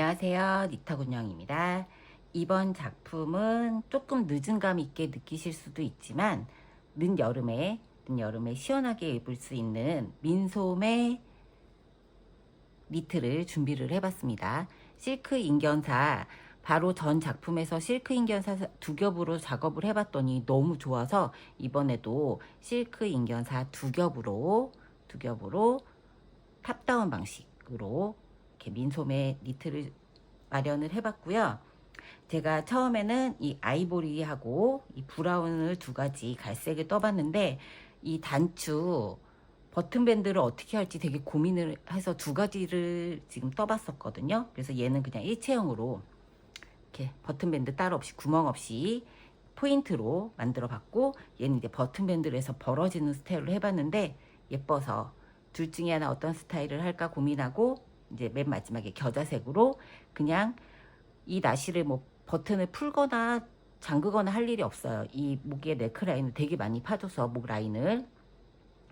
안녕하세요. 니타군영입니다. 이번 작품은 조금 늦은 감 있게 느끼실 수도 있지만 늦여름에 시원하게 입을 수 있는 민소매 니트를 준비를 해봤습니다. 실크 인견사, 바로 전 작품에서 실크 인견사 두 겹으로 작업을 해봤더니 너무 좋아서 이번에도 실크 인견사 두 겹으로 탑다운 방식으로 이렇게 민소매 니트를 마련을 해봤고요. 제가 처음에는 이 아이보리하고 이 브라운을 두 가지 갈색을 떠봤는데 이 단추 버튼밴드를 어떻게 할지 되게 고민을 해서 두 가지를 지금 떠봤었거든요. 그래서 얘는 그냥 일체형으로 이렇게 버튼밴드 따로 없이 구멍 없이 포인트로 만들어 봤고, 얘는 이제 버튼밴드를 해서 벌어지는 스타일로 해봤는데 예뻐서 둘 중에 하나 어떤 스타일을 할까 고민하고 이제 맨 마지막에 겨자색으로 그냥 이 나시를 뭐 버튼을 풀거나 잠그거나 할 일이 없어요. 이 목의 네크라인을 되게 많이 파줘서 목 라인을.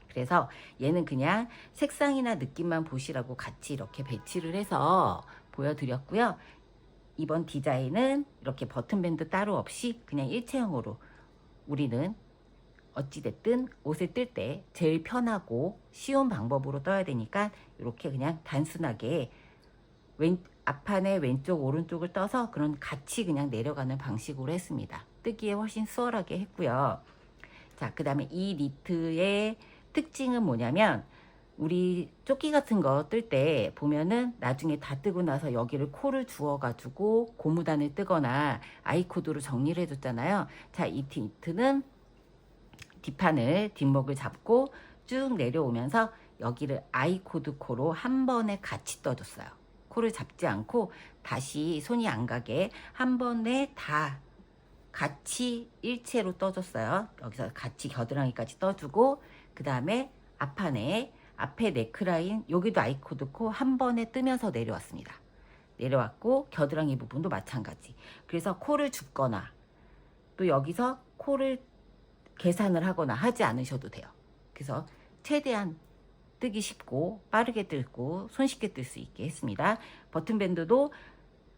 그래서 얘는 그냥 색상이나 느낌만 보시라고 같이 이렇게 배치를 해서 보여드렸고요. 이번 디자인은 이렇게 버튼밴드 따로 없이 그냥 일체형으로, 우리는 어찌됐든 옷을 뜰 때 제일 편하고 쉬운 방법으로 떠야 되니까 이렇게 그냥 단순하게 앞판에 왼쪽 오른쪽을 떠서 그런 같이 그냥 내려가는 방식으로 했습니다. 뜨기에 훨씬 수월하게 했고요. 자, 그 다음에 이 니트의 특징은 뭐냐면, 우리 조끼 같은 거 뜰 때 보면은 나중에 다 뜨고 나서 여기를 코를 주워 가지고 고무단을 뜨거나 아이코드로 정리를 해줬잖아요. 자, 이 니트는 뒷목을 잡고 쭉 내려오면서 여기를 아이코드 코로 한 번에 같이 떠줬어요. 코를 잡지 않고 다시 손이 안 가게 한 번에 다 같이 일체로 떠줬어요. 여기서 같이 겨드랑이까지 떠주고, 그 다음에 앞에 네크라인 여기도 아이코드 코 한 번에 뜨면서 내려왔습니다. 내려왔고 겨드랑이 부분도 마찬가지. 그래서 코를 줍거나 또 여기서 코를 계산을 하거나 하지 않으셔도 돼요. 그래서 최대한 뜨기 쉽고 빠르게 뜨고 손쉽게 뜰 수 있게 했습니다. 버튼밴드도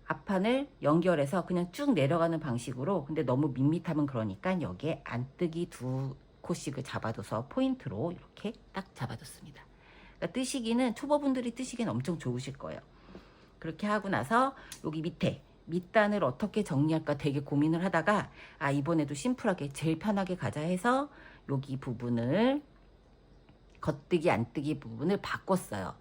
앞판을 연결해서 그냥 쭉 내려가는 방식으로, 근데 너무 밋밋하면 그러니까 여기에 안 뜨기 두 코씩을 잡아줘서 포인트로 이렇게 딱 잡아줬습니다. 그러니까 뜨시기는 초보분들이 뜨시기는 엄청 좋으실 거예요. 그렇게 하고 나서 여기 밑에 밑단을 어떻게 정리할까 되게 고민을 하다가 이번에도 심플하게 제일 편하게 가자 해서 여기 부분을 겉뜨기 안뜨기 부분을 바꿨어요.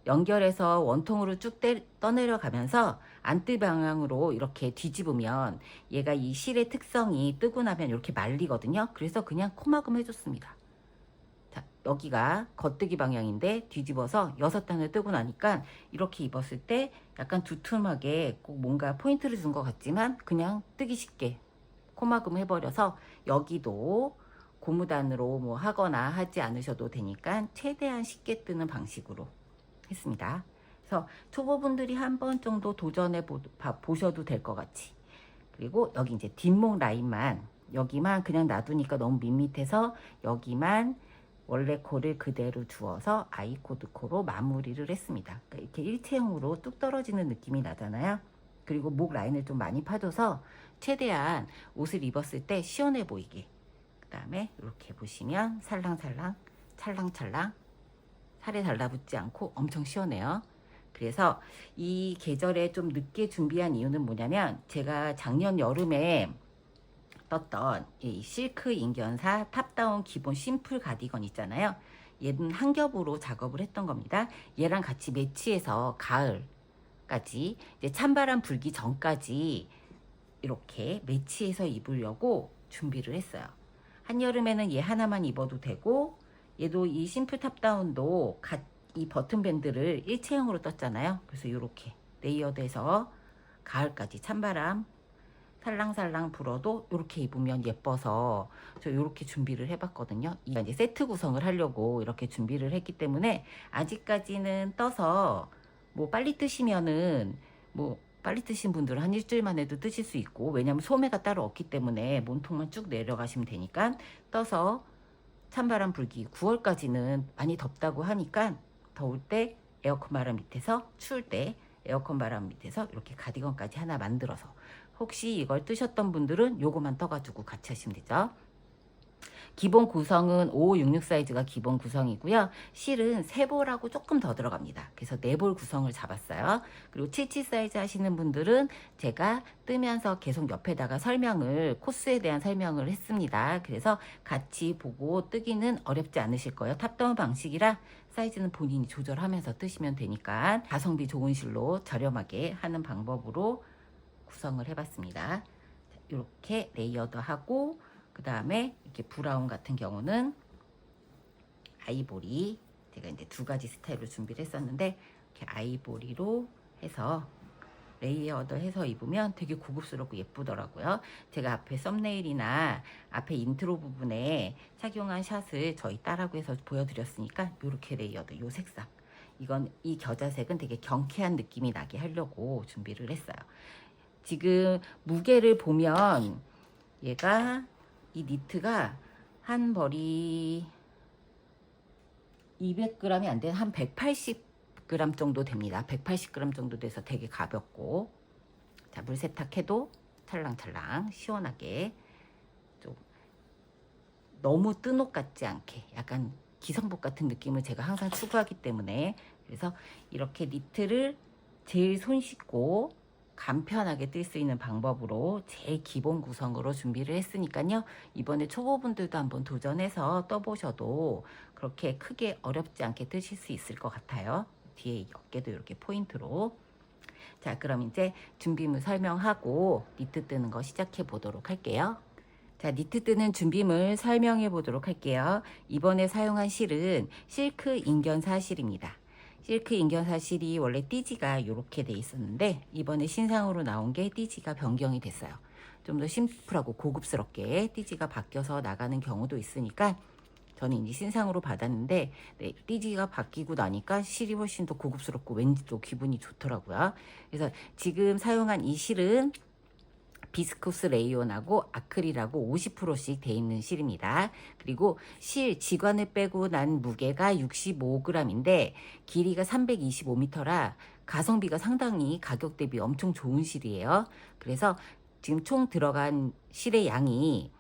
연결해서 원통으로 쭉 떠내려가면서 안뜨 방향으로 이렇게 뒤집으면 얘가 이 실의 특성이 뜨고 나면 이렇게 말리거든요. 그래서 그냥 코막음 해줬습니다. 자, 여기가 겉뜨기 방향인데 뒤집어서 6단을 뜨고 나니까 이렇게 입었을 때 약간 두툼하게 꼭 뭔가 포인트를 준 것 같지만 그냥 뜨기 쉽게 코막음 해버려서 여기도 고무단으로 뭐 하거나 하지 않으셔도 되니까 최대한 쉽게 뜨는 방식으로 했습니다. 그래서 초보분들이 한 번 정도 도전해 보셔도 될 것 같이. 그리고 여기 이제 뒷목 라인만, 여기만 그냥 놔두니까 너무 밋밋해서 여기만 원래 코를 그대로 주어서 아이코드 코로 마무리를 했습니다. 그러니까 이렇게 일체형으로 뚝 떨어지는 느낌이 나잖아요. 그리고 목 라인을 좀 많이 파줘서 최대한 옷을 입었을 때 시원해 보이게. 그 다음에 이렇게 보시면 살랑살랑 찰랑찰랑 살에 달라붙지 않고 엄청 시원해요. 그래서 이 계절에 좀 늦게 준비한 이유는 뭐냐면, 제가 작년 여름에 떴던 이 실크 인견사 탑다운 기본 심플 가디건 있잖아요. 얘는 한 겹으로 작업을 했던 겁니다. 얘랑 같이 매치해서 가을까지, 이제 찬바람 불기 전까지 이렇게 매치해서 입으려고 준비를 했어요. 한여름에는 얘 하나만 입어도 되고, 얘도 이 심플 탑다운도 이 버튼밴드를 일체형으로 떴잖아요. 그래서 이렇게 레이어드해서 가을까지 찬바람 살랑살랑 불어도 이렇게 입으면 예뻐서 저 이렇게 준비를 해봤거든요. 이제 세트 구성을 하려고 이렇게 준비를 했기 때문에 아직까지는 떠서 뭐 빨리 뜨시면은 뭐 빨리 뜨신 분들은 한 일주일 만에도 뜨실 수 있고, 왜냐면 소매가 따로 없기 때문에 몸통만 쭉 내려가시면 되니까 떠서 찬바람 불기 9월까지는 많이 덥다고 하니까 더울 때 에어컨 바람 밑에서 추울 때 에어컨 바람 밑에서 이렇게 가디건까지 하나 만들어서, 혹시 이걸 뜨셨던 분들은 요거만 떠가지고 같이 하시면 되죠. 기본 구성은 5566 사이즈가 기본 구성이고요. 실은 3볼하고 조금 더 들어갑니다. 그래서 4볼 구성을 잡았어요. 그리고 77 사이즈 하시는 분들은 제가 뜨면서 계속 옆에다가 코스에 대한 설명을 했습니다. 그래서 같이 보고 뜨기는 어렵지 않으실 거예요. 탑다운 방식이라 사이즈는 본인이 조절하면서 뜨시면 되니까 가성비 좋은 실로 저렴하게 하는 방법으로 구성을 해봤습니다. 이렇게 레이어드하고, 그 다음에 이렇게 브라운 같은 경우는 아이보리, 제가 이제 2가지 스타일로 준비를 했었는데 이렇게 아이보리로 해서 레이어드 해서 입으면 되게 고급스럽고 예쁘더라고요. 제가 앞에 썸네일이나 앞에 인트로 부분에 착용한 샷을 저희 딸하고 해서 보여드렸으니까 이렇게 레이어드, 요 색상, 이 겨자색은 되게 경쾌한 느낌이 나게 하려고 준비를 했어요. 지금 무게를 보면 얘가, 이 니트가 한 벌이 200g이 안 되는 한 180g 정도 됩니다. 180g 정도 돼서 되게 가볍고, 자, 물 세탁해도 찰랑찰랑 시원하게, 좀 너무 뜬 옷 같지 않게 약간 기성복 같은 느낌을 제가 항상 추구하기 때문에, 그래서 이렇게 니트를 제일 손쉽고 간편하게 뜰 수 있는 방법으로 제일 기본 구성으로 준비를 했으니까요. 이번에 초보분들도 한번 도전해서 떠보셔도 그렇게 크게 어렵지 않게 뜨실 수 있을 것 같아요. 뒤에 어깨도 이렇게 포인트로. 자, 그럼 이제 준비물 설명하고 니트 뜨는 거 시작해 보도록 할게요. 자, 니트 뜨는 준비물 설명해 보도록 할게요. 이번에 사용한 실은 실크 인견사 실입니다. 실크 인견사 실이 원래 띠지가 이렇게 돼 있었는데 이번에 신상으로 나온 게 띠지가 변경이 됐어요. 좀 더 심플하고 고급스럽게 띠지가 바뀌어서 나가는 경우도 있으니까 저는 이제 신상으로 받았는데, 네, 띠지가 바뀌고 나니까 실이 훨씬 더 고급스럽고 왠지 또 기분이 좋더라고요. 그래서 지금 사용한 이 실은 비스코스 레이온하고 아크릴하고 50%씩 돼 있는 실입니다. 그리고 실 지관을 빼고 난 무게가 65g인데 길이가 325m라 가성비가 상당히 가격 대비 엄청 좋은 실이에요. 그래서 지금 총 들어간 실의 양이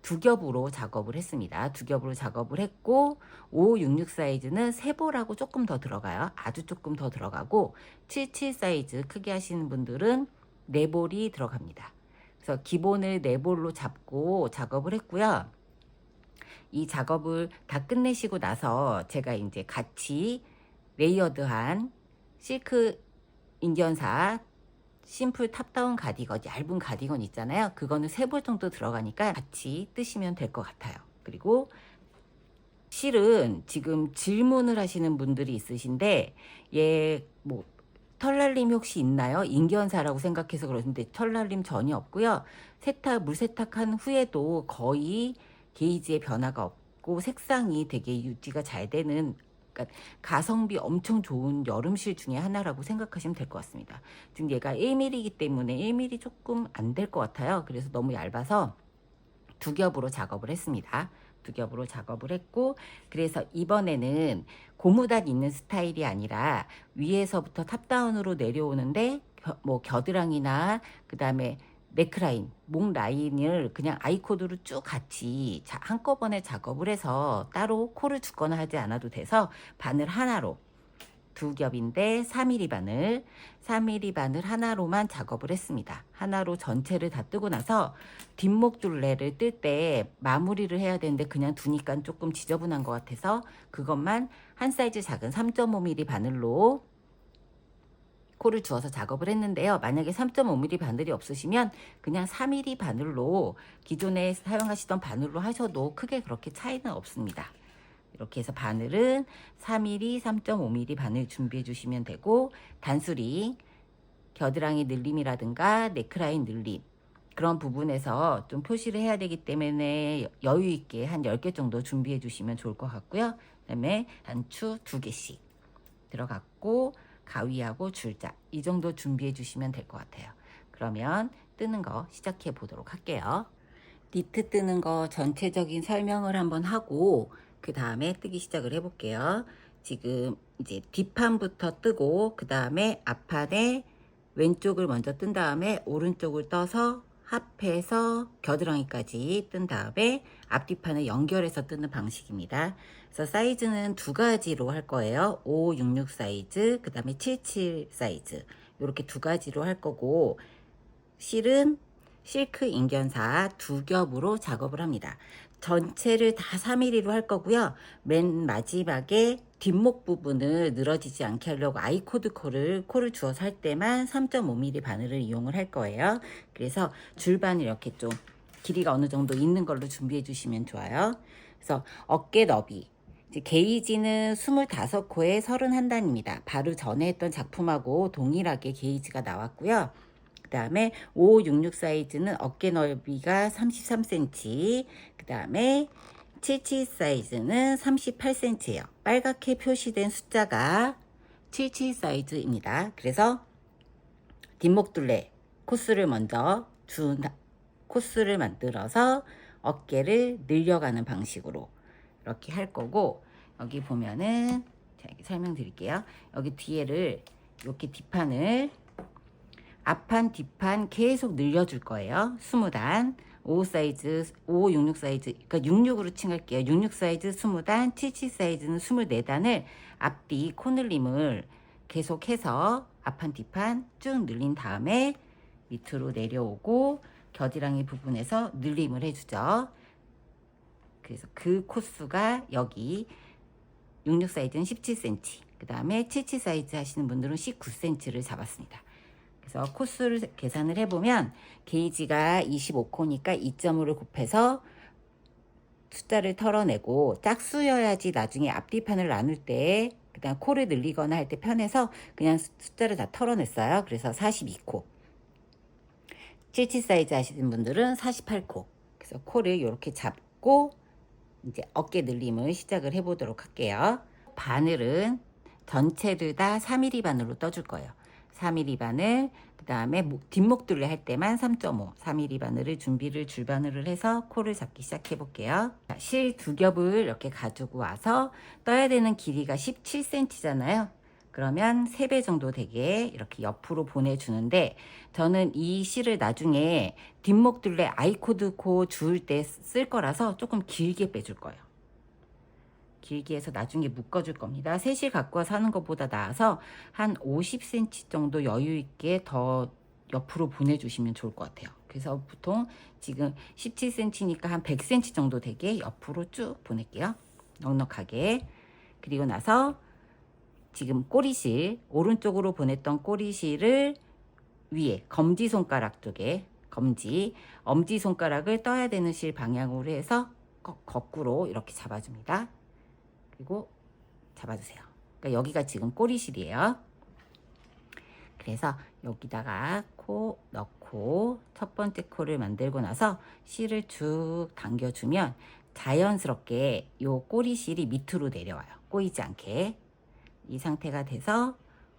2겹으로 작업을 했습니다. 2겹으로 작업을 했고, 5566 사이즈는 3볼하고 조금 더 들어가요. 아주 조금 더 들어가고, 77 사이즈 크게 하시는 분들은 4볼이 들어갑니다. 그래서 기본을 4볼로 잡고 작업을 했고요. 이 작업을 다 끝내시고 나서 제가 이제 같이 레이어드한 실크 인견사 심플 탑다운 가디건, 얇은 가디건 있잖아요. 그거는 3볼 정도 들어가니까 같이 뜨시면 될 것 같아요. 그리고 실은 지금 질문을 하시는 분들이 있으신데, 뭐 털날림 혹시 있나요? 인견사라고 생각해서 그러는데 털날림 전혀 없고요. 물 세탁한 후에도 거의 게이지의 변화가 없고 색상이 되게 유지가 잘 되는, 그러니까 가성비 엄청 좋은 여름실 중에 하나라고 생각하시면 될 것 같습니다. 지금 얘가 1mm이기 때문에 1mm 조금 안 될 것 같아요. 그래서 너무 얇아서 2겹으로 작업을 했습니다. 2겹으로 작업을 했고, 그래서 이번에는 고무단 있는 스타일이 아니라 위에서부터 탑다운으로 내려오는데 뭐 겨드랑이나 그 다음에 넥라인, 목 라인을 그냥 아이코드로 쭉 같이 한꺼번에 작업을 해서 따로 코를 줍거나 하지 않아도 돼서 바늘 하나로, 2겹인데 4mm 바늘 하나로만 작업을 했습니다. 하나로 전체를 다 뜨고 나서 뒷목 둘레를 뜰 때 마무리를 해야 되는데 그냥 두니까 조금 지저분한 것 같아서 그것만 한 사이즈 작은 3.5mm 바늘로 코를 주어서 작업을 했는데요. 만약에 3.5mm 바늘이 없으시면 그냥 4mm 바늘로, 기존에 사용하시던 바늘로 하셔도 크게 그렇게 차이는 없습니다. 이렇게 해서 바늘은 4mm, 3.5mm 바늘 준비해 주시면 되고, 단수링, 겨드랑이 늘림이라든가 넥라인 늘림, 그런 부분에서 좀 표시를 해야 되기 때문에 여유 있게 한 10개 정도 준비해 주시면 좋을 것 같고요. 그 다음에 단추 2개씩 들어갔고, 가위하고 줄자 이 정도 준비해 주시면 될 것 같아요. 그러면 뜨는 거 시작해 보도록 할게요. 니트 뜨는 거 전체적인 설명을 한번 하고 그 다음에 뜨기 시작을 해볼게요. 지금 이제 뒷판부터 뜨고 그 다음에 앞판에 왼쪽을 먼저 뜬 다음에 오른쪽을 떠서 합해서 겨드랑이까지 뜬 다음에 앞뒤판을 연결해서 뜨는 방식입니다. 그래서 사이즈는 두 가지로 할 거예요. 566 사이즈, 그 다음에 77 사이즈. 이렇게 두 가지로 할 거고, 실은 실크 인견사 두 겹으로 작업을 합니다. 전체를 다 3mm로 할 거고요. 맨 마지막에 뒷목 부분을 늘어지지 않게 하려고 아이코드 코를 주어서 할 때만 3.5mm 바늘을 이용을 할 거예요. 그래서 줄반을 이렇게 좀 길이가 어느 정도 있는 걸로 준비해 주시면 좋아요. 그래서 어깨 너비. 게이지는 25코에 31단입니다. 바로 전에 했던 작품하고 동일하게 게이지가 나왔고요. 그 다음에 566 사이즈는 어깨 넓이가 33cm, 그 다음에 77 사이즈는 38cm예요. 빨갛게 표시된 숫자가 77 사이즈입니다. 그래서 뒷목둘레 코스를 먼저 코스를 만들어서 어깨를 늘려가는 방식으로 이렇게 할 거고, 여기 보면은 자, 설명드릴게요. 여기 뒤에를 이렇게 뒷판을 앞판 뒷판 계속 늘려줄 거예요. 20단 5 사이즈 566 사이즈, 그러니까 66으로 칭할게요. 66 사이즈 20단, 77 사이즈는 24단을 앞뒤 코늘림을 계속해서 앞판 뒷판 쭉 늘린 다음에 밑으로 내려오고 겨드랑이 부분에서 늘림을 해주죠. 그래서 그 코스가 여기 66 사이즈는 17cm, 그 다음에 77 사이즈 하시는 분들은 19cm를 잡았습니다. 그래서 코스를 계산을 해보면 게이지가 25코니까 2.5를 곱해서 숫자를 털어내고, 짝수여야지 나중에 앞뒤판을 나눌 때 그다음 코를 늘리거나 할 때 편해서 그냥 숫자를 다 털어냈어요. 그래서 42코. 77 사이즈 하시는 분들은 48코. 그래서 코를 이렇게 잡고 이제 어깨 늘림을 시작을 해보도록 할게요. 바늘은 전체를 다 4mm 바늘로 떠줄 거예요. 4mm 바늘, 그 다음에 뒷목둘레 할 때만 3.5, 4mm 바늘을 줄바늘을 해서 코를 잡기 시작해 볼게요. 실 두 겹을 이렇게 가지고 와서 떠야 되는 길이가 17cm잖아요. 그러면 3배 정도 되게 이렇게 옆으로 보내주는데, 저는 이 실을 나중에 뒷목둘레 아이코드 코 주울 때 쓸 거라서 조금 길게 빼줄 거예요. 길게 해서 나중에 묶어줄 겁니다. 셋이 갖고 와서 하는 것보다 나아서 한 50cm 정도 여유 있게 더 옆으로 보내주시면 좋을 것 같아요. 그래서 보통 지금 17cm니까 한 100cm 정도 되게 옆으로 쭉 보낼게요. 넉넉하게. 그리고 나서 지금 꼬리실, 오른쪽으로 보냈던 꼬리실을 위에 검지손가락 쪽에 엄지손가락을 떠야 되는 실 방향으로 해서 거꾸로 이렇게 잡아줍니다. 그리고 잡아주세요. 그러니까 여기가 지금 꼬리실이에요. 그래서 여기다가 코 넣고 첫 번째 코를 만들고 나서 실을 쭉 당겨주면 자연스럽게 이 꼬리실이 밑으로 내려와요. 꼬이지 않게. 이 상태가 돼서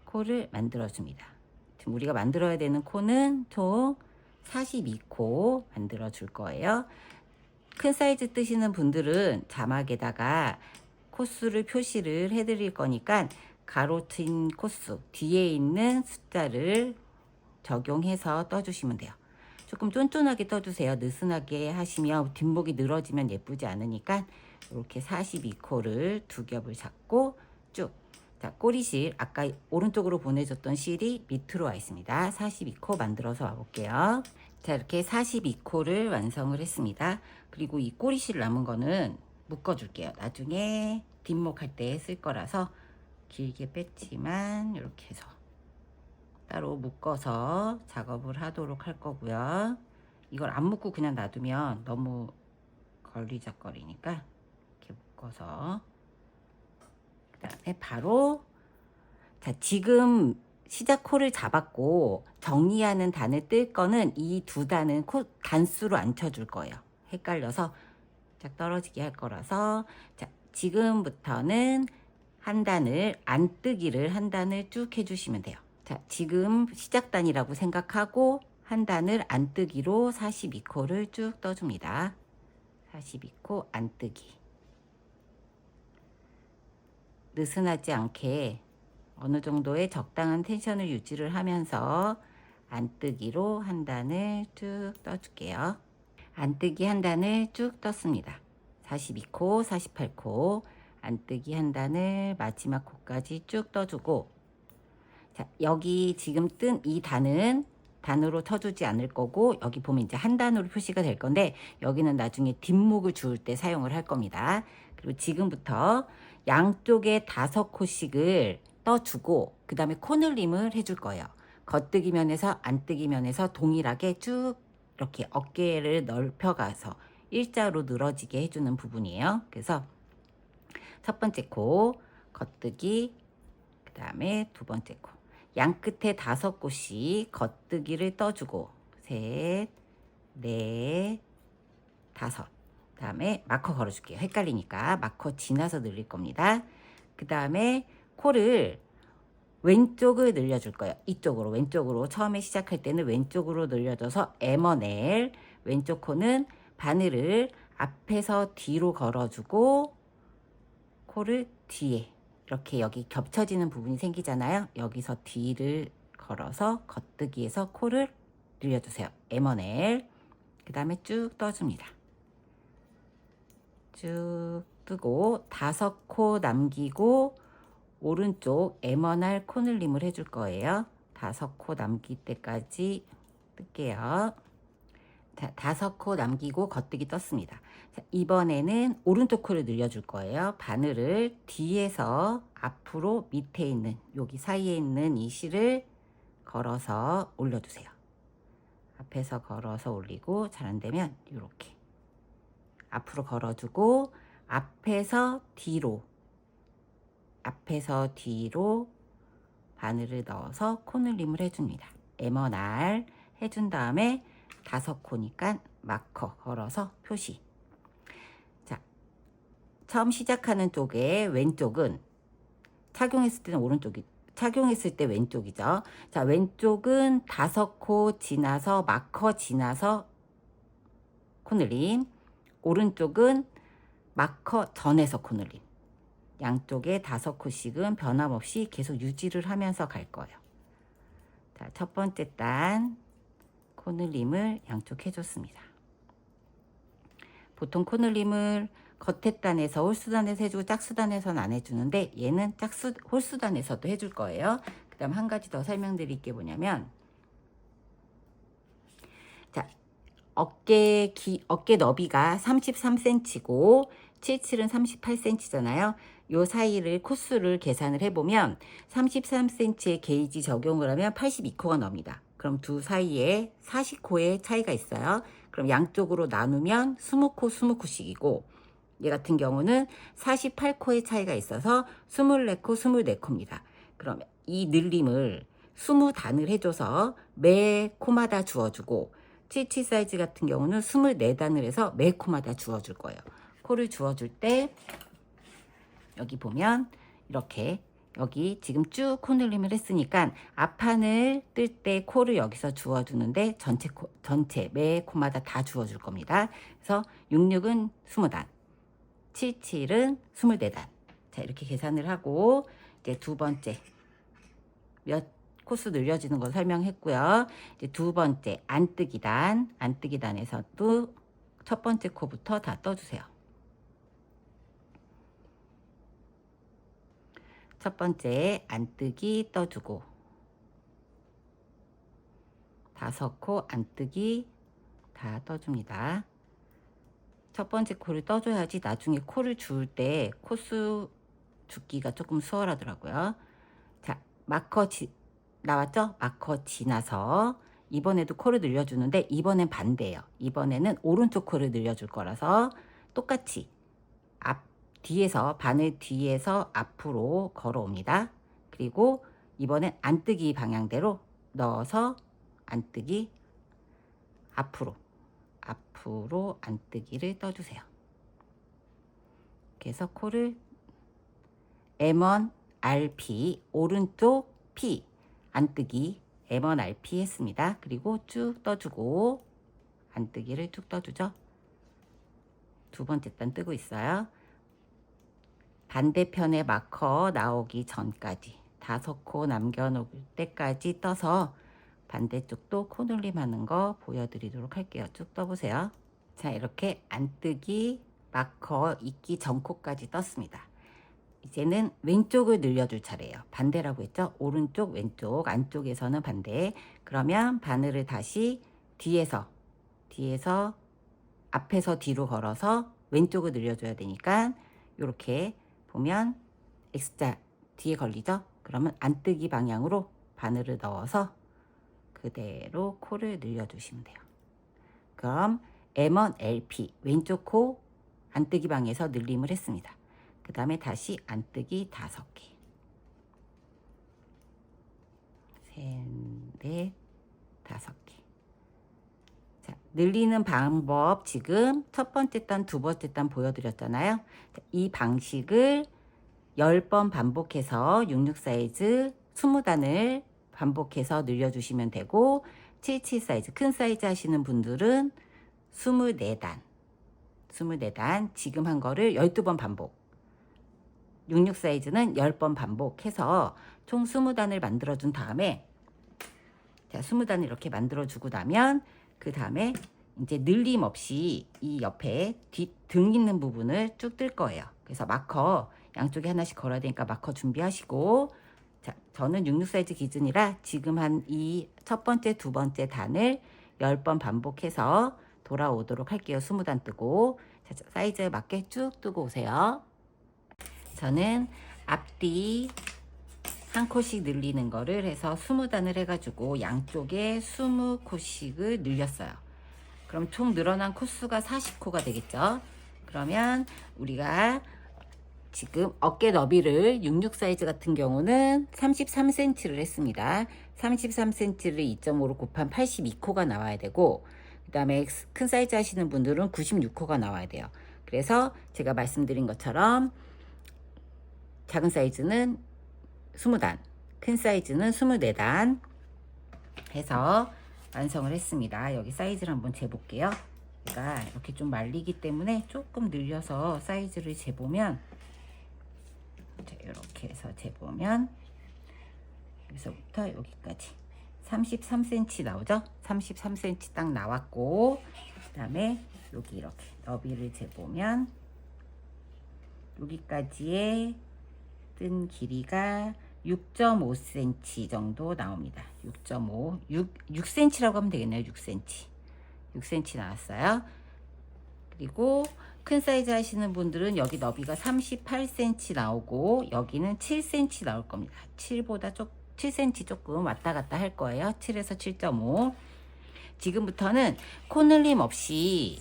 코를 만들어줍니다. 지금 우리가 만들어야 되는 코는 총 42코 만들어 줄 거예요. 큰 사이즈 뜨시는 분들은 자막에다가 코스를 표시를 해드릴 거니까 가로친 코스 뒤에 있는 숫자를 적용해서 떠주시면 돼요. 조금 쫀쫀하게 떠주세요. 느슨하게 하시면 뒷목이 늘어지면 예쁘지 않으니까 이렇게 42코를 두 겹을 잡고 쭉. 자, 꼬리실 아까 오른쪽으로 보내줬던 실이 밑으로 와 있습니다. 42코 만들어서 와볼게요. 자, 이렇게 42코를 완성을 했습니다. 그리고 이 꼬리실 남은 거는 묶어줄게요. 나중에 뒷목 할 때 쓸 거라서 길게 뺐지만 이렇게 해서 따로 묶어서 작업을 하도록 할 거고요. 이걸 안 묶고 그냥 놔두면 너무 걸리적거리니까 이렇게 묶어서, 그 다음에 바로 자, 지금 시작 코를 잡았고 정리하는 단을 뜰 거는 이 두 단은 단수로 안 쳐줄 거예요. 헷갈려서 쫙 떨어지게 할 거라서. 자, 지금부터는 한 단을 안뜨기를 한 단을 쭉 해주시면 돼요. 자, 지금 시작단이라고 생각하고 한 단을 안뜨기로 42코를 쭉 떠줍니다. 42코 안뜨기. 느슨하지 않게 어느 정도의 적당한 텐션을 유지를 하면서 안뜨기로 한 단을 쭉 떠줄게요. 안뜨기 한 단을 쭉 떴습니다. 42코, 48코 안뜨기 한 단을 마지막 코까지 쭉 떠주고, 자, 여기 지금 뜬 이 단은 단으로 쳐주지 않을 거고, 여기 보면 이제 한 단으로 표시가 될 건데, 여기는 나중에 뒷목을 주울 때 사용을 할 겁니다. 그리고 지금부터 양쪽에 5코씩을 떠주고, 그 다음에 코늘림을 해줄 거예요. 겉뜨기 면에서 안뜨기 면에서 동일하게 쭉 이렇게 어깨를 넓혀가서 일자로 늘어지게 해주는 부분이에요. 그래서 첫 번째 코 겉뜨기, 그 다음에 두 번째 코 양 끝에 5코씩 겉뜨기를 떠주고, 셋, 넷, 5. 그 다음에 마커 걸어줄게요. 헷갈리니까 마커 지나서 늘릴 겁니다. 그 다음에 코를 왼쪽을 늘려줄 거예요. 이쪽으로, 왼쪽으로. 처음에 시작할 때는 왼쪽으로 늘려줘서 M1L, 왼쪽 코는 바늘을 앞에서 뒤로 걸어주고, 코를 뒤에 이렇게 여기 겹쳐지는 부분이 생기잖아요. 여기서 뒤를 걸어서 겉뜨기에서 코를 늘려주세요. M1L. 그 다음에 쭉 떠줍니다. 쭉 뜨고 5코 남기고 오른쪽 M1R 코늘림을 해줄 거예요. 5코 남길 때까지 뜰게요. 자, 5코 남기고 겉뜨기 떴습니다. 자, 이번에는 오른쪽 코를 늘려줄 거예요. 바늘을 뒤에서 앞으로 밑에 있는 여기 사이에 있는 이 실을 걸어서 올려주세요. 앞에서 걸어서 올리고, 잘 안되면 이렇게 앞으로 걸어주고, 앞에서 뒤로 바늘을 넣어서 코늘림을 해줍니다. M1R 해준 다음에 5코니까 마커 걸어서 표시. 자, 처음 시작하는 쪽에 왼쪽은 착용했을 때는 오른쪽이, 착용했을 때 왼쪽이죠. 자, 왼쪽은 5코 지나서 마커 지나서 코늘림, 오른쪽은 마커 전에서 코늘림. 양쪽에 5코씩은 변함없이 계속 유지를 하면서 갈 거예요. 자, 첫 번째 단 코늘림을 양쪽 해줬습니다. 보통 코늘림을 겉에 단에서 홀수단에서 해주고 짝수단에서는 안 해주는데, 얘는 홀수단에서도 해줄 거예요. 그 다음 한 가지 더 설명드릴 게 뭐냐면, 자, 어깨 너비가 33cm고 77은 38cm잖아요. 요 사이를 코수를 계산을 해보면 33cm의 게이지 적용을 하면 82코가 나옵니다. 그럼 두 사이에 40코의 차이가 있어요. 그럼 양쪽으로 나누면 20코 20코씩이고, 얘 같은 경우는 48코의 차이가 있어서 24코 24코입니다. 그럼 이 늘림을 20단을 해줘서 매 코마다 주어주고, 77 사이즈 같은 경우는 24단을 해서 매 코마다 주어줄 거예요. 코를 주어줄 때 여기 보면 이렇게, 여기 지금 쭉 코늘림을 했으니까 앞판을 뜰 때 코를 여기서 주어주는데 전체 매 코마다 다 주어줄 겁니다. 그래서 66은 20단, 77은 24단. 자, 이렇게 계산을 하고, 이제 두 번째 몇 코수 늘려지는 거 설명했고요. 이제 두 번째 안뜨기단에서도 첫 번째 코부터 다 떠주세요. 첫 번째 안뜨기 떠주고, 5코 안뜨기 다 떠줍니다. 첫 번째 코를 떠줘야지 나중에 코를 주울 때 코수 줍기가 조금 수월하더라고요. 자, 마커 나왔죠? 마커 지나서 이번에도 코를 늘려주는데, 이번엔 반대예요. 이번에는 오른쪽 코를 늘려줄 거라서 똑같이 뒤에서, 바늘 뒤에서 앞으로 걸어옵니다. 그리고 이번엔 안뜨기 방향대로 넣어서 안뜨기 앞으로 안뜨기를 떠주세요. 그래서 코를 M1 RP 오른쪽 P 안뜨기 M1 RP 했습니다. 그리고 쭉 떠주고 안뜨기를 쭉 떠주죠. 두 번째 단 뜨고 있어요. 반대편에 마커 나오기 전까지 5코 남겨놓을 때까지 떠서 반대쪽도 코늘림 하는 거 보여드리도록 할게요. 쭉 떠보세요. 자, 이렇게 안뜨기 마커 있기 전 코까지 떴습니다. 이제는 왼쪽을 늘려줄 차례예요. 반대라고 했죠? 오른쪽 왼쪽 안쪽에서는 반대. 그러면 바늘을 다시 뒤에서 앞에서 뒤로 걸어서 왼쪽을 늘려줘야 되니까 이렇게 보면 X자 뒤에 걸리죠? 그러면 안뜨기 방향으로 바늘을 넣어서 그대로 코를 늘려주시면 돼요. 그럼 M1 LP 왼쪽 코 안뜨기 방에서 늘림을 했습니다. 그 다음에 다시 안뜨기 5개, 셋, 넷, 5개. 자, 늘리는 방법 지금 첫 번째 단, 두 번째 단 보여드렸잖아요. 자, 이 방식을 10번 반복해서 66 사이즈 20단을 반복해서 늘려주시면 되고 77 사이즈 큰 사이즈 하시는 분들은 24단 지금 한 거를 12번 반복, 66 사이즈는 10번 반복해서 총 20단을 만들어 준 다음에, 자, 20단을 이렇게 만들어 주고 나면 그 다음에 이제 늘림 없이 이 옆에 등 있는 부분을 쭉 뜰 거예요. 그래서 마커 양쪽에 하나씩 걸어야 되니까 마커 준비하시고, 자, 저는 66 사이즈 기준이라 지금 한 이 첫 번째, 두 번째 단을 10번 반복해서 돌아오도록 할게요. 20단 뜨고. 자, 사이즈에 맞게 쭉 뜨고 오세요. 저는 앞뒤 한 코씩 늘리는 거를 해서 20단을 해가지고 양쪽에 20코씩을 늘렸어요. 그럼 총 늘어난 코수가 40코가 되겠죠. 그러면 우리가 지금 어깨 너비를 66 사이즈 같은 경우는 33cm를 했습니다. 33cm를 2.5로 곱한 82코가 나와야 되고, 그 다음에 큰 사이즈 하시는 분들은 96코가 나와야 돼요. 그래서 제가 말씀드린 것처럼 작은 사이즈는 20단, 큰 사이즈는 24단 해서 완성을 했습니다. 여기 사이즈를 한번 재볼게요. 제가 이렇게 좀 말리기 때문에 조금 늘려서 사이즈를 재보면, 자, 이렇게 해서 재보면 여기서부터 여기까지 33cm 나오죠? 33cm 딱 나왔고, 그 다음에 여기 이렇게 너비를 재보면 여기까지의 뜬 길이가 6.5cm 정도 나옵니다. 6cm라고 하면 되겠네요. 6cm 나왔어요. 그리고 큰 사이즈 하시는 분들은 여기 너비가 38cm 나오고 여기는 7cm 나올 겁니다. 7cm 조금 왔다 갔다 할 거예요. 7에서 7.5. 지금부터는 코늘림 없이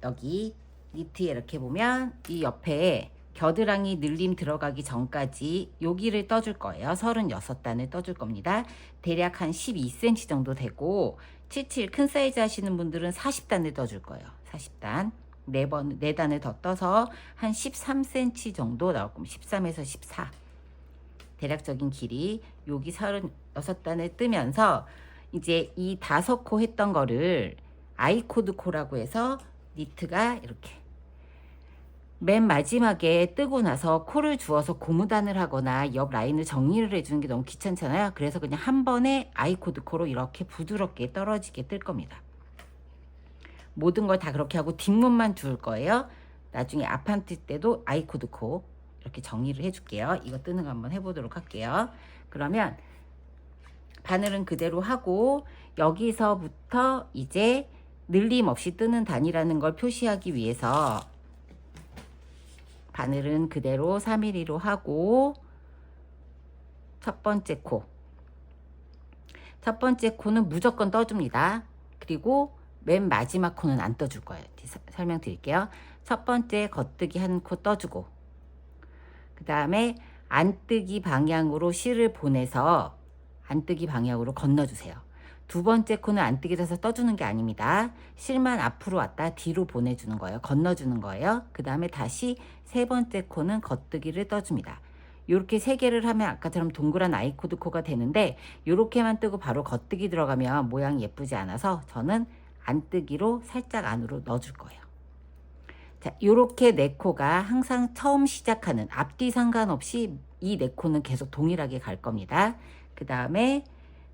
여기 니트에 이렇게 보면 이 옆에 겨드랑이 늘림 들어가기 전까지 여기를 떠줄 거예요. 36단을 떠줄 겁니다. 대략 한 12cm 정도 되고 77 큰 사이즈 하시는 분들은 40단을 떠줄 거예요. 40단 4단을 더 떠서 한 13cm 정도 나올 겁니다. 13에서 14 대략적인 길이 여기 36단을 뜨면서 이제 이 5코 했던 거를 아이코드 코라고 해서 니트가 이렇게 맨 마지막에 뜨고 나서 코를 주어서 고무단을 하거나 옆 라인을 정리를 해주는 게 너무 귀찮잖아요. 그래서 그냥 한 번에 아이코드 코로 이렇게 부드럽게 떨어지게 뜰 겁니다. 모든 걸 다 그렇게 하고 뒷문만 줄 거예요. 나중에 앞판 뜰 때도 아이코드 코 이렇게 정리를 해줄게요. 이거 뜨는 거 한번 해보도록 할게요. 그러면 바늘은 그대로 하고 여기서부터 이제 늘림 없이 뜨는 단이라는 걸 표시하기 위해서 바늘은 그대로 3mm로 하고 첫 번째 코는 무조건 떠줍니다. 그리고 맨 마지막 코는 안 떠줄 거예요. 설명드릴게요. 첫 번째 겉뜨기 한 코 떠주고 그 다음에 안뜨기 방향으로 실을 보내서 안뜨기 방향으로 건너주세요. 두 번째 코는 안뜨기 돼서 떠주는 게 아닙니다. 실만 앞으로 왔다 뒤로 보내주는 거예요. 건너주는 거예요. 그 다음에 다시 세 번째 코는 겉뜨기를 떠줍니다. 이렇게 세 개를 하면 아까처럼 동그란 아이코드 코가 되는데 이렇게만 뜨고 바로 겉뜨기 들어가면 모양이 예쁘지 않아서 저는 안뜨기로 살짝 안으로 넣어줄 거예요. 자, 요렇게 네 코가 항상 처음 시작하는 앞뒤 상관없이 이 네 코는 계속 동일하게 갈 겁니다. 그 다음에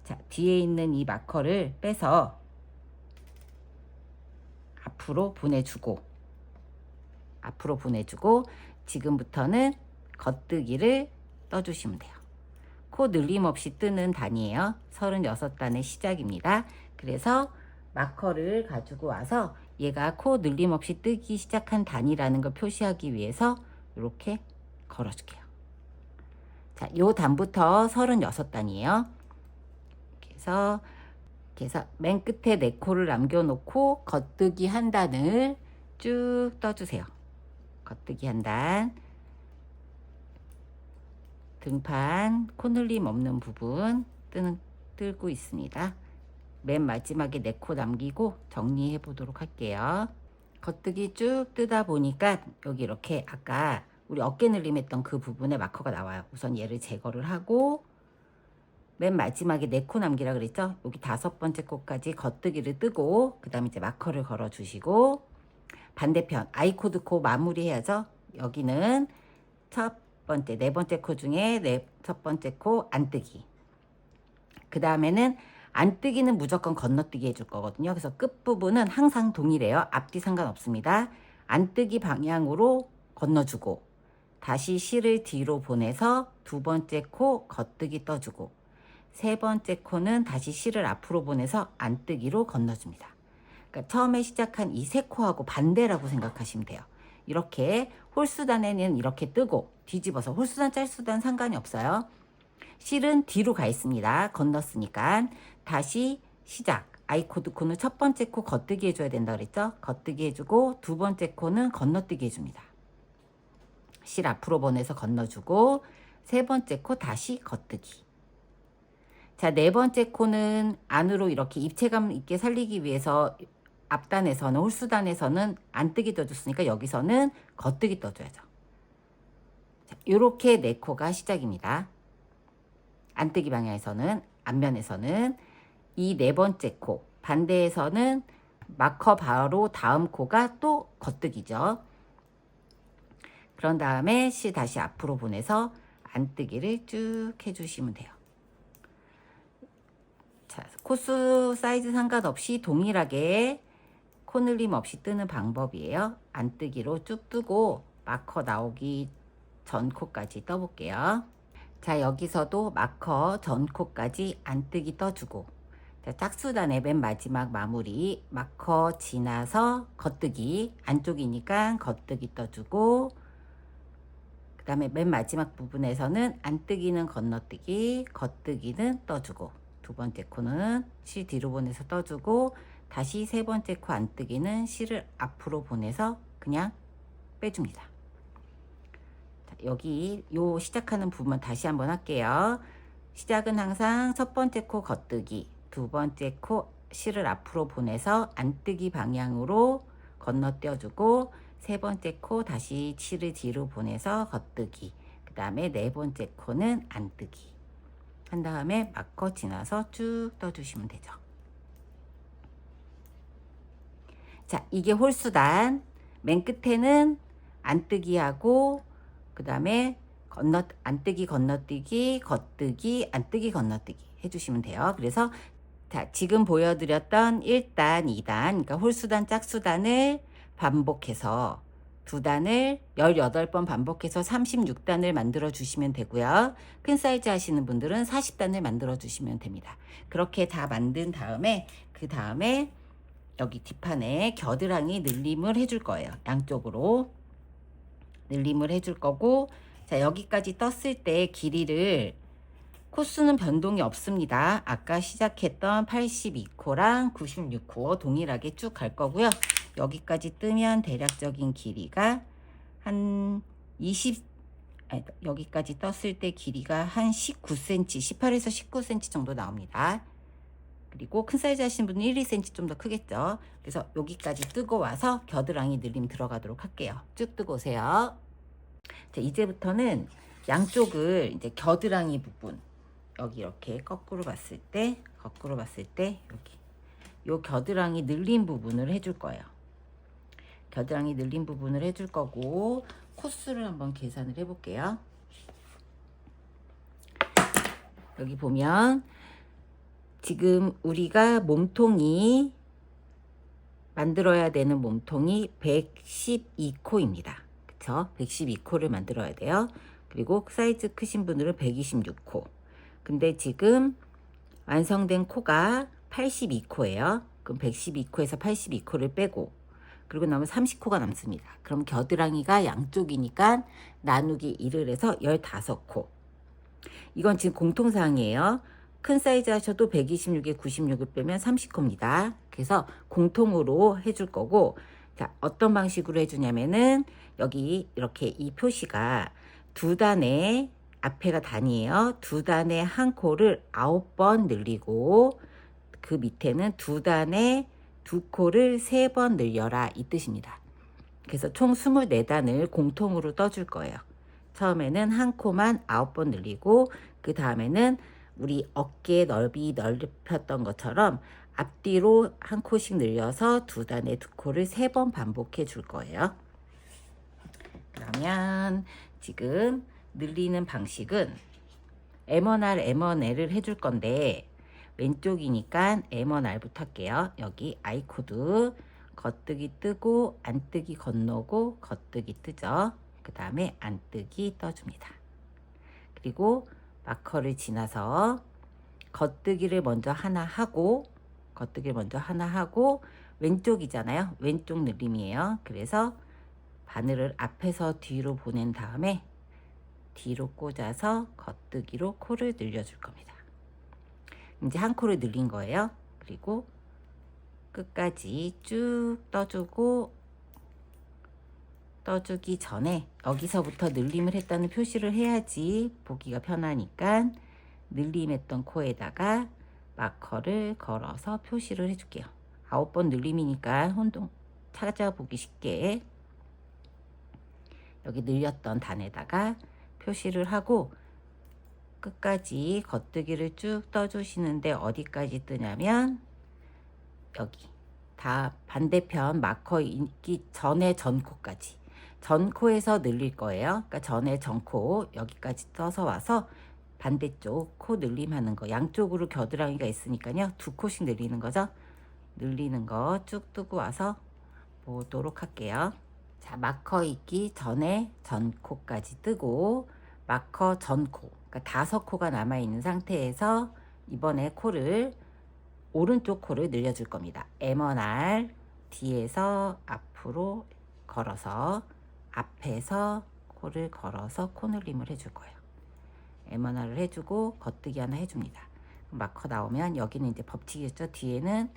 자, 뒤에 있는 이 마커를 빼서 앞으로 보내주고 지금부터는 겉뜨기를 떠주시면 돼요. 코 늘림 없이 뜨는 단이에요. 36단의 시작입니다. 그래서 마커를 가지고 와서 얘가 코 늘림 없이 뜨기 시작한 단이라는 걸 표시하기 위해서 이렇게 걸어줄게요. 자, 요 단부터 36단이에요. 그래서 맨 끝에 4코를 남겨놓고 겉뜨기 한 단을 쭉 떠주세요. 겉뜨기 한 단, 등판 코늘림 없는 부분 뜨고 있습니다. 맨 마지막에 4코 남기고 정리해 보도록 할게요. 겉뜨기 쭉 뜨다 보니까 여기 이렇게 아까 우리 어깨 늘림 했던 그 부분에 마커가 나와요. 우선 얘를 제거를 하고 맨 마지막에 4코 남기라 그랬죠. 여기 5번째 코까지 겉뜨기를 뜨고 그 다음에 이제 마커를 걸어 주시고 반대편 아이코드 코 마무리 해야죠. 여기는 첫 번째 4번째 코 중에 첫 번째 코 안뜨기. 그 다음에는 안뜨기는 무조건 건너뜨기 해줄 거거든요. 그래서 끝부분은 항상 동일해요. 앞뒤 상관없습니다. 안뜨기 방향으로 건너주고 다시 실을 뒤로 보내서 2번째 코 겉뜨기 떠주고 3번째 코는 다시 실을 앞으로 보내서 안뜨기로 건너줍니다. 그러니까 처음에 시작한 이 3코하고 반대라고 생각하시면 돼요. 이렇게 홀수단에는 이렇게 뜨고 뒤집어서 홀수단 짤수단 상관이 없어요. 실은 뒤로 가 있습니다. 건넜으니까 다시 시작. 아이코드 코는 첫 번째 코 겉뜨기 해줘야 된다 그랬죠. 겉뜨기 해주고 2번째 코는 건너뜨기 해줍니다. 실 앞으로 보내서 건너주고 3번째 코 다시 겉뜨기. 자, 4번째 코는 안으로 이렇게 입체감 있게 살리기 위해서 앞단에서는 홀수단에서는 안뜨기 떠줬으니까 여기서는 겉뜨기 떠줘야죠. 자, 요렇게 4코가 시작입니다. 안뜨기 방향에서는 앞면에서는 이 4번째 코 반대에서는 마커 바로 다음 코가 또 겉뜨기죠. 그런 다음에 실 다시 앞으로 보내서 안뜨기를 쭉 해주시면 돼요. 자, 코수 사이즈 상관없이 동일하게 코늘림 없이 뜨는 방법이에요. 안뜨기로 쭉 뜨고 마커 나오기 전 코까지 떠볼게요. 자, 여기서도 마커 전 코까지 안뜨기 떠주고 자, 짝수단의 맨 마지막 마무리 마커 지나서 겉뜨기 안쪽이니까 겉뜨기 떠주고 그 다음에 맨 마지막 부분에서는 안뜨기는 건너뜨기 겉뜨기는 떠주고 2번째 코는 실 뒤로 보내서 떠주고 다시 3번째 코 안뜨기는 실을 앞으로 보내서 그냥 빼줍니다. 자, 여기 요 시작하는 부분 다시 한번 할게요. 시작은 항상 첫 번째 코 겉뜨기 2번째 코 실을 앞으로 보내서 안뜨기 방향으로 건너뛰어주고 3번째 코 다시 실을 뒤로 보내서 겉뜨기 그 다음에 4번째 코는 안뜨기 한 다음에 마커 지나서 쭉 떠주시면 되죠. 자, 이게 홀수단 맨 끝에는 안뜨기하고 그 다음에 안뜨기 건너뛰기 겉뜨기 안뜨기 건너뛰기 해주시면 돼요. 그래서 자, 지금 보여드렸던 1단 2단 그러니까 홀수단 짝수단을 반복해서 2단을 18번 반복해서 36단을 만들어 주시면 되고요. 큰 사이즈 하시는 분들은 40단을 만들어 주시면 됩니다. 그렇게 다 만든 다음에 그 다음에 여기 뒷판에 겨드랑이 늘림을 해줄 거예요. 양쪽으로 늘림을 해줄 거고 자, 여기까지 떴을 때 길이를 코수는 변동이 없습니다. 아까 시작했던 82코랑 96코 동일하게 쭉 갈 거고요. 여기까지 뜨면 대략적인 길이가 한 20, 여기까지 떴을 때 길이가 한 19cm, 18에서 19cm 정도 나옵니다. 그리고 큰 사이즈 하시는 분은 1, 2cm 좀 더 크겠죠. 그래서 여기까지 뜨고 와서 겨드랑이 늘림 들어가도록 할게요. 쭉 뜨고 오세요. 자, 이제부터는 양쪽을 이제 겨드랑이 부분 여기 이렇게 거꾸로 봤을 때 여기 요 겨드랑이 늘린 부분을 해줄 거예요. 겨드랑이 늘린 부분을 해줄 거고, 코스를 한번 계산을 해볼게요. 여기 보면 지금 우리가 몸통이 만들어야 되는 몸통이 112코입니다. 그쵸? 112코를 만들어야 돼요. 그리고 사이즈 크신 분들은 126코. 근데 지금 완성된 코가 82코예요. 그럼 112코에서 82코를 빼고, 그리고 남은 30코가 남습니다. 그럼 겨드랑이가 양쪽이니까 나누기 1을 해서 15코. 이건 지금 공통사항이에요. 큰 사이즈 하셔도 126에 96을 빼면 30코입니다. 그래서 공통으로 해줄 거고, 자, 어떤 방식으로 해주냐면은 여기 이렇게 이 표시가 두 단에, 앞에가 단이에요. 두 단에 한 코를 9번 늘리고, 그 밑에는 두 단에 두 코를 3번 늘려라, 이 뜻입니다. 그래서 총 24단을 공통으로 떠줄 거예요. 처음에는 한 코만 9번 늘리고, 그 다음에는 우리 어깨 넓이 넓혔던 것처럼 앞뒤로 한 코씩 늘려서 두 단에 두 코를 3번 반복해 줄 거예요. 그러면 지금 늘리는 방식은 M1R, M1L을 해줄 건데, 왼쪽이니까 M1R부터 할게요. 여기 아이코드 겉뜨기 뜨고 안뜨기 건너고 겉뜨기 뜨죠. 그 다음에 안뜨기 떠줍니다. 그리고 마커를 지나서 겉뜨기를 먼저 하나 하고, 왼쪽이잖아요. 왼쪽 늘림이에요. 그래서 바늘을 앞에서 뒤로 보낸 다음에 뒤로 꽂아서 겉뜨기로 코를 늘려줄 겁니다. 이제 한 코를 늘린 거예요. 그리고 끝까지 쭉 떠주기 전에 여기서부터 늘림을 했다는 표시를 해야지 보기가 편하니까 늘림했던 코에다가 마커를 걸어서 표시를 해줄게요. 9번 늘림이니까 혼동 찾아보기 쉽게 여기 늘렸던 단에다가 표시를 하고, 끝까지 겉뜨기를 쭉 떠주시는데 어디까지 뜨냐면 여기 다 반대편 마커 있기 전에 전코까지, 전코에서 늘릴 거예요. 그러니까 전에 전코 여기까지 떠서 와서 반대쪽 코 늘림하는 거, 양쪽으로 겨드랑이가 있으니까요 2코씩 늘리는 거죠. 늘리는 거 쭉 뜨고 와서 보도록 할게요. 자, 마커 있기 전에 전코까지 뜨고, 마커 전코, 그러니까 5코가 남아있는 상태에서 이번에 코를, 오른쪽 코를 늘려줄 겁니다. M1R 뒤에서 앞으로 걸어서 앞에서 코를 걸어서 코 늘림을 해줄 거예요. M1R을 해주고 겉뜨기 하나 해줍니다. 마커 나오면 여기는 이제 법칙이었죠. 뒤에는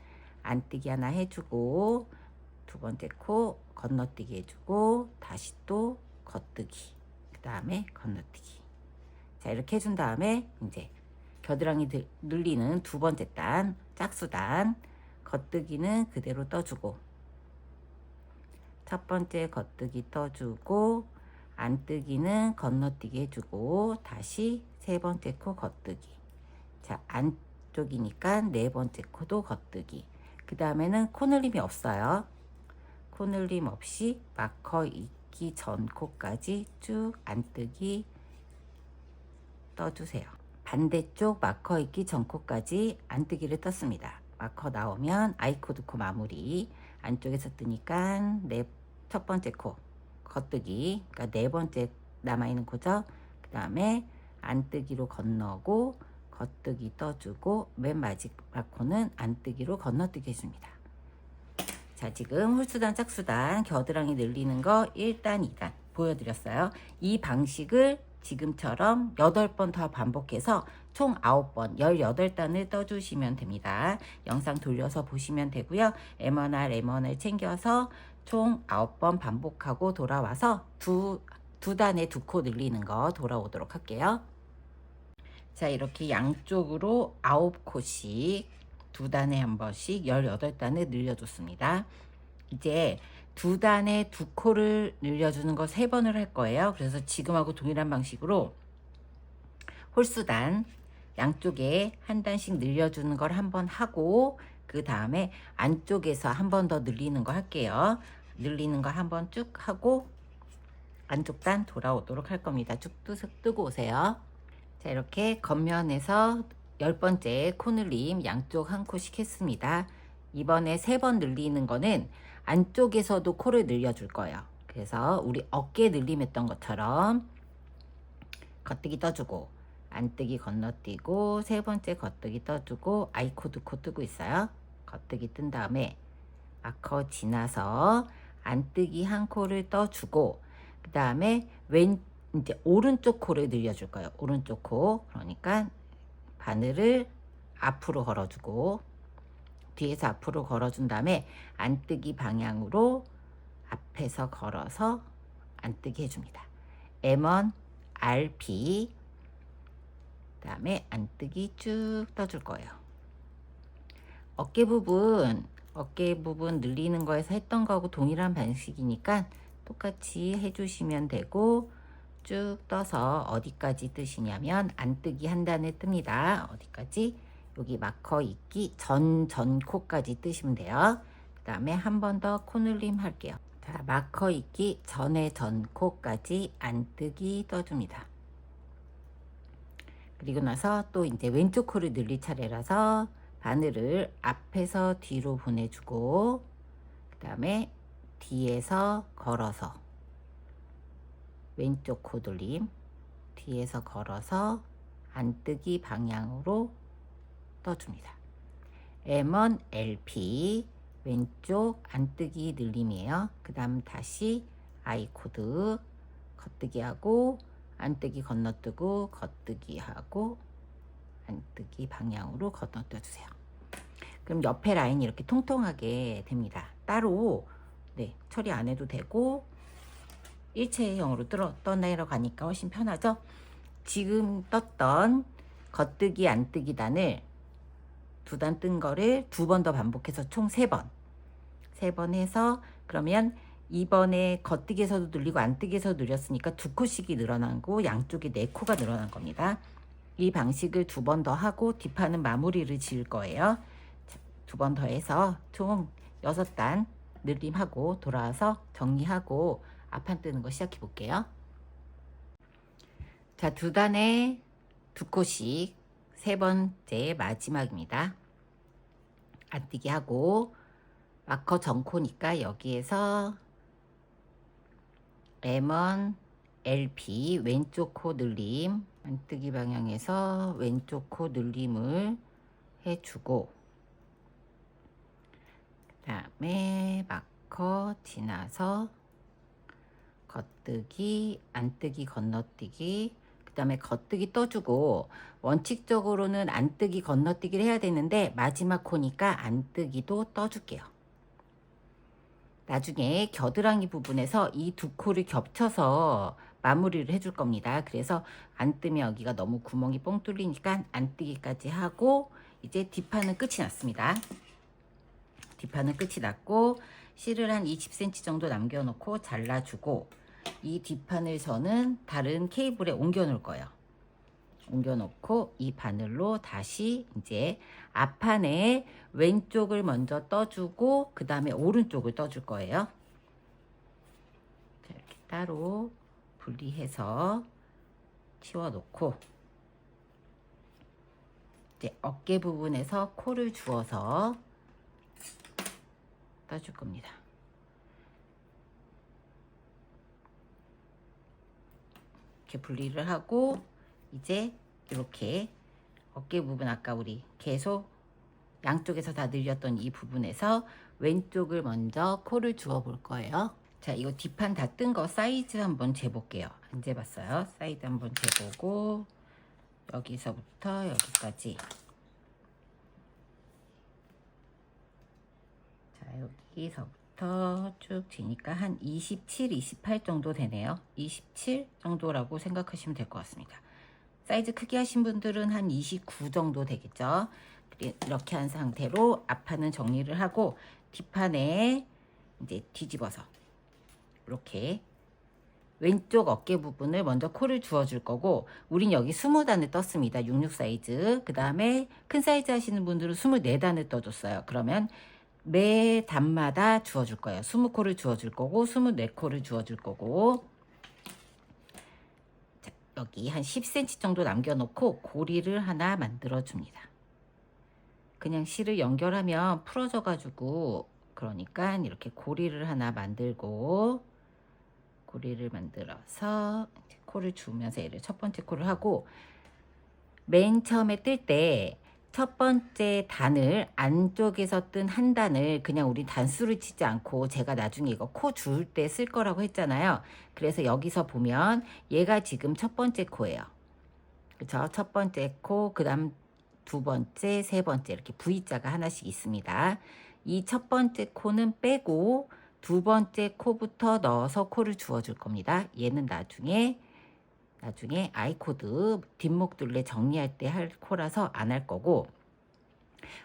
안뜨기 하나 해주고, 두 번째 코 건너뛰기 해주고, 다시 또 겉뜨기, 그 다음에 건너뛰기. 자, 이렇게 해준 다음에 이제 겨드랑이 늘리는 두 번째 단, 짝수단, 겉뜨기는 그대로 떠주고, 첫 번째 겉뜨기 떠주고, 안뜨기는 건너뛰기 해주고, 다시 세 번째 코 겉뜨기. 자, 안쪽이니까 네 번째 코도 겉뜨기. 그 다음에는 코늘림이 없어요. 코늘림 없이 마커 있기 전 코까지 쭉 안뜨기 떠주세요. 반대쪽 마커 있기 전 코까지 안뜨기를 떴습니다. 마커 나오면 아이코드 코 마무리, 안쪽에서 뜨니까 첫 번째 코 겉뜨기, 그러니까 네 번째 남아있는 코죠. 그 다음에 안뜨기로 건너고 겉뜨기 떠주고, 맨 마지막 코는 안뜨기로 건너뜨기 해줍니다. 자, 지금 홀수단, 짝수단, 겨드랑이 늘리는 거 1단, 2단 보여드렸어요. 이 방식을 지금처럼 8번 더 반복해서 총 9번, 18단을 떠주시면 됩니다. 영상 돌려서 보시면 되고요. M1R, M1을 챙겨서 총 9번 반복하고 돌아와서 두 단에 2코 늘리는 거 돌아오도록 할게요. 자, 이렇게 양쪽으로 9코씩 두 단에 한 번씩 18단을 늘려줬습니다. 이제 두 단에 2코를 늘려주는 거 3번을 할 거예요. 그래서 지금하고 동일한 방식으로 홀수단 양쪽에 한 단씩 늘려주는 걸 한 번 하고, 그 다음에 안쪽에서 한 번 더 늘리는 거 할게요. 늘리는 거 한번 쭉 하고 안쪽 단 돌아오도록 할 겁니다. 쭉 뜨고 오세요. 자, 이렇게 겉면에서 10번째 코 늘림 양쪽 한 코씩 했습니다. 이번에 3번 늘리는 거는 안쪽에서도 코를 늘려줄 거예요. 그래서 우리 어깨 늘림 했던 것처럼 겉뜨기 떠주고 안뜨기 건너뛰고 3번째 겉뜨기 떠주고 아이코드 코 뜨고 있어요. 겉뜨기 뜬 다음에 마커 지나서 안뜨기 한 코를 떠주고 그 다음에 이제 오른쪽 코를 늘려줄 거예요. 오른쪽 코. 그러니까 바늘을 앞으로 걸어주고 뒤에서 앞으로 걸어준 다음에 안뜨기 방향으로 앞에서 걸어서 안뜨기 해줍니다. M1, RP 그 다음에 안뜨기 쭉 떠줄 거예요. 어깨 부분 늘리는 거에서 했던 거하고 동일한 방식이니까 똑같이 해주시면 되고 쭉 떠서 어디까지 뜨시냐면 안뜨기 한 단에 뜹니다. 어디까지? 여기 마커 있기 전 코까지 뜨시면 돼요. 그 다음에 한 번 더 코늘림 할게요. 자, 마커 있기 전에 전 코까지 안뜨기 떠줍니다. 그리고 나서 또 이제 왼쪽 코를 늘릴 차례라서 바늘을 앞에서 뒤로 보내주고 그 다음에 뒤에서 걸어서 왼쪽 코 돌림 뒤에서 걸어서 안뜨기 방향으로 떠줍니다. M1 LP 왼쪽 안뜨기 늘림이에요. 그 다음 다시 I 코드 겉뜨기 하고 안뜨기 건너뜨고 겉뜨기 하고 안뜨기 방향으로 건너떠 주세요. 그럼 옆에 라인이 이렇게 통통하게 됩니다. 따로 처리 안 해도 되고 일체형으로 떠내려 가니까 훨씬 편하죠. 지금 떴던 겉뜨기 안뜨기 단을 2단 뜬 거를 2번 더 반복해서 총 3번 해서 그러면 이번에 겉뜨기에서도 늘리고 안뜨기에서도 늘렸으니까 2코씩이 늘어나고 양쪽에 4코가 늘어난 겁니다. 이 방식을 2번 더 하고 뒷판은 마무리를 지을 거예요. 2번 더 해서 총 6단 늘림하고 돌아와서 정리하고 앞판 뜨는 거 시작해 볼게요. 자, 2단에 2코씩 3번째 마지막입니다. 안뜨기 하고 마커 전코니까 여기에서 M1 LP 왼쪽 코 늘림 안뜨기 방향에서 왼쪽 코 늘림을 해주고 그 다음에 마커 지나서 겉뜨기 안뜨기 건너뛰기 그 다음에 겉뜨기 떠주고 원칙적으로는 안뜨기 건너뛰기를 해야 되는데 마지막 코니까 안뜨기도 떠줄게요. 나중에 겨드랑이 부분에서 이 2코를 겹쳐서 마무리를 해줄 겁니다. 그래서 안 뜨면 여기가 너무 구멍이 뻥 뚫리니까 안뜨기까지 하고 이제 뒷판은 끝이 났습니다. 뒷판은 끝이 났고 실을 한 20cm 정도 남겨놓고 잘라주고 이 뒷판을 저는 다른 케이블에 옮겨 놓을 거예요. 옮겨 놓고 이 바늘로 다시 이제 앞판에 왼쪽을 먼저 떠주고 그 다음에 오른쪽을 떠줄 거예요. 이렇게 따로 분리해서 치워 놓고 이제 어깨 부분에서 코를 주어서 떠줄 겁니다. 이렇게 분리를 하고 이제 이렇게 어깨 부분 아까 우리 계속 양쪽에서 다 늘렸던 이 부분에서 왼쪽을 먼저 코를 주어 볼 거예요. 자, 이거 뒷판 다 뜬 거 사이즈 한번 재볼게요. 안 재봤어요. 사이즈 한번 재보고 여기서부터 여기까지 자, 여기서부터 쭉 지니까 한 27, 28 정도 되네요. 27 정도라고 생각하시면 될 것 같습니다. 사이즈 크게 하신 분들은 한 29 정도 되겠죠. 이렇게 한 상태로 앞판은 정리를 하고 뒷판에 이제 뒤집어서 이렇게 왼쪽 어깨 부분을 먼저 코를 주어줄 거고 우린 여기 20단을 떴습니다. 66 사이즈. 그 다음에 큰 사이즈 하시는 분들은 24단을 떠줬어요. 그러면 매 단마다 주어줄 거예요. 20코를 주어줄 거고 24코를 주어줄 거고. 자, 여기 한 10cm 정도 남겨놓고 고리를 하나 만들어 줍니다. 그냥 실을 연결하면 풀어져 가지고, 그러니까 이렇게 고리를 하나 만들고, 고리를 만들어서 코를 주면서 얘를 첫 번째 코를 하고, 맨 처음에 뜰 때 첫 번째 단을 안쪽에서 뜬 한 단을 그냥 우리 단수를 치지 않고, 제가 나중에 이거 코 줄 때 쓸 거라고 했잖아요. 그래서 여기서 보면 얘가 지금 첫 번째 코예요. 그쵸? 첫 번째 코, 그 다음 두 번째, 세 번째 이렇게 V자가 하나씩 있습니다. 이 첫 번째 코는 빼고 두 번째 코부터 넣어서 코를 주어줄 겁니다. 얘는 나중에 아이코드 뒷목둘레 정리할 때 할 코라서 안 할 거고,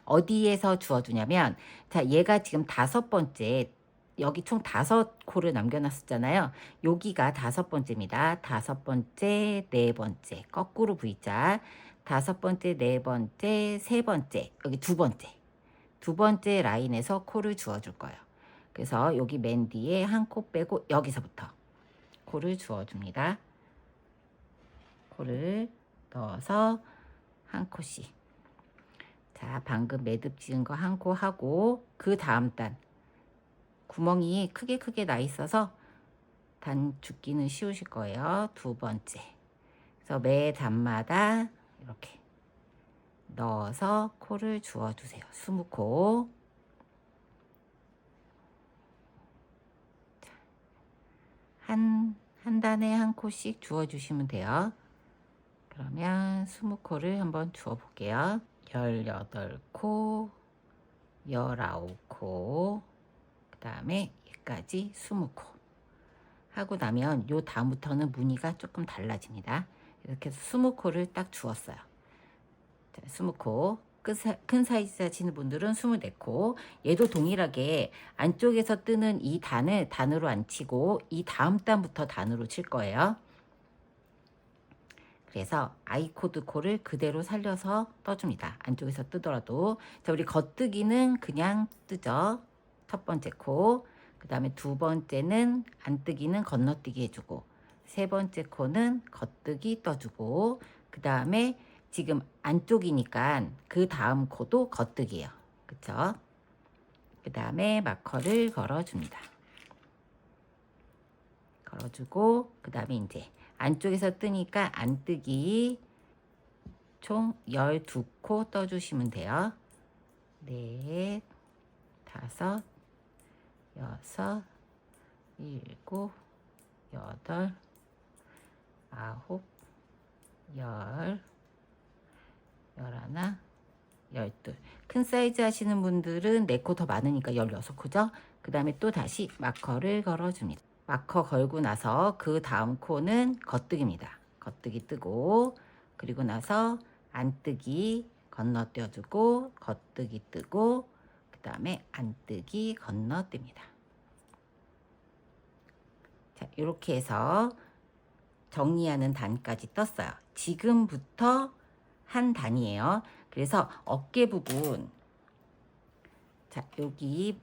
어디에서 주어주냐면, 자, 얘가 지금 다섯 번째, 여기 총 5코를 남겨놨었잖아요. 여기가 5번째입니다. 5번째, 4번째, 거꾸로 V자, 5번째, 4번째, 3번째, 여기 2번째. 2번째 라인에서 코를 주어줄 거예요. 그래서 여기 맨 뒤에 한 코 빼고 여기서부터 코를 주어줍니다. 코를 넣어서 한 코씩. 자, 방금 매듭 지은 거 한 코 하고, 그 다음 단 구멍이 크게 나 있어서 단 죽기는 쉬우실 거예요. 두 번째. 그래서 매 단마다 이렇게 넣어서 코를 주어주세요. 20코. 한 단에 한 코씩 주어주시면 돼요. 그러면 20코를 한번 주어 볼게요. 18코, 19코, 그 다음에 여기까지 20코 하고 나면 요 다음부터는 무늬가 조금 달라집니다. 이렇게 해서 20코를 딱 주었어요. 자, 20코. 큰 사이즈 하시는 분들은 24코. 얘도 동일하게 안쪽에서 뜨는 이 단을 단으로 안 치고 이 다음 단부터 단으로 칠 거예요. 그래서 아이코드 코를 그대로 살려서 떠줍니다. 안쪽에서 뜨더라도. 자, 우리 겉뜨기는 그냥 뜨죠. 첫 번째 코. 그 다음에 두 번째는 안뜨기는 건너뛰기 해주고, 세 번째 코는 겉뜨기 떠주고, 그 다음에 지금 안쪽이니까 그 다음 코도 겉뜨기예요. 그쵸? 그 다음에 마커를 걸어줍니다. 걸어주고, 그 다음에 이제 안쪽에서 뜨니까 안뜨기 총 12코 떠주시면 돼요. 넷, 다섯, 여섯, 일곱, 여덟, 아홉, 열, 열하나, 열둘. 큰 사이즈 하시는 분들은 4코 더 많으니까 16코죠. 그 다음에 또 다시 마커를 걸어줍니다. 마커 걸고 나서 그 다음 코는 겉뜨기입니다. 겉뜨기 뜨고, 그리고 나서 안뜨기 건너뛰어주고, 겉뜨기 뜨고, 그 다음에 안뜨기 건너뜁니다. 자, 이렇게 해서 정리하는 단까지 떴어요. 지금부터 한 단이에요. 그래서 어깨 부분, 자, 여기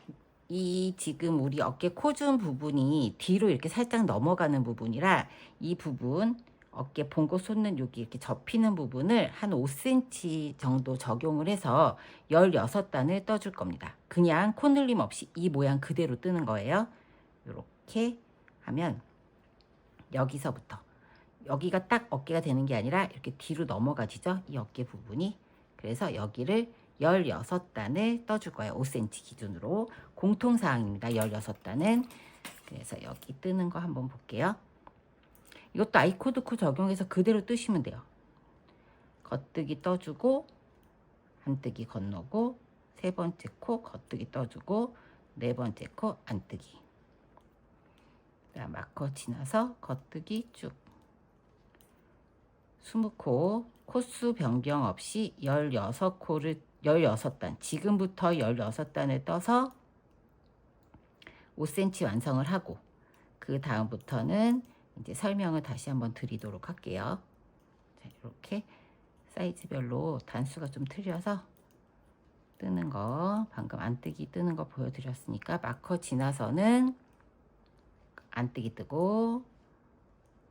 이 지금 우리 어깨 코준 부분이 뒤로 이렇게 살짝 넘어가는 부분이라, 이 부분 어깨 봉고 솟는 여기 이렇게 접히는 부분을 한 5cm 정도 적용을 해서 16단을 떠줄 겁니다. 그냥 코늘림 없이 이 모양 그대로 뜨는 거예요. 이렇게 하면 여기서부터 여기가 딱 어깨가 되는 게 아니라 이렇게 뒤로 넘어가지죠. 이 어깨 부분이. 그래서 여기를 16단을 떠줄 거예요. 5cm 기준으로. 공통사항입니다. 16단은. 그래서 여기 뜨는 거 한번 볼게요. 이것도 아이코드 코 적용해서 그대로 뜨시면 돼요. 겉뜨기 떠주고, 안뜨기 건너고, 세 번째 코 겉뜨기 떠주고, 네 번째 코 안뜨기. 마커 지나서 겉뜨기 쭉. 20코, 코수 변경 없이 16코를 16단, 지금부터 16단을 떠서 5cm 완성을 하고, 그 다음부터는 이제 설명을 다시 한번 드리도록 할게요. 자, 이렇게 사이즈별로 단수가 좀 틀려서 뜨는 거, 방금 안뜨기 뜨는 거 보여드렸으니까 마커 지나서는 안뜨기 뜨고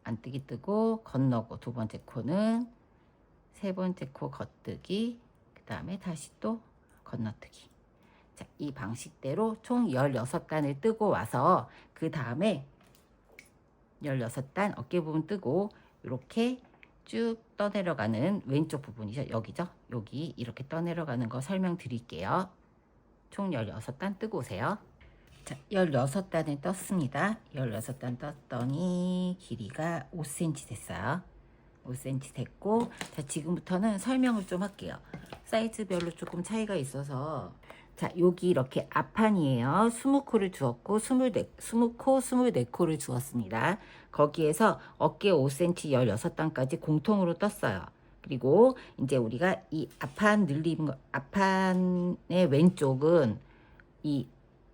안뜨기 뜨고 건너고, 두 번째 코는 세 번째 코 겉뜨기, 그 다음에 다시 또 건너뜨기. 자, 이 방식대로 총 16단을 뜨고 와서 그 다음에 16단 어깨 부분 뜨고 이렇게 쭉 떠내려가는 왼쪽 부분이죠. 여기죠. 여기 이렇게 떠내려가는 거 설명드릴게요. 총 16단 뜨고 오세요. 자, 16단을 떴습니다. 16단 떴더니 길이가 5cm 됐어요. 5cm 됐고, 자, 지금부터는 설명을 좀 할게요. 사이즈별로 조금 차이가 있어서, 자, 여기 이렇게 앞판이에요. 20코를 주었고 20코, 24코를 주었습니다. 거기에서 어깨 5cm 16단까지 공통으로 떴어요. 그리고 이제 우리가 이 앞판 늘림, 앞판의 왼쪽은 이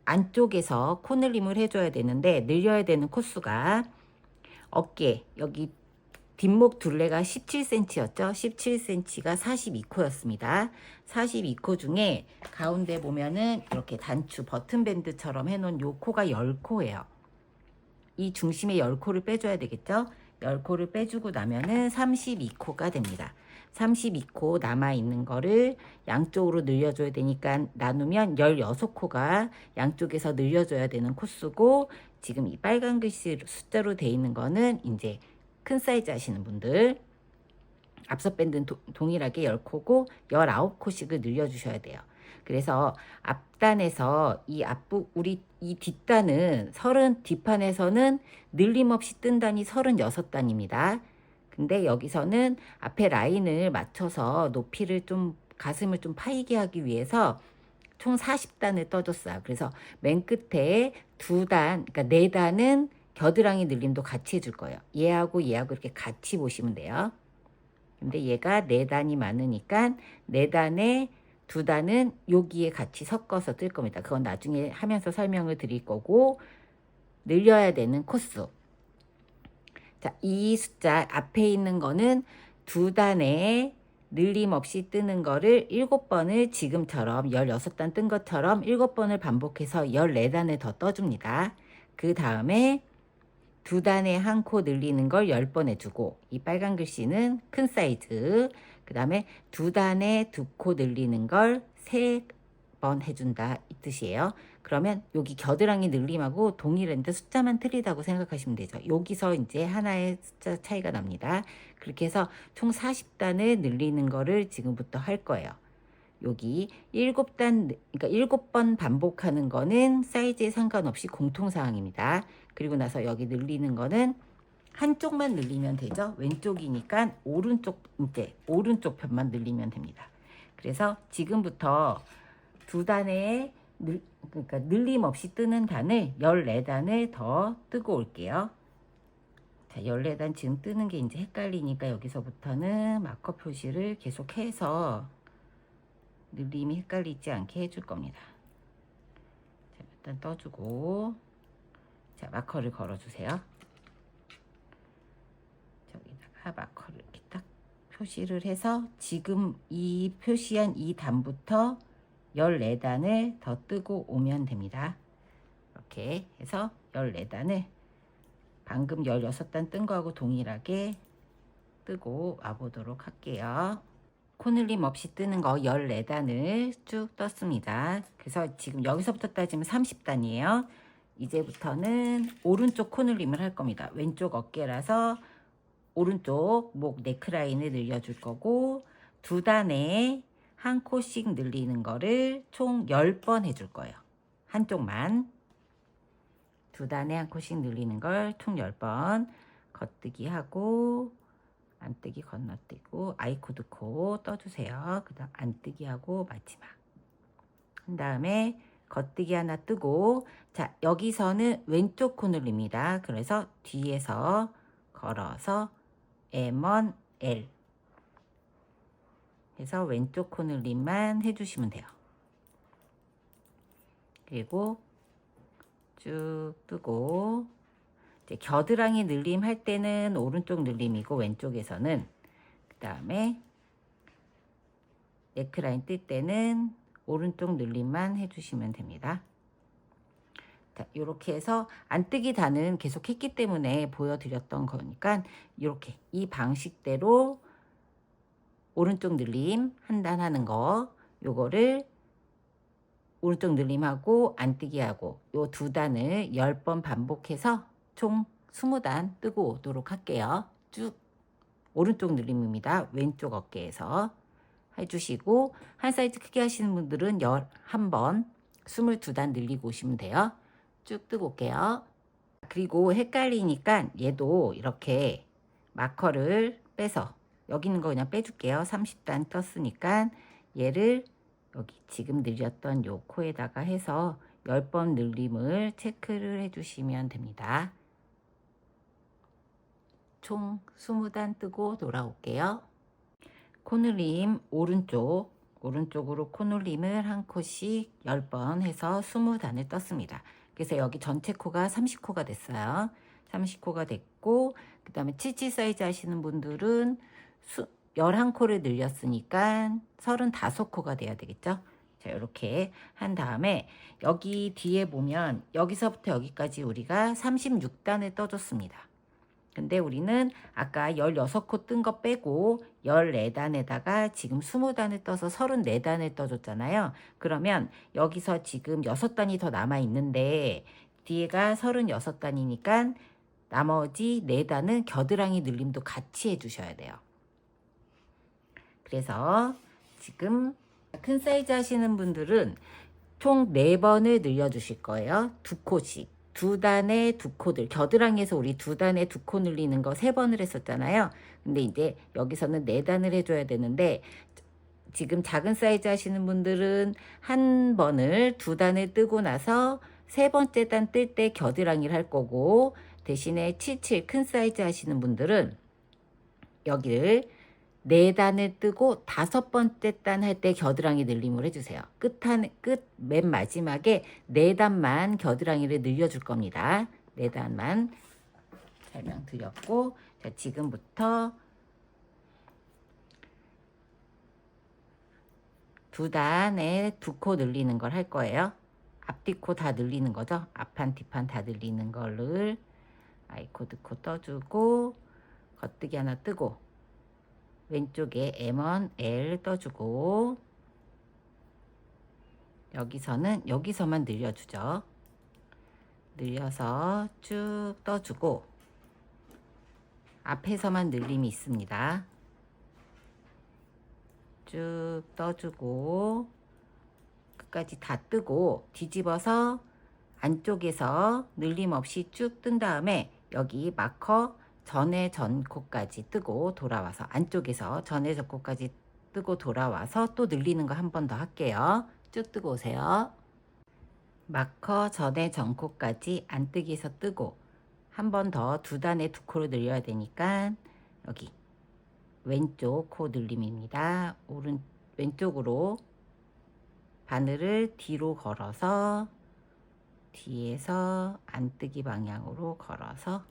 안쪽에서 코늘림을 해줘야 되는데, 늘려야 되는 코수가 어깨 여기 뒷목 둘레가 17cm였죠. 17cm가 42코였습니다. 42코 중에 가운데 보면은 이렇게 단추 버튼밴드처럼 해놓은 요 코가 10코예요. 이 중심에 10코를 빼줘야 되겠죠. 10코를 빼주고 나면은 32코가 됩니다. 32코 남아있는 거를 양쪽으로 늘려줘야 되니까 나누면 16코가 양쪽에서 늘려줘야 되는 코수고, 지금 이 빨간 글씨 숫자로 돼 있는 거는 이제 큰 사이즈 하시는 분들, 앞서 밴드는 동일하게 10코고 19코씩을 늘려주셔야 돼요. 그래서 앞단에서 이 앞부, 우리 이 뒷단은 뒷판에서는 늘림없이 뜬 단이 36단입니다. 근데 여기서는 앞에 라인을 맞춰서 높이를 좀, 가슴을 좀 파이게 하기 위해서 총 40단을 떠줬어요. 그래서 맨 끝에 2단, 그러니까 4단은 겨드랑이 늘림도 같이 해줄 거예요. 얘하고 이렇게 같이 보시면 돼요. 근데 얘가 4단이 많으니까 4단에 2단은 여기에 같이 섞어서 뜰 겁니다. 그건 나중에 하면서 설명을 드릴 거고, 늘려야 되는 코수. 자, 이 숫자 앞에 있는 거는 2단에 늘림 없이 뜨는 거를 7번을 지금처럼 16단 뜬 것처럼 7번을 반복해서 14단을 더 떠줍니다. 그 다음에 2단에 1코 늘리는 걸 10번 해주고, 이 빨간 글씨는 큰 사이즈, 그 다음에 2단에 2코 늘리는 걸 3번 해준다, 이 뜻이에요. 그러면 여기 겨드랑이 늘림하고 동일한데 숫자만 틀리다고 생각하시면 되죠. 여기서 이제 하나의 숫자 차이가 납니다. 그렇게 해서 총 40단을 늘리는 거를 지금부터 할 거예요. 여기 7단, 그러니까 7번 반복하는 거는 사이즈에 상관없이 공통사항입니다. 그리고 나서 여기 늘리는 거는 한쪽만 늘리면 되죠. 왼쪽이니까 이제 오른쪽 편만 늘리면 됩니다. 그래서 지금부터 2단에 그러니까 늘림 없이 뜨는 단을 14단을 더 뜨고 올게요. 자, 14단 지금 뜨는 게 이제 헷갈리니까 여기서부터는 마커 표시를 계속해서 늘림이 헷갈리지 않게 해줄 겁니다. 자, 일단 떠주고, 자, 마커를 걸어주세요. 저기다가 마커를 이렇게 딱 표시를 해서 지금 이 표시한 이 단부터 14단을 더 뜨고 오면 됩니다. 이렇게 해서 14단을 방금 16단 뜬 거하고 동일하게 뜨고 와보도록 할게요. 코늘림 없이 뜨는 거 14단을 쭉 떴습니다. 그래서 지금 여기서부터 따지면 30단이에요. 이제부터는 오른쪽 코늘림을 할 겁니다. 왼쪽 어깨라서 오른쪽 목 네크라인을 늘려줄 거고, 2단에 1코씩 늘리는 거를 총 10번 해줄 거예요. 한쪽만. 2단에 1코씩 늘리는 걸 총 10번 겉뜨기 하고, 안뜨기 건너뛰고, 아이코드 코 떠주세요. 그 다음 안뜨기 하고 마지막. 그 다음에 겉뜨기 하나 뜨고, 자, 여기서는 왼쪽 코늘립니다. 그래서 뒤에서 걸어서 M1, L 해서 왼쪽 코늘림만 해주시면 돼요. 그리고 쭉 뜨고, 이제 겨드랑이 늘림 할 때는 오른쪽 늘림이고 왼쪽에서는, 그 다음에 네크라인 뜰 때는 오른쪽 늘림만 해주시면 됩니다. 자, 이렇게 해서 안뜨기 단은 계속 했기 때문에 보여드렸던 거니까 이렇게 이 방식대로 오른쪽 늘림 한 단 하는 거, 요거를 오른쪽 늘림하고 안뜨기 하고 요 두 단을 10번 반복해서 총 20단 뜨고 오도록 할게요. 쭉 오른쪽 늘림입니다. 왼쪽 어깨에서 해주시고, 한 사이즈 크게 하시는 분들은 11번 22단 늘리고 오시면 돼요. 쭉 뜨고 올게요. 그리고 헷갈리니까 얘도 이렇게 마커를 빼서 여기 있는 거 그냥 빼줄게요. 30단 떴으니까 얘를 여기 지금 늘렸던 요 코에다가 해서 10번 늘림을 체크를 해주시면 됩니다. 총 20단 뜨고 돌아올게요. 코늘림 오른쪽으로 코늘림을 한 코씩 10번 해서 20단을 떴습니다. 그래서 여기 전체 코가 30코가 됐어요. 30코가 됐고, 그 다음에 77 사이즈 하시는 분들은 11코를 늘렸으니까 35코가 돼야 되겠죠. 자, 이렇게 한 다음에 여기 뒤에 보면 여기서부터 여기까지 우리가 36단을 떠줬습니다. 근데 우리는 아까 16코 뜬 거 빼고 14단에다가 지금 20단을 떠서 34단을 떠줬잖아요. 그러면 여기서 지금 6단이 더 남아 있는데 뒤에가 36단이니까 나머지 4단은 겨드랑이 늘림도 같이 해주셔야 돼요. 그래서 지금 큰 사이즈 하시는 분들은 총 4번을 늘려주실 거예요. 2코씩. 2단에 2코들, 겨드랑이에서 우리 2단에 2코 늘리는 거 3번을 했었잖아요. 근데 이제 여기서는 4단을 해줘야 되는데, 지금 작은 사이즈 하시는 분들은 한 번을 2단을 뜨고 나서 3번째 단 뜰 때 겨드랑이를 할 거고, 대신에 77 큰 사이즈 하시는 분들은 여기를 4단을 뜨고 5번째 단 할 때 겨드랑이 늘림을 해주세요. 맨 마지막에 4단만 겨드랑이를 늘려줄 겁니다. 4단만 설명드렸고, 자, 지금부터 2단에 2코 늘리는 걸 할 거예요. 앞뒤 코 다 늘리는 거죠. 앞판 뒷판 다 늘리는 거를 아이코드 떠주고, 겉뜨기 하나 뜨고, 왼쪽에 M1, L 떠주고, 여기서만 늘려주죠. 늘려서 쭉 떠주고, 앞에서만 늘림이 있습니다. 쭉 떠주고 끝까지 다 뜨고 뒤집어서 안쪽에서 늘림 없이 쭉 뜬 다음에 여기 마커 전에 전코까지 뜨고 돌아와서 안쪽에서 전에 전코까지 뜨고 돌아와서 또 늘리는 거 한 번 더 할게요. 쭉 뜨고 오세요. 마커 전에 전코까지 안뜨기에서 뜨고 한 번 더 2단에 2코로 늘려야 되니까 여기 왼쪽 코 늘림입니다. 왼쪽으로 바늘을 뒤로 걸어서 뒤에서 안뜨기 방향으로 걸어서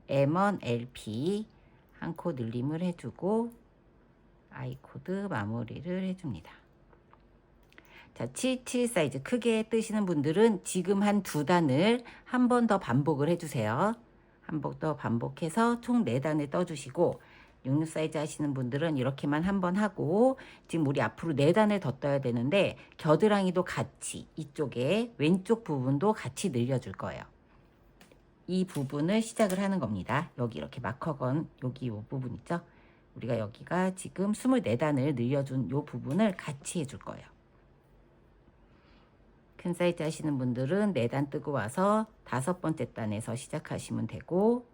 M1, LP 한 코 늘림을 해주고 아이코드 마무리를 해줍니다. 자, 77 사이즈 크게 뜨시는 분들은 지금 한 2단을 한 번 더 반복을 해주세요. 한 번 더 반복해서 총 4단을 떠주시고, 66 사이즈 하시는 분들은 이렇게만 한 번 하고, 지금 우리 앞으로 4단을 더 떠야 되는데 겨드랑이도 같이 이쪽에 왼쪽 부분도 같이 늘려줄 거예요. 이 부분을 시작을 하는 겁니다. 여기 이렇게 마커건 여기 이 부분 있죠? 우리가 여기가 지금 24단을 늘려준 이 부분을 같이 해줄 거예요. 큰 사이즈 하시는 분들은 4단 뜨고 와서 5번째 단에서 시작하시면 되고,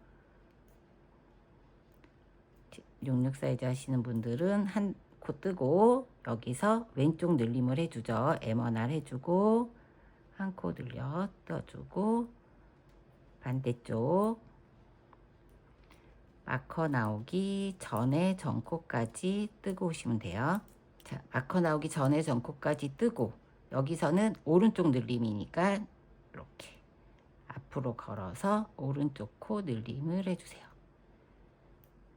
66 사이즈 하시는 분들은 한 코 뜨고 여기서 왼쪽 늘림을 해주죠. M1R 해주고 한 코 늘려 떠주고 반대쪽 마커 나오기 전에 전코까지 뜨고 오시면 돼요. 자, 마커 나오기 전에 전코까지 뜨고 여기서는 오른쪽 늘림이니까 이렇게 앞으로 걸어서 오른쪽 코 늘림을 해주세요.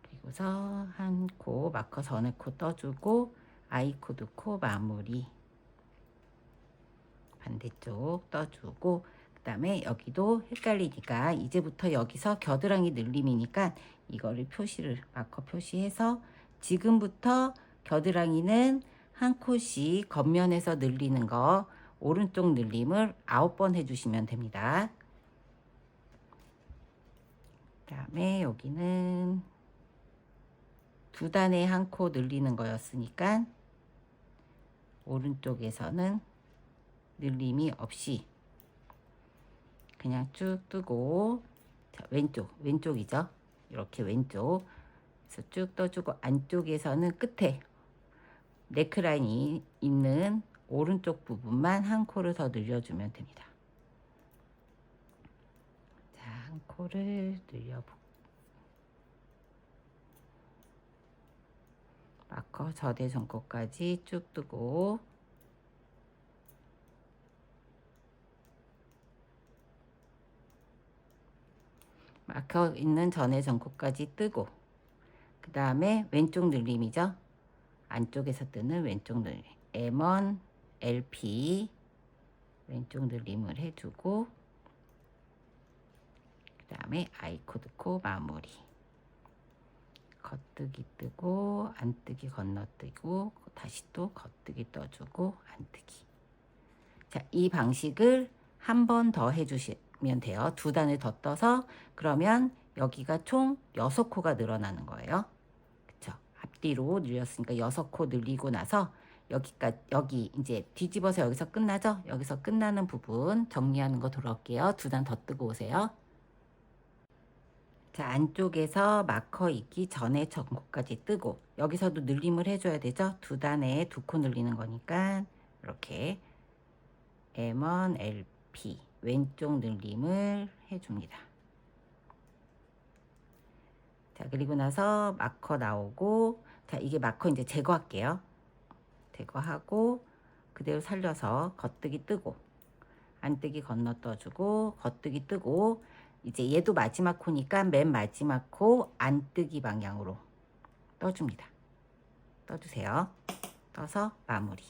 그리고서 한 코 마커 전에 코 떠주고 아이코드 코 마무리. 반대쪽 떠주고, 그 다음에 여기도 헷갈리니까 이제부터 여기서 겨드랑이 늘림이니까 이거를 표시를 마커 표시해서 지금부터 겨드랑이는 한 콧씩 겉면에서 늘리는 거 오른쪽 늘림을 9번 해주시면 됩니다. 그 다음에 여기는 두 단에 한 코 늘리는 거였으니까 오른쪽에서는 늘림이 없이 그냥 쭉 뜨고, 자, 왼쪽이죠. 이렇게 왼쪽 그래서 쭉 떠주고, 안쪽에서는 끝에 네크라인이 있는 오른쪽 부분만 한 코를 더 늘려주면 됩니다. 자, 한 코를 늘려볼게요. 마커 저대전코까지 쭉 뜨고, 마커 있는 전의 전코까지 뜨고, 그 다음에 왼쪽 늘림이죠. 안쪽에서 뜨는 왼쪽 늘림 M1 LP 왼쪽 늘림을 해주고, 그 다음에 아이코드코 마무리. 겉뜨기 뜨고 안뜨기 건너뜨고 다시 또 겉뜨기 떠주고 안뜨기. 자, 이 방식을 한 번 더 해주시면 돼요. 두 단을 더 떠서, 그러면 여기가 총 6코가 늘어나는 거예요. 그쵸? 앞뒤로 늘렸으니까 6코 늘리고 나서 여기 이제 뒤집어서 여기서 끝나죠? 여기서 끝나는 부분 정리하는 거 돌아올게요. 두 단 더 뜨고 오세요. 자, 안쪽에서 마커 있기 전에 전코까지 뜨고, 여기서도 늘림을 해줘야 되죠. 두 단에 2코 늘리는 거니까 이렇게 M1 LP 왼쪽 늘림을 해줍니다. 자, 그리고 나서 마커 나오고, 자, 이게 마커 이제 제거할게요. 제거하고 그대로 살려서 겉뜨기 뜨고 안뜨기 건너 떠주고 겉뜨기 뜨고, 이제 얘도 마지막 코니까 맨 마지막 코 안뜨기 방향으로 떠줍니다. 떠주세요. 떠서 마무리.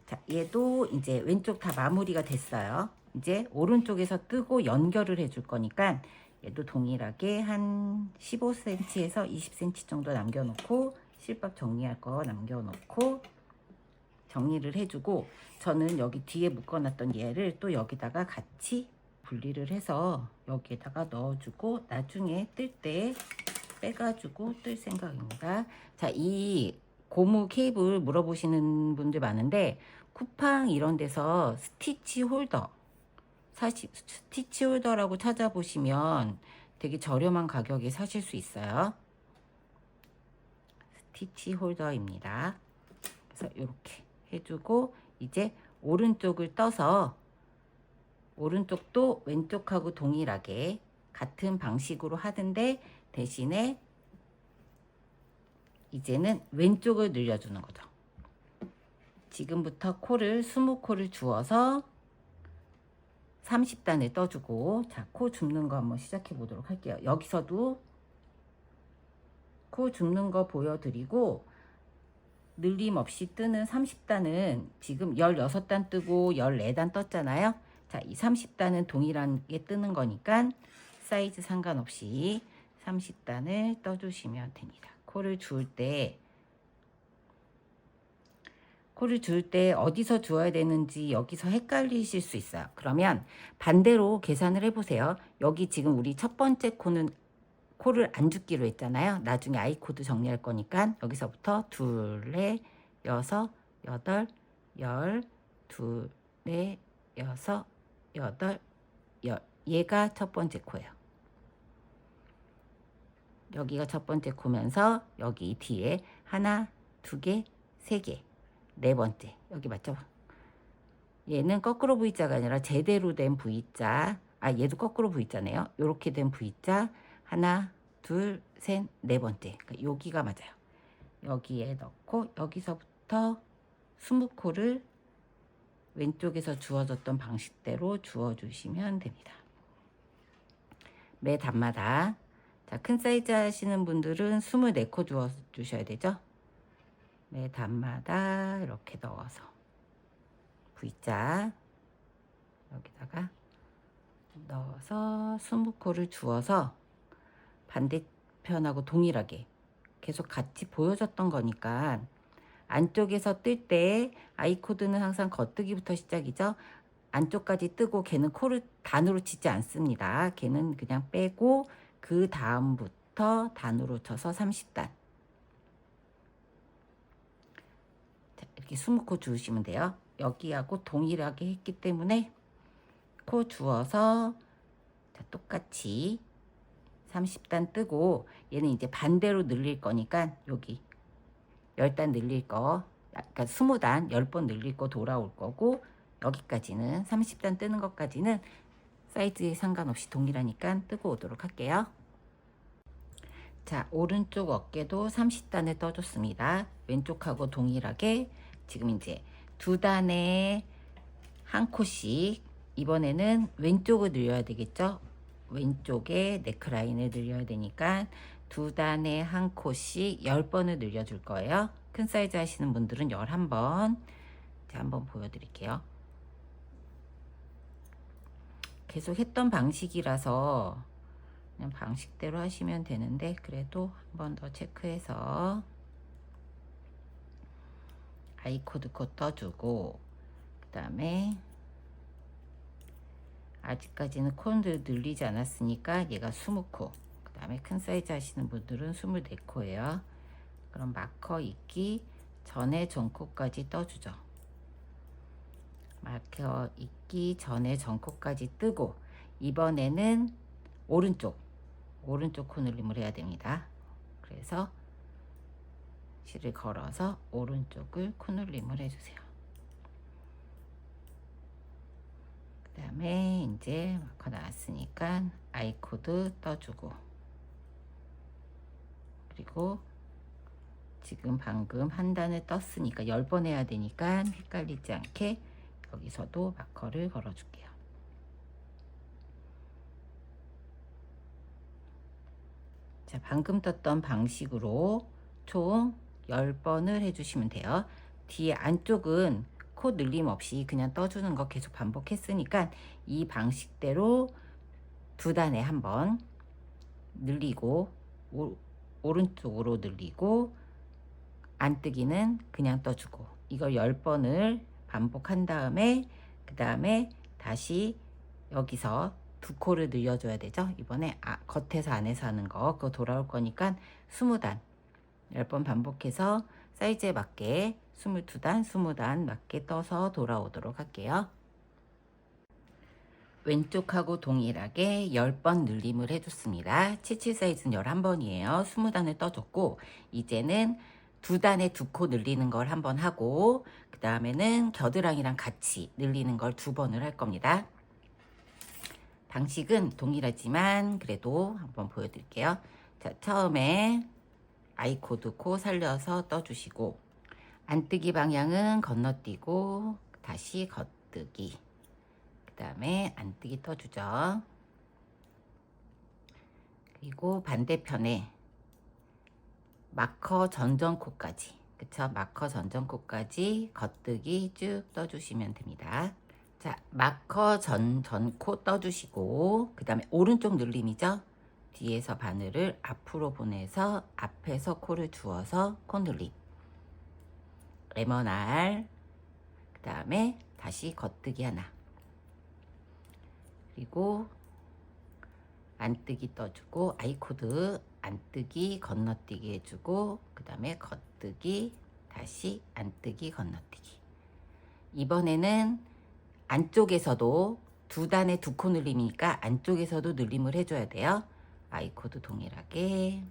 자, 얘도 이제 왼쪽 다 마무리가 됐어요. 이제 오른쪽에서 뜨고 연결을 해줄 거니까 얘도 동일하게 한 15cm에서 20cm 정도 남겨놓고, 실밥 정리할 거 남겨놓고 정리를 해주고, 저는 여기 뒤에 묶어놨던 얘를 또 여기다가 같이 분리를 해서 여기에다가 넣어주고 나중에 뜰 때 빼가지고 뜰 생각입니다. 자, 이 고무 케이블 물어보시는 분들 많은데, 쿠팡 이런 데서 스티치 홀더, 사실 스티치 홀더라고 찾아보시면 되게 저렴한 가격에 사실 수 있어요. 스티치 홀더입니다. 그래서 이렇게 해주고, 이제 오른쪽을 떠서 오른쪽도 왼쪽하고 동일하게 같은 방식으로 하는데, 대신에 이제는 왼쪽을 늘려주는 거죠. 지금부터 코를 20코를 주어서 30단을 떠주고, 자, 코 줍는 거 한번 시작해 보도록 할게요. 여기서도 코 줍는 거 보여드리고, 늘림 없이 뜨는 30단은 지금 16단 뜨고 14단 떴잖아요. 자, 이 30단은 동일하게 뜨는 거니까 사이즈 상관없이 30단을 떠주시면 됩니다. 코를 줄 때 어디서 주어야 되는지 여기서 헷갈리실 수 있어요. 그러면 반대로 계산을 해보세요. 여기 지금 우리 첫 번째 코를 안 줍기로 했잖아요. 나중에 아이 코드 정리할 거니까 여기서부터 둘, 넷, 여섯, 여덟, 열, 둘, 넷, 여섯, 여덟, 열. 얘가 첫 번째 코예요. 여기가 첫 번째 코면서 여기 뒤에 하나, 두 개, 세 개, 네 번째. 여기 맞죠? 얘는 거꾸로 V자가 아니라 제대로 된 V자. 아, 얘도 거꾸로 V자네요. 이렇게 된 V자. 하나, 둘, 셋, 네 번째. 그러니까 여기가 맞아요. 여기에 넣고 여기서부터 20코를 왼쪽에서 주어졌던 방식대로 주어주시면 됩니다. 매 단마다. 자, 큰 사이즈 하시는 분들은 24코 주셔야 되죠. 매 단마다 이렇게 넣어서 V자 여기다가 넣어서 20코를 주어서 반대편하고 동일하게 계속 같이 보여줬던 거니까 안쪽에서 뜰 때 아이 코드는 항상 겉뜨기부터 시작이죠. 안쪽까지 뜨고 걔는 코를 단으로 치지 않습니다. 걔는 그냥 빼고 그 다음부터 단으로 쳐서 30단. 자, 이렇게 20코 주우시면 돼요. 여기하고 동일하게 했기 때문에 코 주어서 자, 똑같이 30단 뜨고 얘는 이제 반대로 늘릴 거니까 여기 10단 늘릴 거, 그러니까 20단 10번 늘릴 거 돌아올 거고 여기까지는 30단 뜨는 것까지는 사이즈에 상관없이 동일하니까 뜨고 오도록 할게요. 자, 오른쪽 어깨도 30단을 떠줬습니다. 왼쪽하고 동일하게 지금 이제 2단에 한 코씩 이번에는 왼쪽을 늘려야 되겠죠. 왼쪽에 네크라인을 늘려야 되니까 2단에 한 코씩 10번을 늘려줄 거예요. 큰 사이즈 하시는 분들은 11번. 자, 한번 보여드릴게요. 계속 했던 방식이라서 그냥 방식대로 하시면 되는데 그래도 한 번 더 체크해서 아이 코드 코 떠주고 그 다음에 아직까지는 코를 늘리지 않았으니까 얘가 20코, 그 다음에 큰 사이즈 하시는 분들은 24코예요. 그럼 마커 있기 전에 전코까지 떠주죠. 마커 있기 전에 전코까지 뜨고 이번에는 오른쪽 코 늘림을 해야 됩니다. 그래서 실을 걸어서 오른쪽을 코 늘림을 해주세요. 그 다음에 이제 마커 나왔으니까 아이 코드 떠주고 그리고 지금 방금 한 단을 떴으니까 10번 해야 되니까 헷갈리지 않게 여기서도 마커를 걸어 줄게요. 자, 방금 떴던 방식으로 총 10번을 해주시면 돼요. 뒤에 안쪽은 코 늘림 없이 그냥 떠주는 거 계속 반복했으니까 이 방식대로 2단에 한번 늘리고 오른쪽으로 늘리고 안뜨기는 그냥 떠주고 이걸 10번을 반복한 다음에 그 다음에 다시 여기서 2코를 늘려줘야 되죠. 이번에 겉에서 안에서 하는 거 그거 돌아올 거니까 20단 10번 반복해서 사이즈에 맞게 22단 20단 맞게 떠서 돌아오도록 할게요. 왼쪽하고 동일하게 10번 늘림을 해줬습니다. 77 사이즈는 11번이에요. 20단을 떠줬고 이제는 2단에 2코 늘리는 걸 한번 하고 그 다음에는 겨드랑이랑 같이 늘리는 걸 2번을 할 겁니다. 방식은 동일하지만 그래도 한번 보여드릴게요. 자, 처음에 아이 코드 코 살려서 떠주시고 안뜨기 방향은 건너뛰고 다시 겉뜨기 그 다음에 안뜨기 떠주죠. 그리고 반대편에 마커 전전코까지 그쵸? 마커 전전코까지 겉뜨기 쭉 떠주시면 됩니다. 자, 마커 전코 떠주시고 그 다음에 오른쪽 늘림이죠. 뒤에서 바늘을 앞으로 보내서 앞에서 코를 주어서 코 늘림 레몬알 그 다음에 다시 겉뜨기 하나 그리고 안뜨기 떠주고 아이코드 안뜨기 건너뛰기 해주고 그 다음에 겉뜨기 다시 안뜨기 건너뛰기. 이번에는 안쪽에서도 2단에 2코 늘림이니까 안쪽에서도 늘림을 해줘야 돼요. 아이코드 동일하게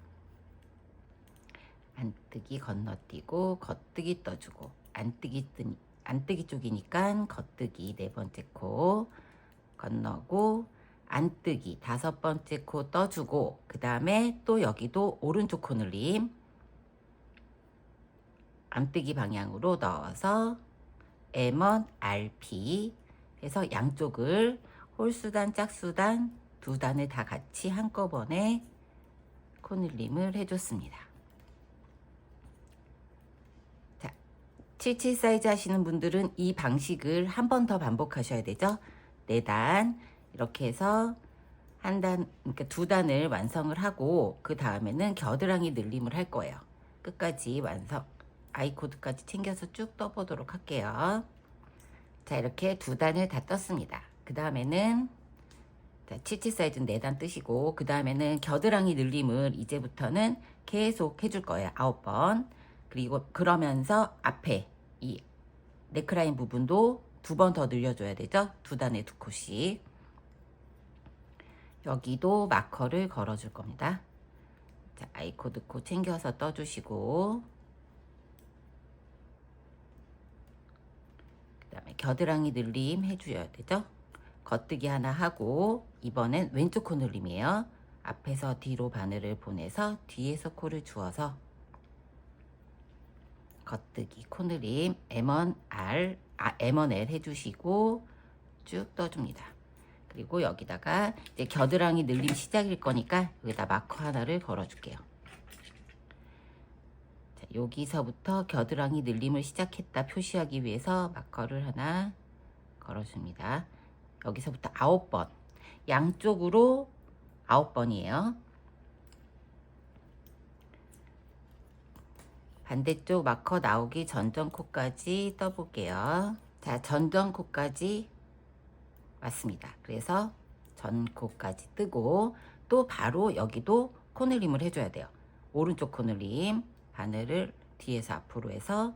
안뜨기 건너뛰고 겉뜨기 떠주고 안뜨기 쪽이니까 겉뜨기 4번째 코 건너고 안뜨기 5번째 코 떠주고 그 다음에 또 여기도 오른쪽 코 늘림 안뜨기 방향으로 넣어서 M1 RP 해서 양쪽을 홀수단 짝수단 2단을 다 같이 한꺼번에 코 늘림을 해줬습니다. 자, 77 사이즈 하시는 분들은 이 방식을 한 번 더 반복하셔야 되죠. 4단 이렇게 해서 한 단, 그러니까 2단을 완성을 하고 그 다음에는 겨드랑이 늘림을 할 거예요. 끝까지 완성, 아이코드까지 챙겨서 쭉 떠보도록 할게요. 자, 이렇게 2단을 다 떴습니다. 그 다음에는 77 사이즈는 4단 뜨시고 그 다음에는 겨드랑이 늘림을 이제부터는 계속 해줄 거예요. 9번. 그리고 그러면서 앞에 이 네크라인 부분도 2번 더 늘려줘야 되죠. 2단에 2코씩. 여기도 마커를 걸어줄 겁니다. 자, 아이코드 코 챙겨서 떠주시고 그 다음에 겨드랑이 늘림 해줘야 되죠. 겉뜨기 하나 하고 이번엔 왼쪽 코 늘림이에요. 앞에서 뒤로 바늘을 보내서 뒤에서 코를 주어서 겉뜨기 코 늘림 M1R, M1L 해주시고 쭉 떠줍니다. 그리고 여기다가 이제 겨드랑이 늘림 시작일 거니까 여기다 마커 하나를 걸어줄게요. 자, 여기서부터 겨드랑이 늘림을 시작했다 표시하기 위해서 마커를 하나 걸어줍니다. 여기서부터 9번. 양쪽으로 9번이에요. 반대쪽 마커 나오기 전전코까지 떠볼게요. 자, 전전코까지 왔습니다. 그래서 전코까지 뜨고 또 바로 여기도 코늘림을 해줘야 돼요. 오른쪽 코늘림 바늘을 뒤에서 앞으로 해서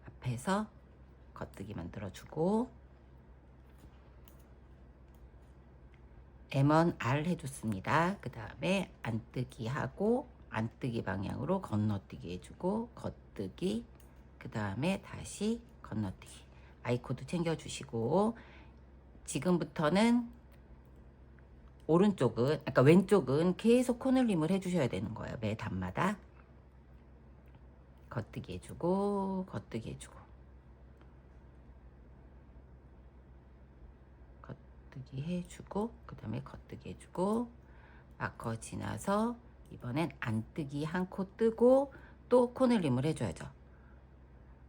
앞에서 겉뜨기 만들어주고 M1R 해줬습니다. 그 다음에 안뜨기 하고 안뜨기 방향으로 건너뛰기 해주고 겉뜨기 그 다음에 다시 건너뛰기 아이코드 챙겨주시고 지금부터는 오른쪽은 아까 왼쪽은 계속 코늘림을 해주셔야 되는 거예요. 매 단마다 겉뜨기 해주고 겉뜨기 해주고 겉뜨기 해주고 그 다음에 겉뜨기 해주고 마커 지나서 이번엔 안뜨기 한 코 뜨고 또 코늘림을 해줘야죠.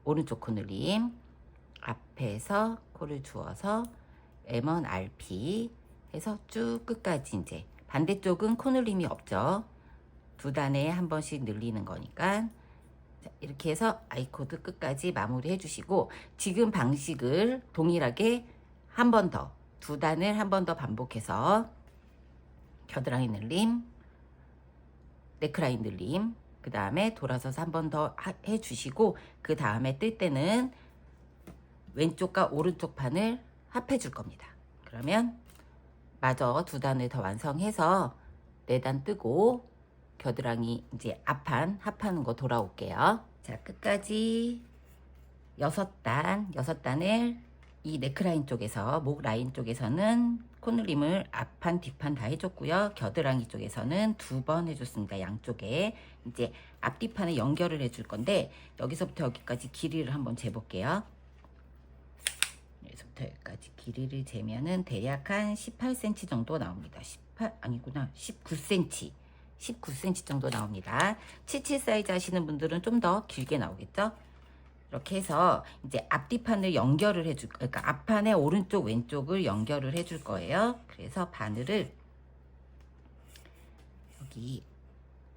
오른쪽 코늘림 앞에서 코를 주어서 M1RP 해서 쭉 끝까지 이제 반대쪽은 코늘림이 없죠. 2단에 한 번씩 늘리는 거니까 자, 이렇게 해서 아이코드 끝까지 마무리 해주시고 지금 방식을 동일하게 한 번 더 2단을 한 번 더 반복해서 겨드랑이 늘림 네크라인 늘림 그 다음에 돌아서서 한 번 더 해주시고 그 다음에 뜰 때는 왼쪽과 오른쪽 판을 합해 줄 겁니다. 그러면 마저 2단을 더 완성해서 4단 뜨고 겨드랑이 이제 앞판 합하는 거 돌아올게요. 자, 끝까지 6단을 이 네크라인 쪽에서 목 라인 쪽에서는 코늘림을 앞판 뒷판 다 해줬고요. 겨드랑이 쪽에서는 2번 해줬습니다. 양쪽에 이제 앞뒤판에 연결을 해줄 건데 여기서부터 여기까지 길이를 한번 재볼게요. 여기서부터 여기까지 길이를 재면은 대략 한 18cm 정도 나옵니다. 18 아니구나 19cm 19cm 정도 나옵니다. 77 사이즈 하시는 분들은 좀 더 길게 나오겠죠. 이렇게 해서 이제 앞뒤판을 연결을 해줄, 그러니까 앞판에 오른쪽 왼쪽을 연결을 해줄 거예요. 그래서 바늘을 여기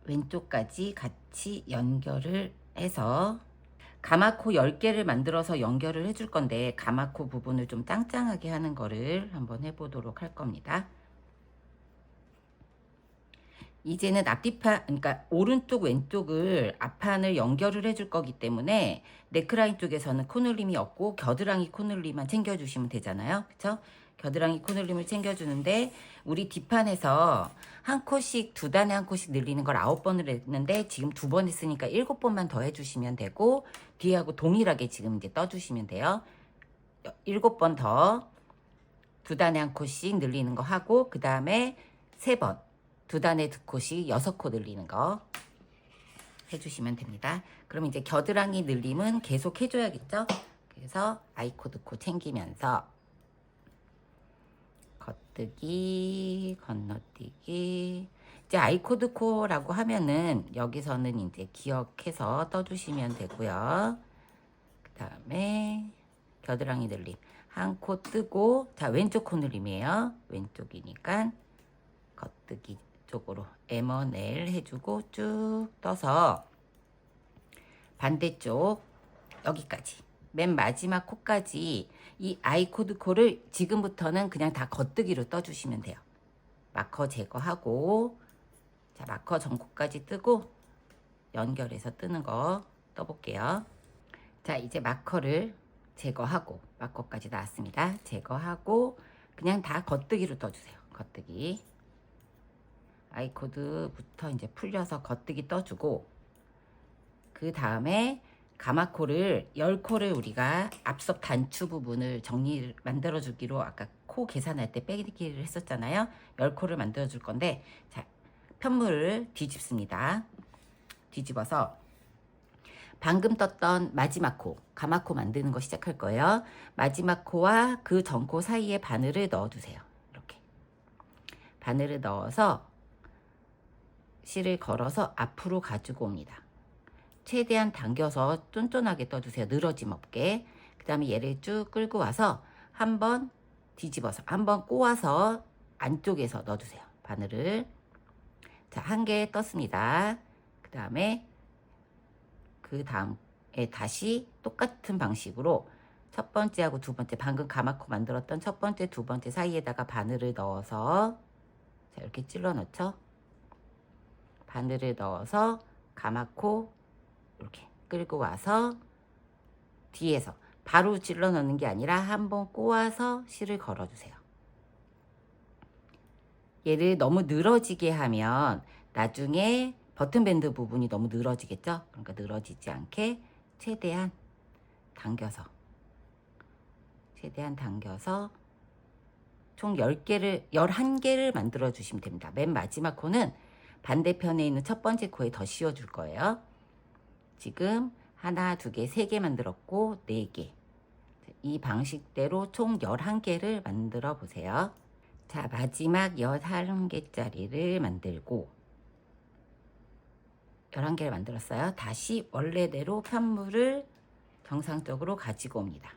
왼쪽까지 같이 연결을 해서 가마코 10개를 만들어서 연결을 해줄 건데 가마코 부분을 좀 짱짱하게 하는 거를 한번 해보도록 할 겁니다. 이제는 앞뒤판, 그러니까 오른쪽 왼쪽을 앞판을 연결을 해줄 거기 때문에 네크라인 쪽에서는 코늘림이 없고 겨드랑이 코늘림만 챙겨주시면 되잖아요. 그쵸? 겨드랑이 코늘림을 챙겨주는데 우리 뒷판에서 한 코씩 2단에 한 코씩 늘리는 걸 9번을 했는데 지금 2번 했으니까 7번만 더 해주시면 되고 뒤하고 동일하게 지금 이제 떠주시면 돼요. 7번 더 2단에 한 코씩 늘리는 거 하고 그 다음에 3번 2단에 2코씩 6코 늘리는 거 해주시면 됩니다. 그럼 이제 겨드랑이 늘림은 계속 해줘야겠죠? 그래서 아이코드 코 챙기면서 겉뜨기, 건너뛰기. 이제 아이코드 코라고 하면은 여기서는 이제 기억해서 떠주시면 되고요. 그 다음에 겨드랑이 늘림 한 코 뜨고, 자 왼쪽 코늘림이에요. 왼쪽이니까 겉뜨기 쪽으로 M&L 해주고 쭉 떠서 반대쪽 여기까지 맨 마지막 코까지 이 아이코드 코를 지금부터는 그냥 다 겉뜨기로 떠주시면 돼요. 마커 제거하고, 자 마커 전코까지 뜨고 연결해서 뜨는 거 떠볼게요. 자 이제 마커를 제거하고, 마커까지 나왔습니다. 제거하고 그냥 다 겉뜨기로 떠주세요. 겉뜨기 아이코드부터 이제 풀려서 겉뜨기 떠주고, 그 다음에 가마코를 10코를 우리가 앞섭 단추 부분을 만들어 주기로 아까 코 계산할 때 빼기를 했었잖아요. 10코를 만들어 줄 건데, 자 편물을 뒤집습니다. 뒤집어서 방금 떴던 마지막 코, 가마코 만드는 거 시작할 거예요. 마지막 코와 그 전코 사이에 바늘을 넣어주세요. 이렇게 바늘을 넣어서 실을 걸어서 앞으로 가지고 옵니다. 최대한 당겨서 쫀쫀하게 떠주세요. 늘어짐 없게. 그 다음에 얘를 쭉 끌고 와서 한번 뒤집어서 한번 꼬아서 안쪽에서 넣어주세요. 바늘을. 자, 한 개 떴습니다. 그 다음에 다시 똑같은 방식으로 첫 번째하고 두 번째, 방금 가마코 만들었던 첫 번째, 두 번째 사이에다가 바늘을 넣어서, 자 이렇게 찔러 넣죠. 바늘을 넣어서 가마코 이렇게 끌고 와서 뒤에서 바로 찔러 넣는 게 아니라 한번 꼬아서 실을 걸어주세요. 얘를 너무 늘어지게 하면 나중에 버튼밴드 부분이 너무 늘어지겠죠. 그러니까 늘어지지 않게 최대한 당겨서 총 11개를 만들어 주시면 됩니다. 맨 마지막 코는 반대편에 있는 첫 번째 코에 더 씌워 줄 거예요. 지금 하나, 두 개, 세 개 만들었고 4개. 이 방식대로 총 11개를 만들어 보세요. 자, 마지막 11개짜리를 만들고 11개를 만들었어요. 다시 원래대로 편물을 정상적으로 가지고 옵니다.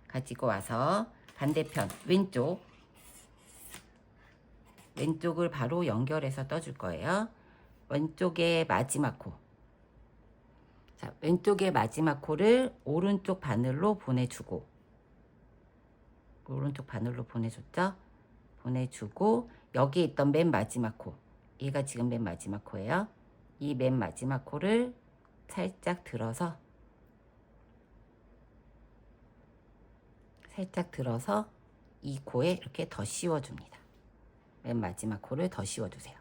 가지고 와서 반대편 왼쪽을 바로 연결해서 떠줄 거예요. 왼쪽의 마지막 코. 자, 왼쪽의 마지막 코를 오른쪽 바늘로 보내주고, 오른쪽 바늘로 보내줬죠? 보내주고, 여기에 있던 맨 마지막 코, 얘가 지금 맨 마지막 코예요. 이 맨 마지막 코를 살짝 들어서 이 코에 이렇게 더 씌워줍니다. 맨 마지막 코를 더 씌워주세요.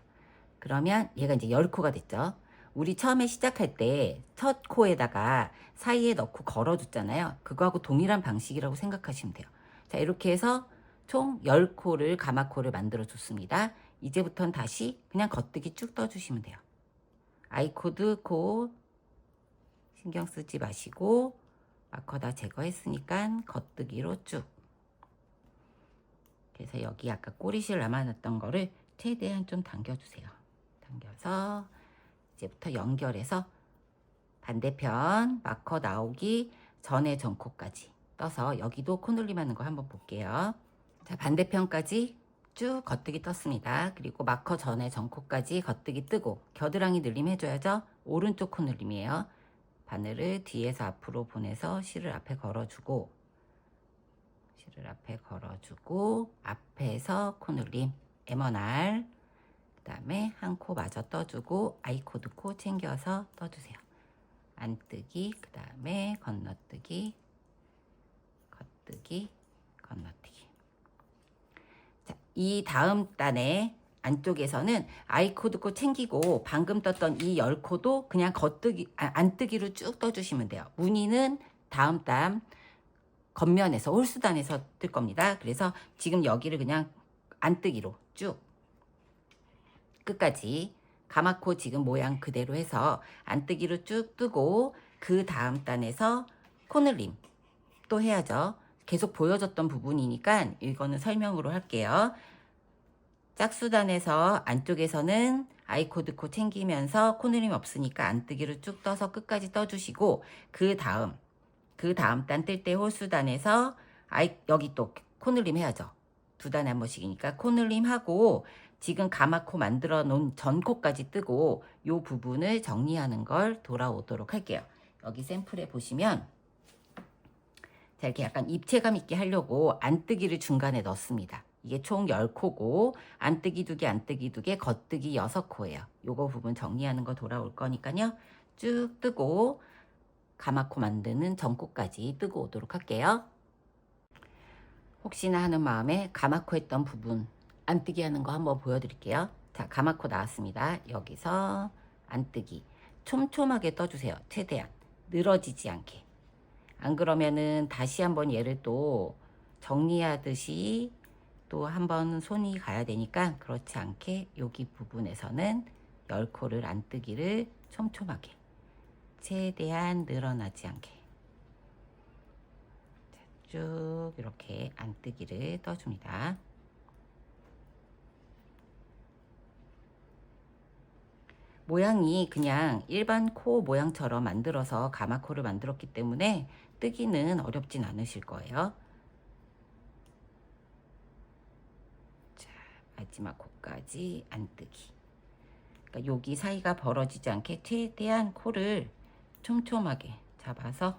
그러면 얘가 이제 10코가 됐죠. 우리 처음에 시작할 때 첫 코에다가 사이에 넣고 걸어줬잖아요. 그거하고 동일한 방식이라고 생각하시면 돼요. 자, 이렇게 해서 총 10코를 가마코를 만들어 줬습니다. 이제부터는 다시 그냥 겉뜨기 쭉 떠주시면 돼요. 아이코드 코 신경 쓰지 마시고 마커 다 제거했으니까 겉뜨기로 쭉. 그래서 여기 아까 꼬리실 남아놨던 거를 최대한 좀 당겨주세요. 당겨서 이제부터 연결해서 반대편 마커 나오기 전에 전코까지 떠서 여기도 코늘림 하는 거 한번 볼게요. 자, 반대편까지 쭉 겉뜨기 떴습니다. 그리고 마커 전에 전코까지 겉뜨기 뜨고 겨드랑이 늘림 해줘야죠. 오른쪽 코늘림이에요. 바늘을 뒤에서 앞으로 보내서 실을 앞에 걸어주고, 앞에서 코늘림 M&R, 그 다음에 한 코 마저 떠주고 아이코드 코 챙겨서 떠주세요. 안뜨기, 그 다음에 건너뜨기, 겉뜨기, 건너뜨기. 자, 이 다음 단에 안쪽에서는 아이코드 코 챙기고 방금 떴던 이 10코도 그냥 안뜨기로 쭉 떠주시면 돼요. 무늬는 다음 단 겉면에서 홀수단에서 뜰 겁니다. 그래서 지금 여기를 그냥 안뜨기로 쭉 끝까지 가마코 지금 모양 그대로 해서 안뜨기로 쭉 뜨고, 그 다음 단에서 코늘림 또 해야죠. 계속 보여줬던 부분이니까 이거는 설명으로 할게요. 짝수단에서 안쪽에서는 아이코드 코 챙기면서 코늘림 없으니까 안뜨기로 쭉 떠서 끝까지 떠주시고, 그 다음 그 다음 단 뜰 때 홀수단에서 여기 또 코늘림 해야죠. 두 단에 한 번씩이니까 코늘림 하고 지금 가마코 만들어 놓은 전코까지 뜨고 요 부분을 정리하는 걸 돌아오도록 할게요. 여기 샘플에 보시면 자, 이렇게 약간 입체감 있게 하려고 안뜨기를 중간에 넣습니다. 이게 총 10코고 안뜨기 2개, 안뜨기 2개, 겉뜨기 6코예요. 요거 부분 정리하는 거 돌아올 거니까요. 쭉 뜨고 가마코 만드는 전코까지 뜨고 오도록 할게요. 혹시나 하는 마음에 가마코 했던 부분 안뜨기 하는 거 한번 보여드릴게요. 자, 가마코 나왔습니다. 여기서 안뜨기 촘촘하게 떠주세요. 최대한 늘어지지 않게. 안 그러면은 다시 한번 얘를 또 정리하듯이 또 한번 손이 가야 되니까 그렇지 않게 여기 부분에서는 10코를 안뜨기를 촘촘하게 최대한 늘어나지 않게 쭉 이렇게 안뜨기를 떠줍니다. 모양이 그냥 일반 코 모양처럼 만들어서 가마코를 만들었기 때문에 뜨기는 어렵진 않으실 거예요. 자, 마지막 코까지 안뜨기. 그러니까 여기 사이가 벌어지지 않게 최대한 코를 촘촘하게 잡아서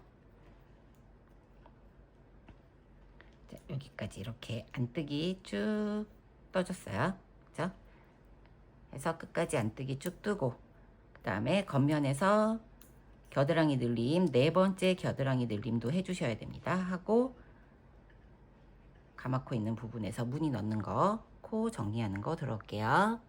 자, 여기까지 이렇게 안뜨기 쭉 떠줬어요. 그죠? 해서 끝까지 안뜨기 쭉 뜨고 그 다음에 겉면에서 겨드랑이 늘림 4번째 겨드랑이 늘림도 해주셔야 됩니다. 하고 가마코 있는 부분에서 무늬 넣는 거, 코 정리하는 거 들어올게요.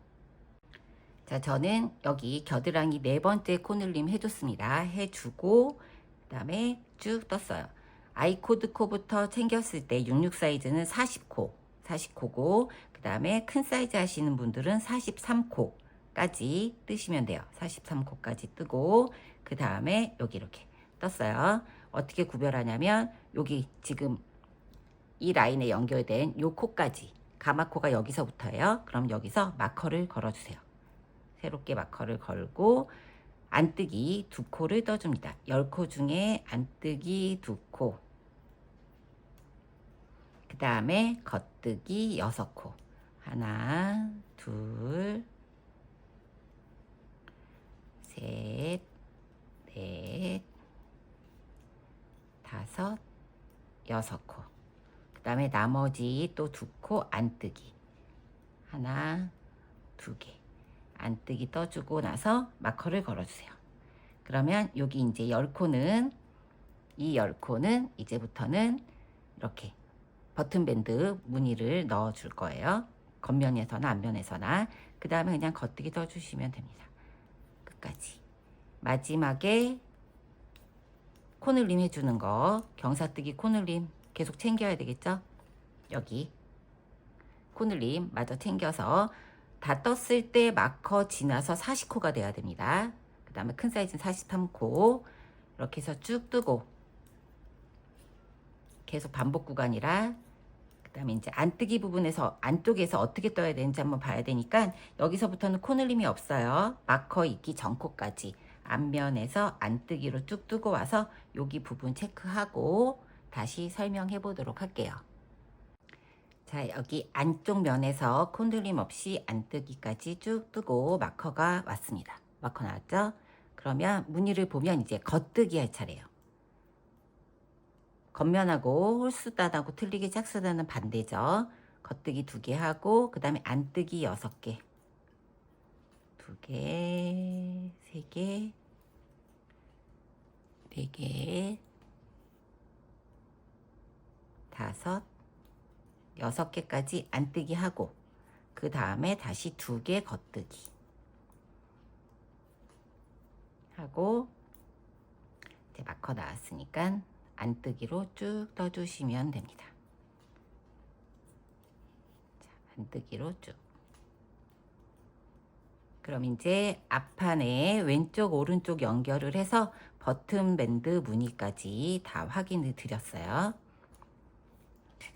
자, 저는 여기 겨드랑이 4번째 코 늘림 해줬습니다. 해주고 그 다음에 쭉 떴어요. 아이코드 코부터 챙겼을 때 66 사이즈는 40코고 그 다음에 큰 사이즈 하시는 분들은 43코까지 뜨시면 돼요. 43코까지 뜨고 그 다음에 여기 이렇게 떴어요. 어떻게 구별하냐면 여기 지금 이 라인에 연결된 요 코까지 가마코가 여기서부터예요. 그럼 여기서 마커를 걸어주세요. 새롭게 마커를 걸고 안뜨기 2코를 떠줍니다. 10코 중에 안뜨기 2코 그 다음에 겉뜨기 6코 하나, 둘, 셋, 넷, 다섯, 6코 그 다음에 나머지 또 2코 안뜨기 하나, 2개 안뜨기 떠주고 나서 마커를 걸어주세요. 그러면 여기 이제 10코는 이 10코는 이제부터는 이렇게 버튼밴드 무늬를 넣어 줄 거예요. 겉면에서나 앞면에서나. 그 다음에 그냥 겉뜨기 떠주시면 됩니다. 끝까지. 마지막에 코늘림 해주는 거 경사뜨기 코늘림 계속 챙겨야 되겠죠? 여기 코늘림 마저 챙겨서 다 떴을 때 마커 지나서 40코가 돼야 됩니다. 그 다음에 큰 사이즈는 43코 이렇게 해서 쭉 뜨고 계속 반복 구간이라 그 다음에 이제 안뜨기 부분에서 안쪽에서 어떻게 떠야 되는지 한번 봐야 되니까 여기서부터는 코늘림이 없어요. 마커 있기 전 코까지 앞면에서 안뜨기로 쭉 뜨고 와서 여기 부분 체크하고 다시 설명해 보도록 할게요. 자, 여기 안쪽 면에서 코늘림 없이 안뜨기까지 쭉 뜨고 마커가 왔습니다. 마커 나왔죠? 그러면 무늬를 보면 이제 겉뜨기 할 차례예요. 겉면하고 홀수단하고 틀리게 짝수단은 반대죠. 겉뜨기 2개 하고 그 다음에 안뜨기 6개 2개 3개 4개 5 6개까지 안뜨기 하고 그 다음에 다시 2개 겉뜨기 하고 이제 마커 나왔으니까 안뜨기로 쭉 떠주시면 됩니다. 자, 안뜨기로 쭉. 그럼 이제 앞판에 왼쪽 오른쪽 연결을 해서 버튼 밴드 무늬까지 다 확인을 드렸어요.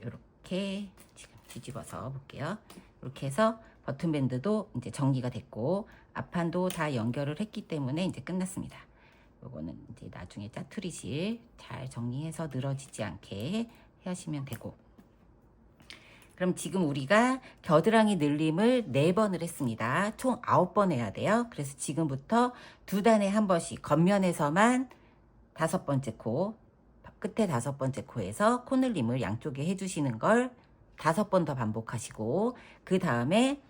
이렇게 지금 뒤집어서 볼게요. 이렇게 해서 버튼 밴드도 이제 정리가 됐고 앞판도 다 연결을 했기 때문에 이제 끝났습니다. 요거는 이제 나중에 짜투리질 잘 정리해서 늘어지지 않게 하시면 되고. 그럼 지금 우리가 겨드랑이 늘림을 4번을 했습니다. 총 9번 해야 돼요. 그래서 지금부터 2단에 한 번씩 겉면에서만 5번째 코, 끝에 5번째 코에서 코 늘림을 양쪽에 해주시는 걸 5번 더 반복하시고, 그 다음에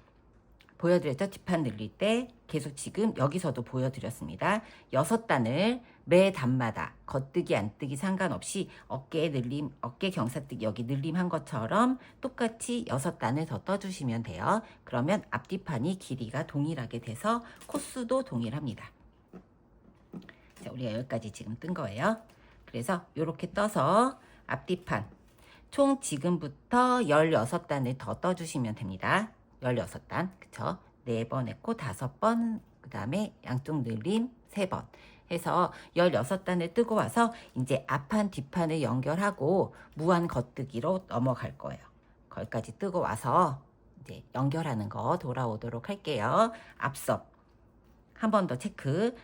보여드렸죠? 뒷판 늘릴 때 계속 지금 여기서도 보여드렸습니다. 6단을 매 단마다 겉뜨기 안뜨기 상관없이 어깨 늘림, 어깨 경사뜨기 여기 늘림한 것처럼 똑같이 6단을 더 떠주시면 돼요. 그러면 앞뒤판이 길이가 동일하게 돼서 코수도 동일합니다. 자, 우리가 여기까지 지금 뜬 거예요. 그래서 이렇게 떠서 앞뒤판 총 지금부터 16단을 더 떠주시면 됩니다. 16단, 그쵸? 4번 했고 5번, 그 다음에 양쪽 늘림 3번 해서 16단을 뜨고 와서 이제 앞판 뒷판을 연결하고 무한 겉뜨기로 넘어갈 거예요. 거기까지 뜨고 와서 이제 연결하는 거 돌아오도록 할게요. 앞섭 한 번 더 체크.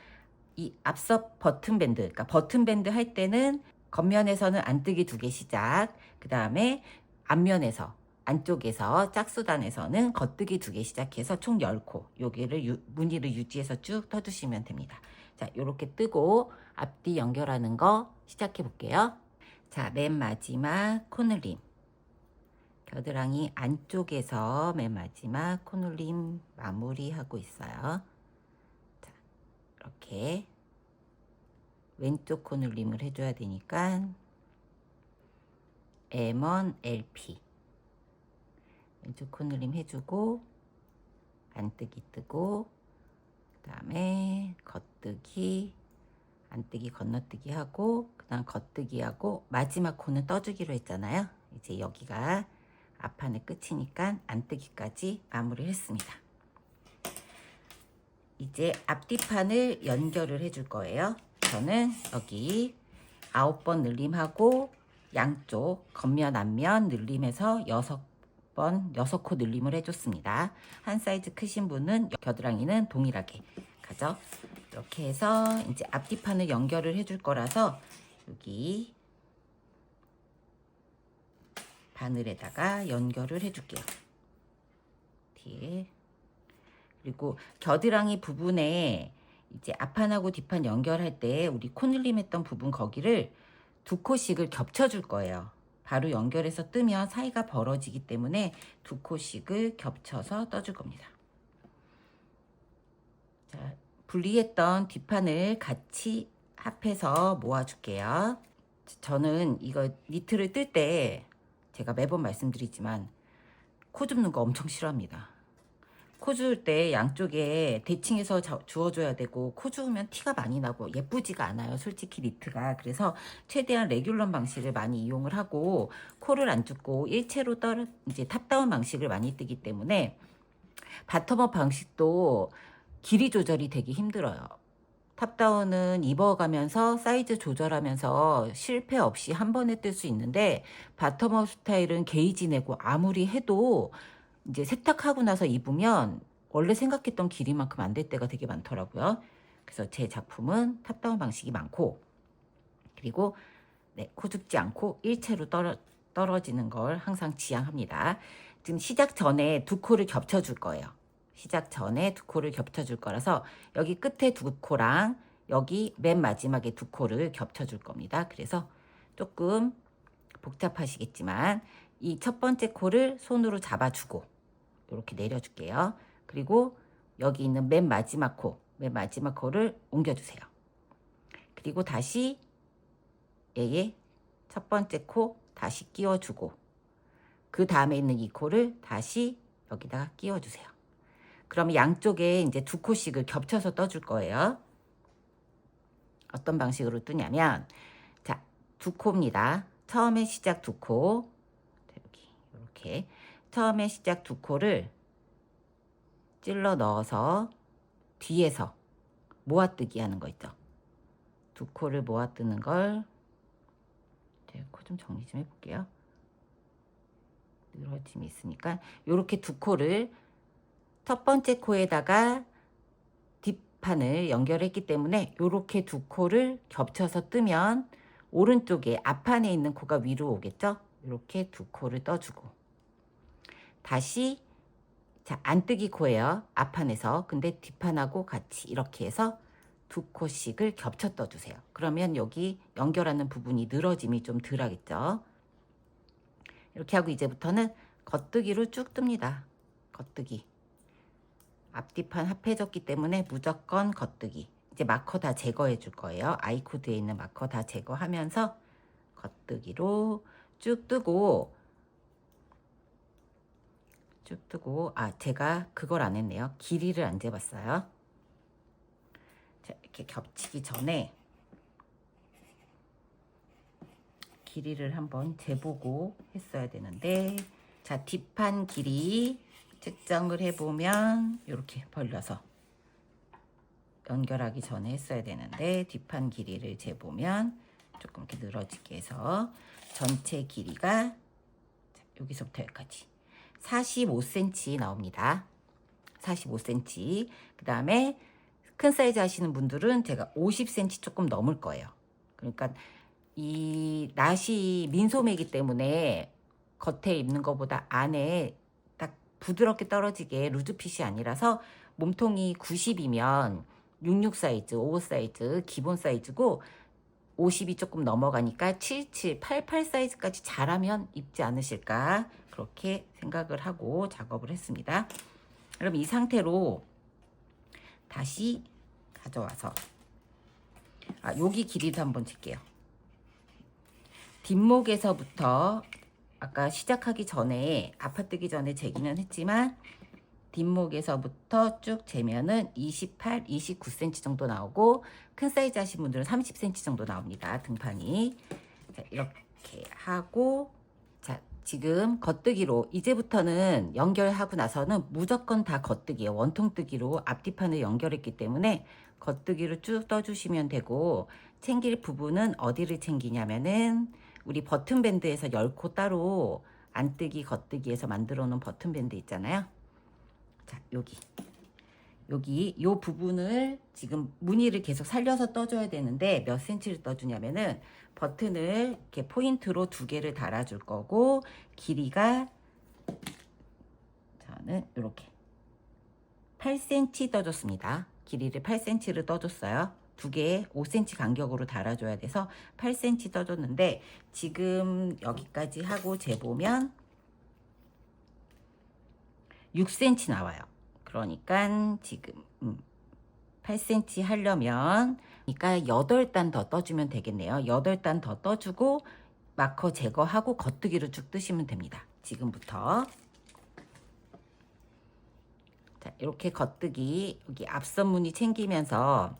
이 앞섭 버튼밴드, 그러니까 버튼밴드 할 때는 겉면에서는 안뜨기 2개 시작, 그 다음에 앞면에서 안쪽에서 짝수단에서는 겉뜨기 2개 시작해서 총 10코 여기를 무늬를 유지해서 쭉 떠주시면 됩니다. 자, 요렇게 뜨고 앞뒤 연결하는 거 시작해 볼게요. 자, 맨 마지막 코늘림, 겨드랑이 안쪽에서 맨 마지막 코늘림 마무리하고 있어요. 자, 이렇게 왼쪽 코늘림을 해줘야 되니까 M1 LP 왼쪽 코늘림 해주고 안뜨기 뜨고, 그 다음에 겉뜨기 안뜨기 건너뜨기 하고, 그 다음 겉뜨기 하고 마지막 코는 떠주기로 했잖아요. 이제 여기가 앞판의 끝이니까 안뜨기까지 마무리를 했습니다. 이제 앞뒤판을 연결을 해줄 거예요. 저는 여기 9번 늘림하고 양쪽 겉면 앞면 늘림해서 6코 늘림을 해줬습니다. 한 사이즈 크신 분은 겨드랑이는 동일하게 가죠. 이렇게 해서 이제 앞뒤판을 연결을 해줄 거라서 여기 바늘에다가 연결을 해줄게요. 뒤에. 그리고 겨드랑이 부분에 이제 앞판하고 뒷판 연결할 때 우리 코늘림 했던 부분 거기를 2코씩을 겹쳐줄 거예요. 바로 연결해서 뜨면 사이가 벌어지기 때문에 2코씩을 겹쳐서 떠줄 겁니다. 자, 분리했던 뒷판을 같이 합해서 모아줄게요. 저는 이거 니트를 뜰 때 제가 매번 말씀드리지만 코 줍는 거 엄청 싫어합니다. 코 주울 때 양쪽에 대칭해서 주워줘야 되고, 코 주우면 티가 많이 나고 예쁘지가 않아요, 솔직히 니트가. 그래서 최대한 레귤런 방식을 많이 이용을 하고 코를 안 줍고 일체로 이제 탑다운 방식을 많이 뜨기 때문에 바텀업 방식도 길이 조절이 되게 힘들어요. 탑다운은 입어가면서 사이즈 조절하면서 실패 없이 한 번에 뜰 수 있는데, 바텀업 스타일은 게이지 내고 아무리 해도 이제 세탁하고 나서 입으면 원래 생각했던 길이만큼 안 될 때가 되게 많더라고요. 그래서 제 작품은 탑다운 방식이 많고, 그리고 네, 코 줍지 않고 일체로 떨어지는 걸 항상 지향합니다. 지금 시작 전에 2코를 겹쳐줄 거예요. 시작 전에 2코를 겹쳐줄 거라서 여기 끝에 2코랑 여기 맨 마지막에 2코를 겹쳐줄 겁니다. 그래서 조금 복잡하시겠지만 이 첫 번째 코를 손으로 잡아주고 이렇게 내려줄게요. 그리고 여기 있는 맨 마지막 코를 옮겨주세요. 그리고 다시 얘의 첫 번째 코 다시 끼워주고, 그 다음에 있는 이 코를 다시 여기다가 끼워주세요. 그러면 양쪽에 이제 2코씩을 겹쳐서 떠줄 거예요. 어떤 방식으로 뜨냐면, 자, 2코입니다. 처음에 시작 2코, 여기 이렇게 처음에 시작 2코를 찔러 넣어서 뒤에서 모아뜨기 하는 거 있죠. 2코를 모아뜨는 걸, 코 좀 정리 좀 해볼게요. 늘어짐이 있으니까 이렇게 2코를 첫 번째 코에다가 앞판을 연결했기 때문에 이렇게 두 코를 겹쳐서 뜨면 오른쪽에 앞판에 있는 코가 위로 오겠죠? 이렇게 두 코를 떠주고 다시 자, 안뜨기 코예요. 앞판에서. 근데 뒷판하고 같이 이렇게 해서 두 코씩을 겹쳐 떠주세요. 그러면 여기 연결하는 부분이 늘어짐이 좀 덜 하겠죠? 이렇게 하고 이제부터는 겉뜨기로 쭉 뜹니다. 겉뜨기. 앞뒤판 합해졌기 때문에 무조건 겉뜨기. 이제 마커 다 제거해 줄 거예요. 아이코드에 있는 마커 다 제거하면서 겉뜨기로 쭉 뜨고 제가 그걸 안 했네요. 길이를 안 재봤어요. 자, 이렇게 겹치기 전에 길이를 한번 재보고 했어야 되는데 자, 뒷판 길이 측정을 해보면 이렇게 벌려서 연결하기 전에 했어야 되는데 뒷판 길이를 재보면 조금 이렇게 늘어지게 해서 전체 길이가 여기서부터 여기까지 45cm 나옵니다. 45cm. 그 다음에 큰 사이즈 하시는 분들은 제가 50cm 조금 넘을 거예요. 그러니까 이 낫이 민소매이기 때문에 겉에 입는 것보다 안에 딱 부드럽게 떨어지게 루즈핏이 아니라서 몸통이 90이면 66 사이즈, 55 사이즈 기본 사이즈고 50이 조금 넘어가니까 77, 88 사이즈까지 잘하면 입지 않으실까 그렇게 생각을 하고 작업을 했습니다. 그럼 이 상태로 다시 가져와서 여기 길이도 한번 잴게요. 뒷목에서부터 아까 시작하기 전에 아파뜨기 전에 재기는 했지만 뒷목에서부터 쭉 재면은 28, 29cm 정도 나오고 큰 사이즈 하신 분들은 30cm 정도 나옵니다. 등판이. 자, 이렇게 하고 자, 지금 겉뜨기로 이제부터는 연결하고 나서는 무조건 다 겉뜨기예요. 원통뜨기로 앞뒤판을 연결했기 때문에 겉뜨기로 쭉 떠주시면 되고 챙길 부분은 어디를 챙기냐면은 우리 버튼밴드에서 10코 따로 안뜨기 겉뜨기에서 만들어 놓은 버튼밴드 있잖아요. 자, 여기 요 부분을 지금 무늬를 계속 살려서 떠줘야 되는데 몇 cm를 떠주냐면은 버튼을 이렇게 포인트로 2개를 달아줄 거고 길이가 저는 이렇게 8cm 떠줬습니다. 길이를 8cm를 떠줬어요. 2개에 5cm 간격으로 달아줘야 돼서 8cm 떠줬는데 지금 여기까지 하고 재보면 6cm 나와요. 그러니까 지금 8cm 하려면 그러니까 8단 더 떠주면 되겠네요. 8단 더 떠주고 마커 제거하고 겉뜨기로 쭉 뜨시면 됩니다. 지금부터 자, 이렇게 겉뜨기 여기 앞선 무늬 챙기면서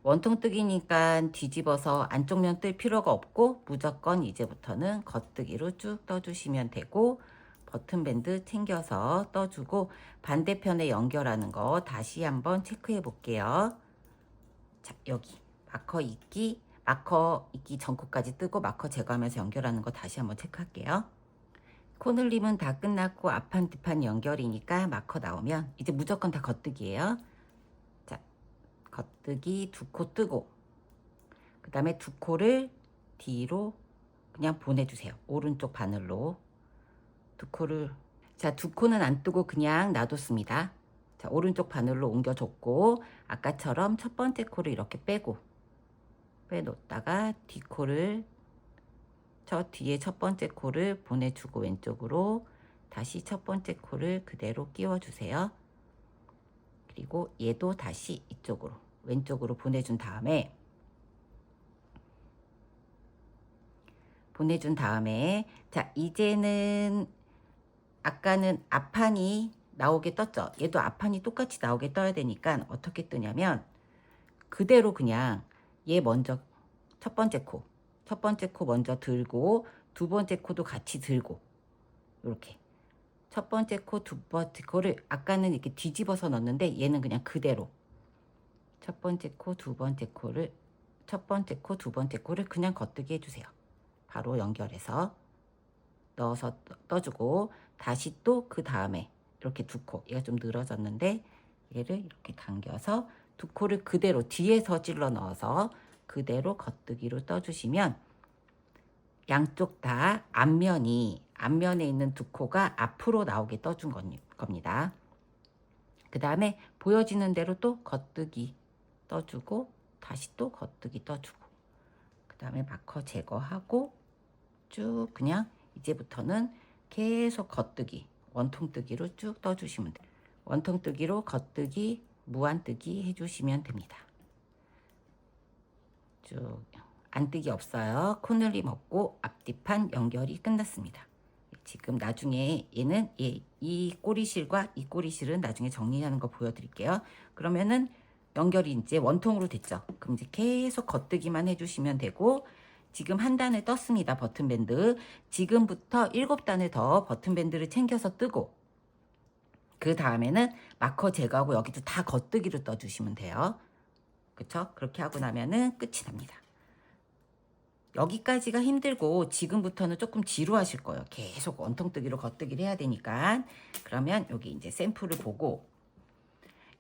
원통 뜨기니까 뒤집어서 안쪽 면 뜰 필요가 없고 무조건 이제부터는 겉뜨기로 쭉 떠주시면 되고 버튼밴드 챙겨서 떠주고 반대편에 연결하는 거 다시 한번 체크해 볼게요. 자, 여기 마커 있기 전코까지 뜨고 마커 제거하면서 연결하는 거 다시 한번 체크할게요. 코늘림은 다 끝났고 앞판 뒷판 연결이니까 마커 나오면 이제 무조건 다 겉뜨기예요. 자, 겉뜨기 2코 뜨고 그 다음에 2코를 뒤로 그냥 보내주세요. 오른쪽 바늘로 2코를 자, 2코는 안 뜨고 그냥 놔뒀습니다. 자, 오른쪽 바늘로 옮겨줬고 아까처럼 첫 번째 코를 이렇게 빼놓다가 뒷코를 저 뒤에 첫 번째 코를 보내주고 왼쪽으로 다시 첫 번째 코를 그대로 끼워주세요. 그리고 얘도 다시 이쪽으로 왼쪽으로 보내준 다음에 자, 이제는 아까는 앞판이 나오게 떴죠. 얘도 앞판이 똑같이 나오게 떠야 되니까 어떻게 뜨냐면 그대로 그냥 얘 먼저 첫 번째 코 먼저 들고 두 번째 코도 같이 들고 이렇게 첫 번째 코, 두 번째 코를 아까는 이렇게 뒤집어서 넣었는데 얘는 그냥 그대로 첫 번째 코, 두 번째 코를 첫 번째 코, 두 번째 코를 그냥 겉뜨기 해주세요. 바로 연결해서 넣어서 떠주고 다시 또 그 다음에 이렇게 2코 얘가 좀 늘어졌는데 얘를 이렇게 당겨서 두 코를 그대로 뒤에서 찔러 넣어서 그대로 겉뜨기로 떠주시면 양쪽 다 앞면에 있는 두 코가 앞으로 나오게 떠준 겁니다. 그 다음에 보여지는 대로 또 겉뜨기 떠주고 다시 또 겉뜨기 떠주고 그 다음에 마커 제거하고 쭉 그냥 이제부터는 계속 겉뜨기 원통뜨기로 쭉 떠주시면 돼요. 원통뜨기로 겉뜨기 무한뜨기 해주시면 됩니다. 쭉 안뜨기 없어요. 코늘림 없고 앞뒤판 연결이 끝났습니다. 지금 나중에 얘는 이 꼬리실과 이 꼬리실은 나중에 정리하는 거 보여드릴게요. 그러면은 연결이 이제 원통으로 됐죠. 그럼 이제 계속 겉뜨기만 해주시면 되고 지금 한 단을 떴습니다. 버튼밴드. 지금부터 7단을 더 버튼밴드를 챙겨서 뜨고 그 다음에는 마커 제거하고 여기도 다 겉뜨기로 떠주시면 돼요. 그쵸? 그렇게 하고 나면은 끝이 납니다. 여기까지가 힘들고 지금부터는 조금 지루하실 거예요. 계속 원통뜨기로 겉뜨기를 해야 되니까. 그러면 여기 이제 샘플을 보고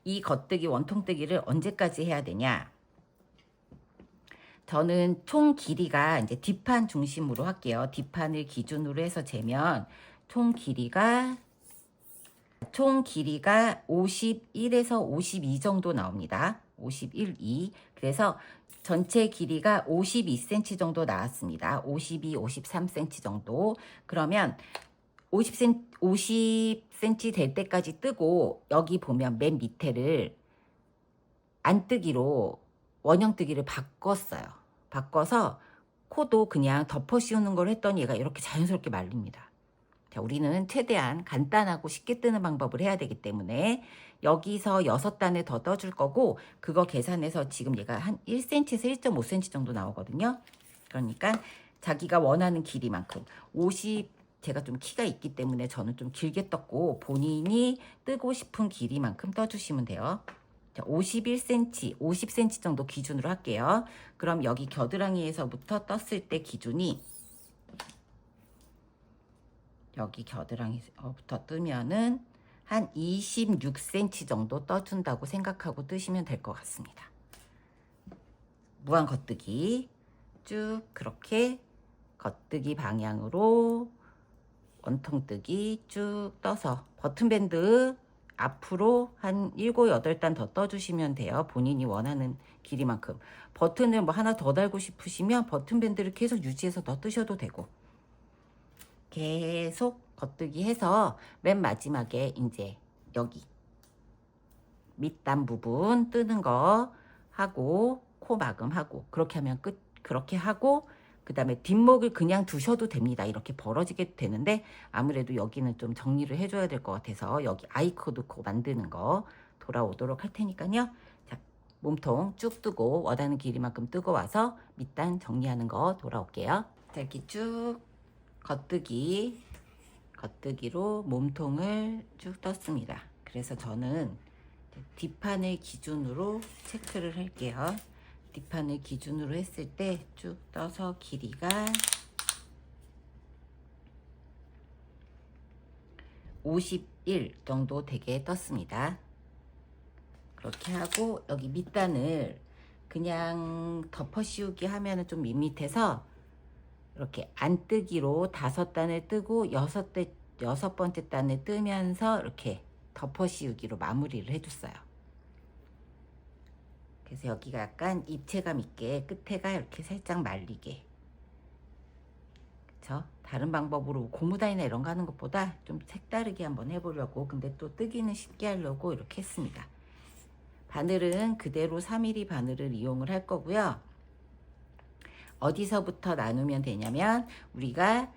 이 겉뜨기 원통뜨기를 언제까지 해야 되냐? 저는 총 길이가 이제 뒷판 중심으로 할게요. 뒷판을 기준으로 해서 재면 총 길이가 51에서 52 정도 나옵니다. 51, 2. 그래서 전체 길이가 52cm 정도 나왔습니다. 52, 53cm 정도. 그러면 50cm 될 때까지 뜨고 여기 보면 맨 밑에를 안뜨기로 원형뜨기를 바꿨어요. 바꿔서 코도 그냥 덮어 씌우는 걸 했더니 얘가 이렇게 자연스럽게 말립니다. 자, 우리는 최대한 간단하고 쉽게 뜨는 방법을 해야 되기 때문에 여기서 6단을 더 떠줄 거고 그거 계산해서 지금 얘가 한 1cm에서 1.5cm 정도 나오거든요. 그러니까 자기가 원하는 길이만큼 제가 좀 키가 있기 때문에 저는 좀 길게 떴고 본인이 뜨고 싶은 길이만큼 떠주시면 돼요. 자, 51cm, 50cm 정도 기준으로 할게요. 그럼 여기 겨드랑이에서부터 떴을 때 기준이 여기 겨드랑이부터 뜨면은 한 26cm 정도 떠준다고 생각하고 뜨시면 될 것 같습니다. 무한 겉뜨기 쭉 그렇게 겉뜨기 방향으로 원통뜨기 쭉 떠서 버튼밴드 앞으로 한 7, 8단 더 떠주시면 돼요. 본인이 원하는 길이만큼. 버튼을 뭐 하나 더 달고 싶으시면 버튼밴드를 계속 유지해서 더 뜨셔도 되고 계속 겉뜨기 해서 맨 마지막에 이제 여기 밑단 부분 뜨는 거 하고 코 마금하고 그렇게 하면 끝. 그렇게 하고 그 다음에 뒷목을 그냥 두셔도 됩니다. 이렇게 벌어지게 되는데 아무래도 여기는 좀 정리를 해줘야 될 것 같아서 여기 아이코드 코 만드는 거 돌아오도록 할 테니까요. 자, 몸통 쭉 뜨고 원하는 길이만큼 뜨고 와서 밑단 정리하는 거 돌아올게요. 자, 이렇게 쭉 겉뜨기로 몸통을 쭉 떴습니다. 그래서 저는 뒷판을 기준으로 체크를 할게요. 뒷판을 기준으로 했을 때 쭉 떠서 길이가 51 정도 되게 떴습니다. 그렇게 하고 여기 밑단을 그냥 덮어 씌우기 하면은 좀 밋밋해서 이렇게 안뜨기로 5단을 뜨고 6번째 단을 뜨면서 이렇게 덮어 씌우기로 마무리를 해줬어요. 그래서 여기가 약간 입체감 있게 끝에가 이렇게 살짝 말리게. 그쵸? 다른 방법으로 고무다이나 이런 거 하는 것보다 좀 색다르게 한번 해보려고 근데 또 뜨기는 쉽게 하려고 이렇게 했습니다. 바늘은 그대로 3mm 바늘을 이용을 할 거고요. 어디서부터 나누면 되냐면 우리가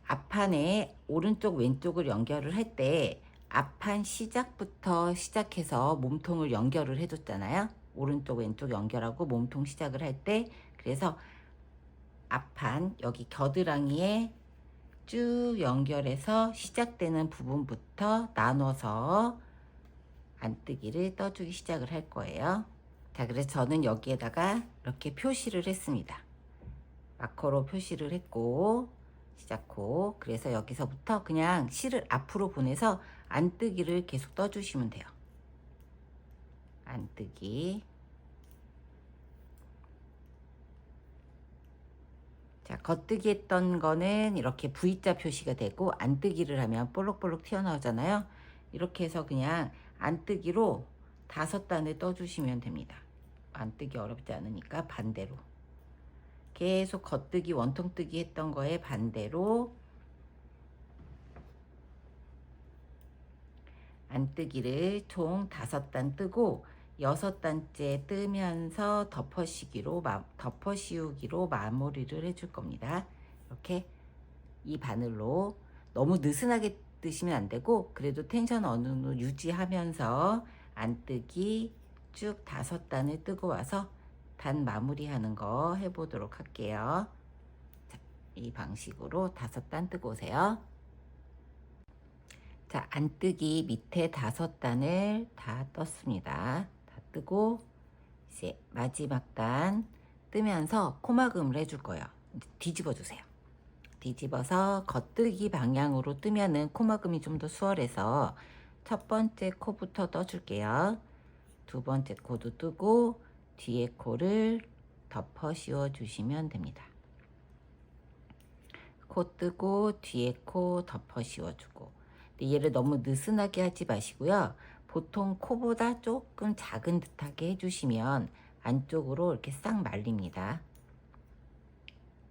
앞판에 오른쪽 왼쪽을 연결을 할 때 앞판 시작부터 시작해서 몸통을 연결을 해줬잖아요. 오른쪽 왼쪽 연결하고 몸통 시작을 할 때 그래서 앞판 여기 겨드랑이에 쭉 연결해서 시작되는 부분부터 나눠서 안뜨기를 떠주기 시작을 할 거예요. 자, 그래서 저는 여기에다가 이렇게 표시를 했습니다. 마커로 표시를 했고 시작코. 그래서 여기서부터 그냥 실을 앞으로 보내서 안뜨기를 계속 떠주시면 돼요. 안뜨기. 자, 겉뜨기 했던 거는 이렇게 V자 표시가 되고, 안뜨기를 하면 볼록볼록 튀어나오잖아요. 이렇게 해서 그냥 안뜨기로 5단을 떠주시면 됩니다. 안뜨기 어렵지 않으니까 반대로. 계속 겉뜨기, 원통뜨기 했던 거에 반대로 안뜨기를 총 5단 뜨고 6단째 뜨면서 덮어씌우기로 마무리를 해줄 겁니다. 이렇게 이 바늘로 너무 느슨하게 뜨시면 안 되고, 그래도 텐션 어느 정도 유지하면서 안뜨기 쭉 5단을 뜨고 와서 단 마무리하는 거 해보도록 할게요. 자, 이 방식으로 5단 뜨고 오세요. 자, 안뜨기 밑에 5단을 다 떴습니다. 다 뜨고 이제 마지막 단 뜨면서 코막음을 해줄 거예요. 뒤집어 주세요. 뒤집어서 겉뜨기 방향으로 뜨면은 코막음이 좀 더 수월해서 첫 번째 코부터 떠줄게요. 두 번째 코도 뜨고 뒤에 코를 덮어 씌워 주시면 됩니다. 코 뜨고 뒤에 코 덮어 씌워 주고. 얘를 너무 느슨하게 하지 마시고요. 보통 코보다 조금 작은 듯하게 해주시면 안쪽으로 이렇게 싹 말립니다.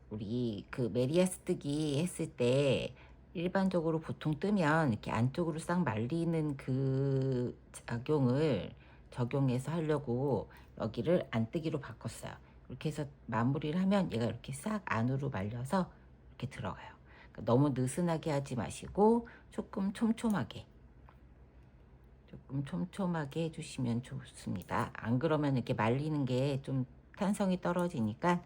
우리 그 메리아스 뜨기 했을 때 일반적으로 보통 뜨면 이렇게 안쪽으로 싹 말리는 그 작용을 적용해서 하려고 여기를 안뜨기로 바꿨어요. 이렇게 해서 마무리를 하면 얘가 이렇게 싹 안으로 말려서 이렇게 들어가요. 그러니까 너무 느슨하게 하지 마시고 조금 촘촘하게 해주시면 좋습니다. 안 그러면 이렇게 말리는 게 좀 탄성이 떨어지니까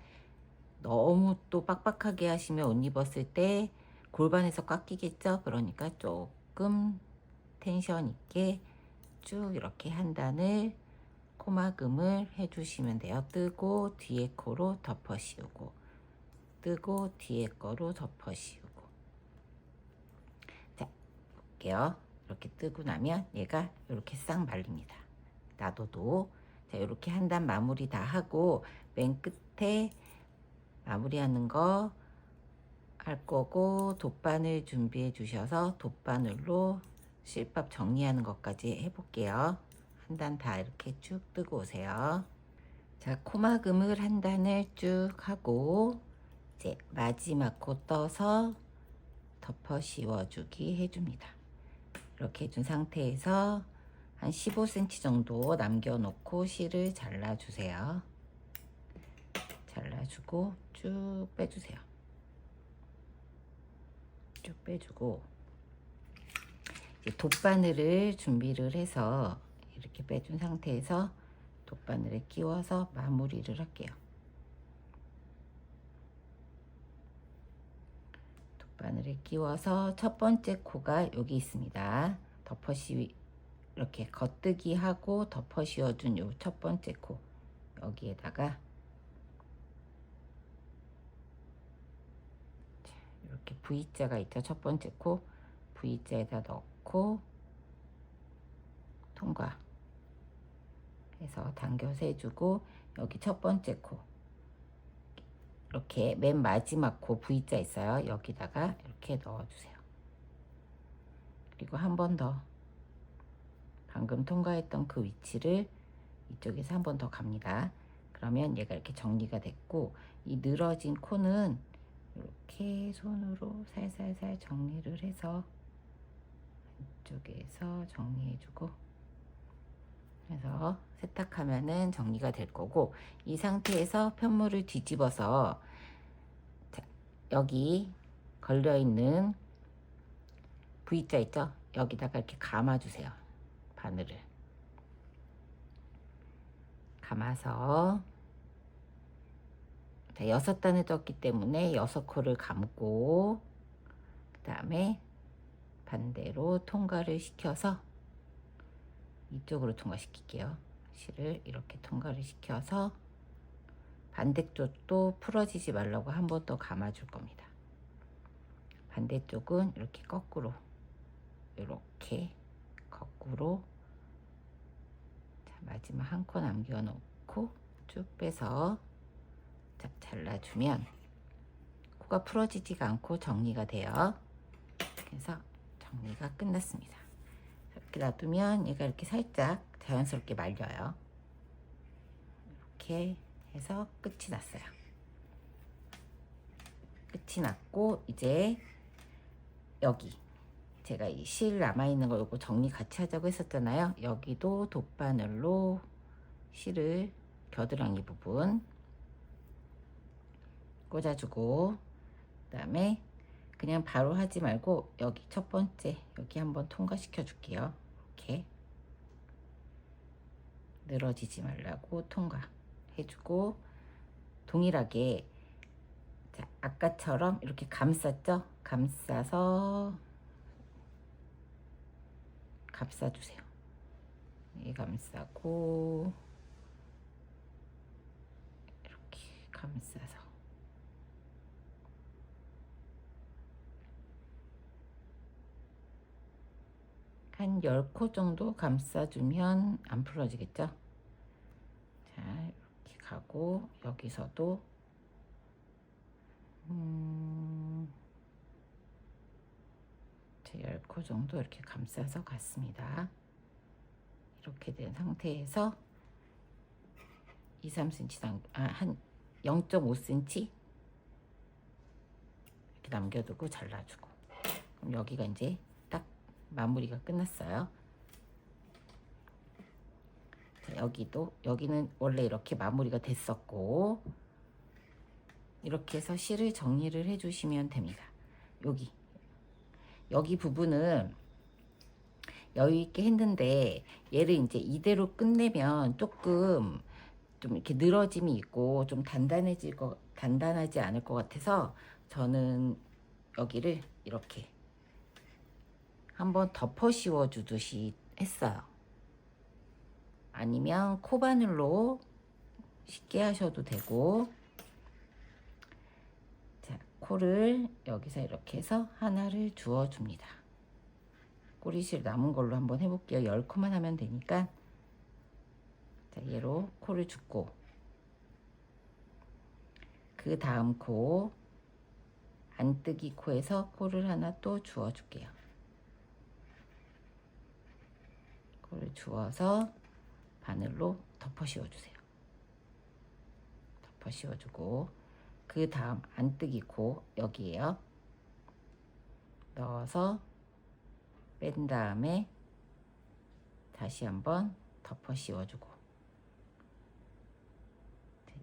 너무 또 빡빡하게 하시면 옷 입었을 때 골반에서 꽉 끼겠죠. 그러니까 조금 텐션 있게 쭉 이렇게 한 단을 코막음을 해주시면 돼요. 뜨고 뒤에 코로 덮어 씌우고, 뜨고 뒤에 거로 덮어 씌우고. 자, 볼게요. 이렇게 뜨고 나면 얘가 이렇게 싹 말립니다. 놔둬도. 자, 이렇게 한 단 마무리 다 하고 맨 끝에 마무리하는 거 할 거고, 돗바늘 준비해 주셔서 돗바늘로 실밥 정리하는 것까지 해볼게요. 한 단 다 이렇게 쭉 뜨고 오세요. 자, 코막음을 한 단을 쭉 하고 이제 마지막 코 떠서 덮어 씌워주기 해줍니다. 이렇게 해준 상태에서 한 15cm 정도 남겨놓고 실을 잘라주세요. 잘라주고 쭉 빼주세요. 쭉 빼주고 이제 돗바늘을 준비를 해서 이렇게 빼준 상태에서 돗바늘에 끼워서 마무리를 할게요. 돗바늘에 끼워서 첫 번째 코가 여기 있습니다. 이렇게 겉뜨기 하고 덮어 씌워준 요 첫 번째 코, 여기에다가 이렇게 V자가 있죠. 첫 번째 코 V자에다 넣고 통과 해서 당겨서 해주고, 여기 첫 번째 코 이렇게 맨 마지막 코 V자 있어요. 여기다가 이렇게 넣어주세요. 그리고 한 번 더 방금 통과했던 그 위치를 이쪽에서 한 번 더 갑니다. 그러면 얘가 이렇게 정리가 됐고, 이 늘어진 코는 이렇게 손으로 살살살 정리를 해서 이쪽에서 정리해주고 해서 세탁하면은 정리가 될 거고, 이 상태에서 편물을 뒤집어서 자, 여기 걸려있는 V자 있죠? 여기다가 이렇게 감아주세요. 바늘을 감아서, 자, 6단을 떴기 때문에 6코를 감고 그 다음에 반대로 통과를 시켜서 이쪽으로 통과시킬게요. 실을 이렇게 통과를 시켜서 반대쪽도 풀어지지 말라고 한 번 더 감아줄 겁니다. 반대쪽은 이렇게 거꾸로, 이렇게 거꾸로. 자, 마지막 한 코 남겨놓고 쭉 빼서 자, 잘라주면 코가 풀어지지가 않고 정리가 돼요. 그래서 정리가 끝났습니다. 이렇게 놔두면 얘가 이렇게 살짝 자연스럽게 말려요. 이렇게 해서 끝이 났어요. 끝이 났고 이제 여기 제가 이 실 남아있는 거 요거 정리 같이 하자고 했었잖아요. 여기도 돗바늘로 실을 겨드랑이 부분 꽂아주고, 그 다음에 그냥 바로 하지 말고 여기 첫 번째 여기 한번 통과시켜 줄게요. 이렇게 늘어지지 말라고 통과해주고, 동일하게 자, 아까처럼 이렇게 감쌌죠? 감싸서 감싸주세요. 이 감싸고 이렇게 감싸서 한 10코 정도 감싸주면 안 풀어지겠죠? 자, 이렇게 가고 여기서도 자, 10코 정도 이렇게 감싸서 갔습니다. 이렇게 된 상태에서 2, 3cm 한 0.5cm 이렇게 남겨두고 잘라주고, 그럼 여기가 이제 딱 마무리가 끝났어요. 자, 여기는 원래 이렇게 마무리가 됐었고, 이렇게 해서 실을 정리를 해주시면 됩니다. 여기 부분은 여유 있게 했는데 얘를 이제 이대로 끝내면 조금 좀 이렇게 늘어짐이 있고 좀 단단하지 않을 것 같아서 저는 여기를 이렇게 한번 덮어 씌워 주듯이 했어요. 아니면 코바늘로 쉽게 하셔도 되고, 자, 코를 여기서 이렇게 해서 하나를 주워 줍니다. 꼬리실 남은 걸로 한번 해볼게요. 10코만 하면 되니까. 자, 얘로 코를 줍고, 그 다음 코 안뜨기 코에서 코를 하나 또 주워 줄게요. 코를 주워서 바늘로 덮어 씌워 주세요. 덮어 씌워 주고, 그 다음 안뜨기 코 여기에요. 넣어서 뺀 다음에 다시 한번 덮어 씌워 주고,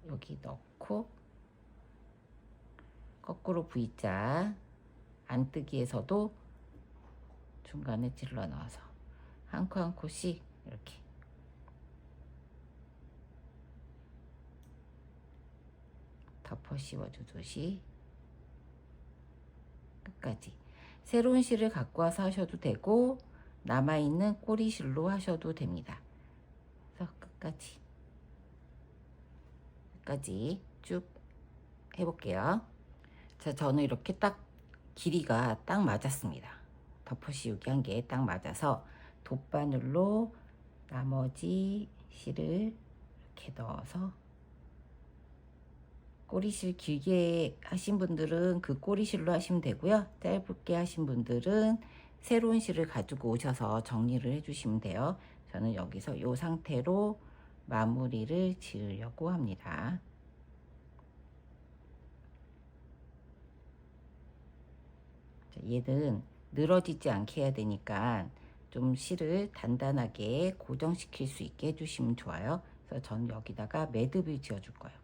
여기 넣고 거꾸로 V자 안뜨기에서도 중간에 찔러 넣어서 한 코 한 코씩 이렇게 덮어 씌워 주듯이 끝까지. 새로운 실을 갖고 와서 하셔도 되고 남아있는 꼬리실로 하셔도 됩니다. 그래서 끝까지 쭉 해볼게요. 자, 저는 이렇게 딱 길이가 딱 맞았습니다. 덮어 씌우기 한 게 딱 맞아서 돗바늘로 나머지 실을 이렇게 넣어서, 꼬리실 길게 하신 분들은 그 꼬리실로 하시면 되고요. 짧게 하신 분들은 새로운 실을 가지고 오셔서 정리를 해주시면 돼요. 저는 여기서 이 상태로 마무리를 지으려고 합니다. 자, 얘는 늘어지지 않게 해야 되니까 좀 실을 단단하게 고정시킬 수 있게 해주시면 좋아요. 그래서 저는 여기다가 매듭을 지어줄 거예요.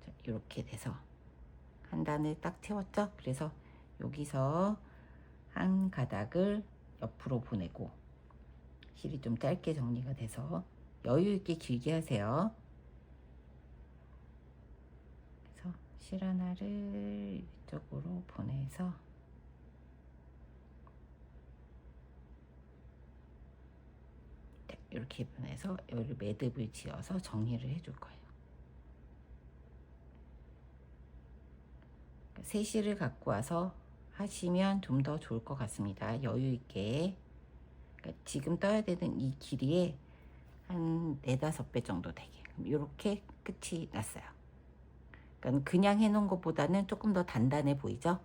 자, 이렇게 돼서 한 단을 딱 채웠죠? 그래서 여기서 한 가닥을 옆으로 보내고, 실이 좀 짧게 정리가 돼서 여유 있게 길게 하세요. 그래서 실 하나를 이쪽으로 보내서 이렇게 보내서 여기를 매듭을 지어서 정리를 해줄 거예요. 새 실을 갖고 와서 하시면 좀 더 좋을 것 같습니다. 여유 있게. 그러니까 지금 떠야 되는 이 길이에 한 4~5배 정도 되게 이렇게 끝이 났어요. 그러니까 그냥 해놓은 것보다는 조금 더 단단해 보이죠?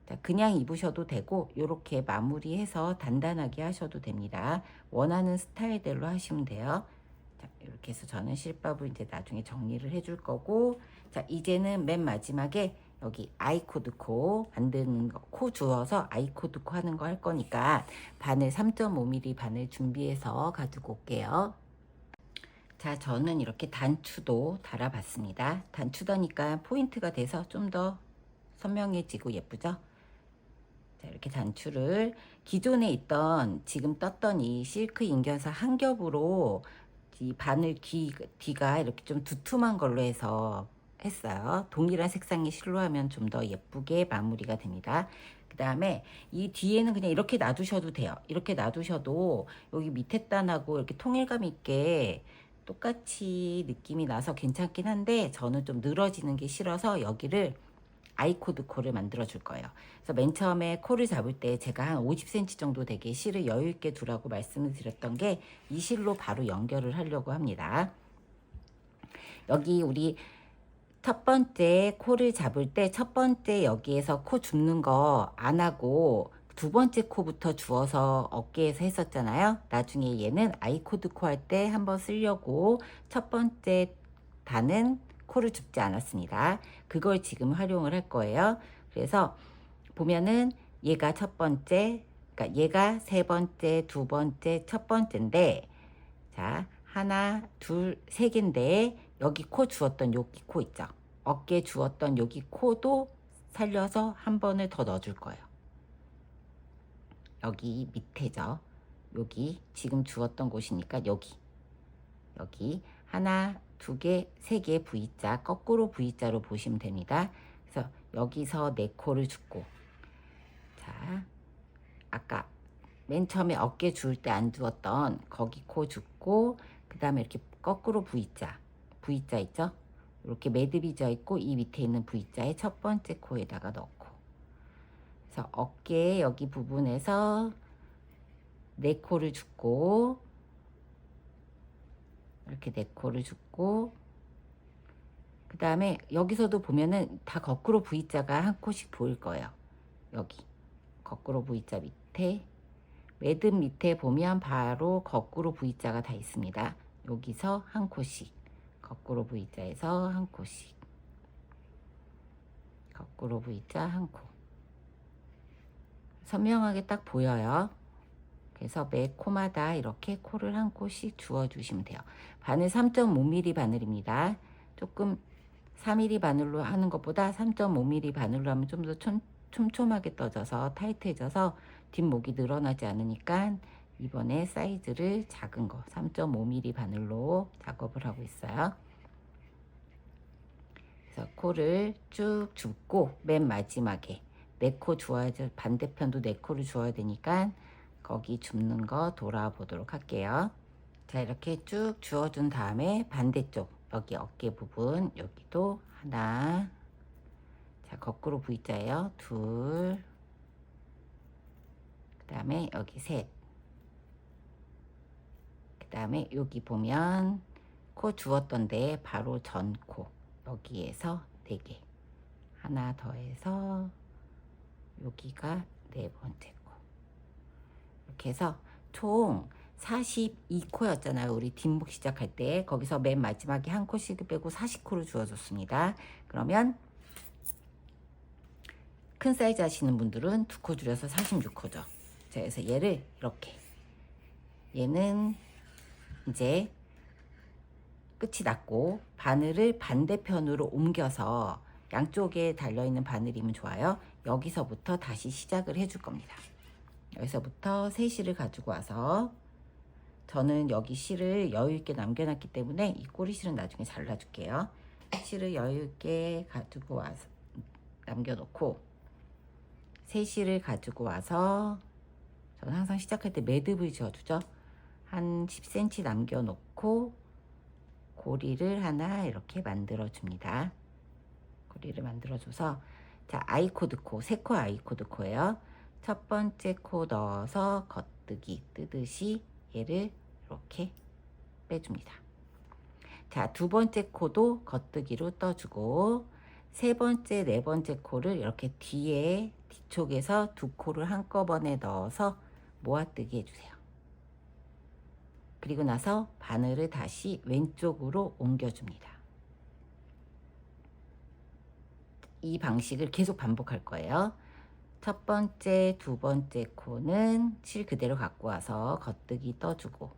자, 그냥 입으셔도 되고 이렇게 마무리해서 단단하게 하셔도 됩니다. 원하는 스타일대로 하시면 돼요. 자, 이렇게 해서 저는 실밥을 이제 나중에 정리를 해줄 거고, 자, 이제는 맨 마지막에 여기 아이코드 코 만드는 거, 코 주워서 아이코드 코 하는 거 할 거니까 바늘 3.5mm 바늘 준비해서 가지고 올게요. 자, 저는 이렇게 단추도 달아봤습니다. 단추다니까 포인트가 돼서 좀 더 선명해지고 예쁘죠? 자, 이렇게 단추를 기존에 있던 지금 떴던 이 실크 인견사 한 겹으로 이 바늘 뒤가 이렇게 좀 두툼한 걸로 해서 했어요. 동일한 색상의 실로 하면 좀 더 예쁘게 마무리가 됩니다. 그 다음에 이 뒤에는 그냥 이렇게 놔두셔도 돼요. 이렇게 놔두셔도 여기 밑에 단하고 이렇게 통일감 있게 똑같이 느낌이 나서 괜찮긴 한데 저는 좀 늘어지는 게 싫어서 여기를 아이코드 코를 만들어 줄 거예요. 그래서 맨 처음에 코를 잡을 때 제가 한 50cm 정도 되게 실을 여유 있게 두라고 말씀을 드렸던 게 이 실로 바로 연결을 하려고 합니다. 여기 우리 첫 번째 코를 잡을 때 첫 번째 여기에서 코 줍는 거 안 하고 두 번째 코부터 주어서 어깨에서 했었잖아요. 나중에 얘는 아이코드 코 할 때 한번 쓰려고 첫 번째 단은 코를 줍지 않았습니다. 그걸 지금 활용을 할 거예요. 그래서 보면은 얘가 첫 번째, 그러니까 얘가 세 번째, 두 번째, 첫 번째인데, 자, 하나, 둘, 세 개인데 여기 코 주었던 여기 코 있죠. 어깨 주었던 여기 코도 살려서 한 번을 더 넣어줄 거예요. 여기 밑에죠. 여기 지금 주었던 곳이니까 여기 하나, 두 개, 세 개 V자, 거꾸로 V자로 보시면 됩니다. 그래서 여기서 네 코를 줍고, 자, 아까 맨 처음에 어깨 주울 때 안 주었던 거기 코 줍고, 그 다음에 이렇게 거꾸로 V자 있죠? 이렇게 매듭이 져 있고 이 밑에 있는 V자의 첫 번째 코에다가 넣고, 그래서 어깨 여기 부분에서 네 코를 줍고, 이렇게 네 코를 줍고, 그 다음에 여기서도 보면은 다 거꾸로 V자가 한 코씩 보일 거예요. 여기 거꾸로 V자 밑에 매듭 밑에 보면 바로 거꾸로 V자가 다 있습니다. 여기서 한 코씩 거꾸로 V자에서 한 코씩 거꾸로 V자 한 코, 선명하게 딱 보여요. 그래서 매 코마다 이렇게 코를 한 코씩 주워 주시면 돼요. 바늘 3.5mm 바늘입니다. 조금 4mm 바늘로 하는 것보다 3.5mm 바늘로 하면 좀 더 촘촘하게 떠져서 타이트해져서 뒷목이 늘어나지 않으니까 이번에 사이즈를 작은 거 3.5mm 바늘로 작업을 하고 있어요. 그래서 코를 쭉 줍고 맨 마지막에 4코 주어야죠. 반대편도 4코를 주어야 되니까 거기 줍는 거 돌아보도록 할게요. 자, 이렇게 쭉 주어준 다음에 반대쪽 여기 어깨 부분 여기도 하나, 자, 거꾸로 V자예요. 둘, 그 다음에 여기 셋, 그 다음에 여기 보면 코 주었던데 바로 전 코 여기에서 4개 하나 더해서 여기가 네 번째 코, 이렇게 해서 총 42코였잖아요. 우리 뒷목 시작할 때 거기서 맨 마지막에 한 코씩 빼고 40코를 주어줬습니다. 그러면 큰 사이즈 하시는 분들은 2코 줄여서 46코죠. 자, 그래서 얘를 이렇게, 얘는 이제 끝이 났고 바늘을 반대편으로 옮겨서 양쪽에 달려있는 바늘이면 좋아요. 여기서부터 다시 시작을 해줄 겁니다. 여기서부터 새 실을 가지고 와서, 저는 여기 실을 여유있게 남겨놨기 때문에 이 꼬리 실은 나중에 잘라줄게요. 실을 여유있게 가지고 와서 남겨놓고 새 실을 가지고 와서, 저는 항상 시작할 때 매듭을 지어주죠. 한 10cm 남겨놓고 고리를 하나 이렇게 만들어줍니다. 고리를 만들어줘서, 자, 아이코드 코, 3코 아이코드 코예요. 첫 번째 코 넣어서 겉뜨기 뜨듯이 얘를 이렇게 빼줍니다. 자, 두 번째 코도 겉뜨기로 떠주고 세 번째, 네 번째 코를 이렇게 뒤쪽에서 두 코를 한꺼번에 넣어서 모아뜨기 해주세요. 그리고 나서 바늘을 다시 왼쪽으로 옮겨줍니다. 이 방식을 계속 반복할 거예요. 첫 번째, 두 번째 코는 실 그대로 갖고 와서 겉뜨기 떠주고,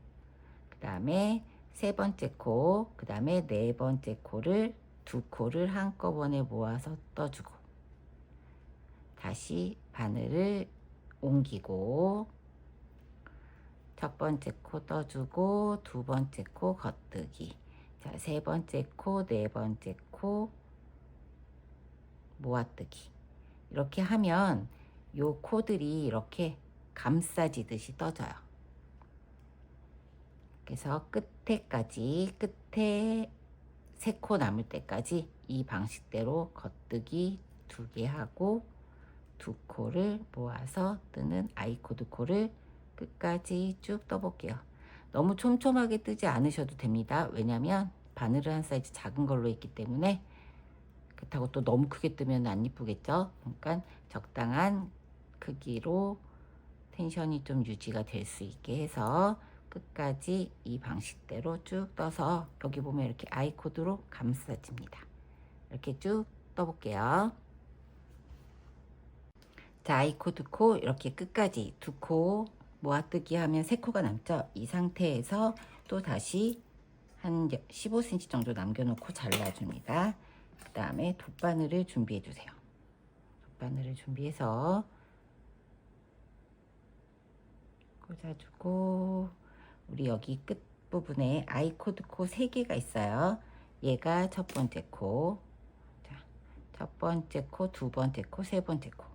그 다음에 세 번째 코, 그 다음에 네 번째 코를 두 코를 한꺼번에 모아서 떠주고, 다시 바늘을 옮기고, 첫 번째 코 떠주고, 두 번째 코 겉뜨기. 자, 세 번째 코, 네 번째 코 모아뜨기. 이렇게 하면 요 코들이 이렇게 감싸지듯이 떠져요. 그래서 끝에 세 코 남을 때까지 이 방식대로 겉뜨기 2개 하고 두 코를 모아서 뜨는 아이코드 코를 끝까지 쭉 떠볼게요. 너무 촘촘하게 뜨지 않으셔도 됩니다. 왜냐면 바늘을 한 사이즈 작은 걸로 있기 때문에. 그렇다고 또 너무 크게 뜨면 안 이쁘겠죠. 그러니까 적당한 크기로 텐션이 좀 유지가 될 수 있게 해서 끝까지 이 방식대로 쭉 떠서 여기 보면 이렇게 아이코드로 감싸집니다. 이렇게 쭉 떠볼게요. 자, 아이코드 코 이렇게 끝까지 두 코 모아뜨기 하면 세 코가 남죠. 이 상태에서 또 다시 한 15cm 정도 남겨놓고 잘라줍니다. 그 다음에 돗바늘을 준비해 주세요. 돗바늘을 준비해서 꽂아주고, 우리 여기 끝부분에 아이코드 코 3개가 있어요. 얘가 첫 번째 코, 자, 첫 번째 코, 두 번째 코, 세 번째 코.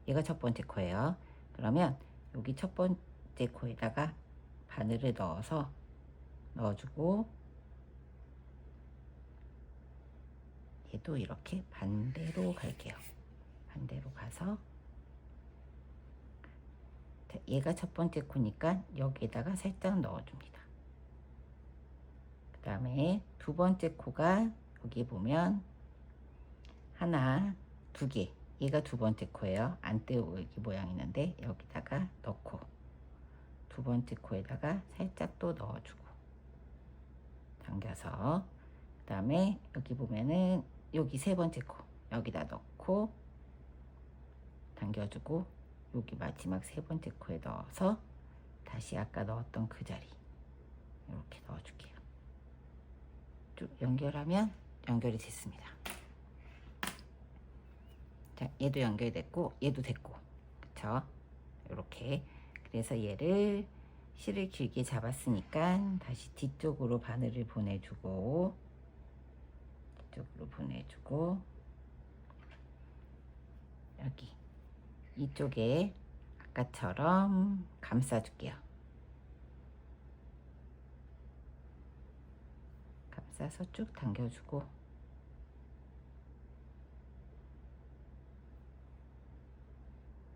얘가 첫 번째 코예요. 그러면 여기 첫 번째 코에다가 바늘을 넣어주고, 얘도 이렇게 반대로 갈게요. 반대로 가서, 자, 얘가 첫 번째 코니까 여기에다가 살짝 넣어줍니다. 그 다음에 두 번째 코가 여기 보면 하나, 2개. 얘가 두 번째 코예요. 안 떼우기 모양 있는데 여기다가 넣고 두 번째 코에다가 살짝 또 넣어주고 당겨서, 그 다음에 여기 보면은 여기 세 번째 코 여기다 넣고 당겨주고, 여기 마지막 세 번째 코에 넣어서 다시 아까 넣었던 그 자리 이렇게 넣어줄게요. 쭉 연결하면 연결이 됐습니다. 자, 얘도 연결됐고 얘도 됐고, 그쵸? 이렇게. 그래서 얘를 실을 길게 잡았으니까 다시 뒤쪽으로 바늘을 보내주고, 여기 이쪽에 아까처럼 감싸줄게요. 감싸서 쭉 당겨주고,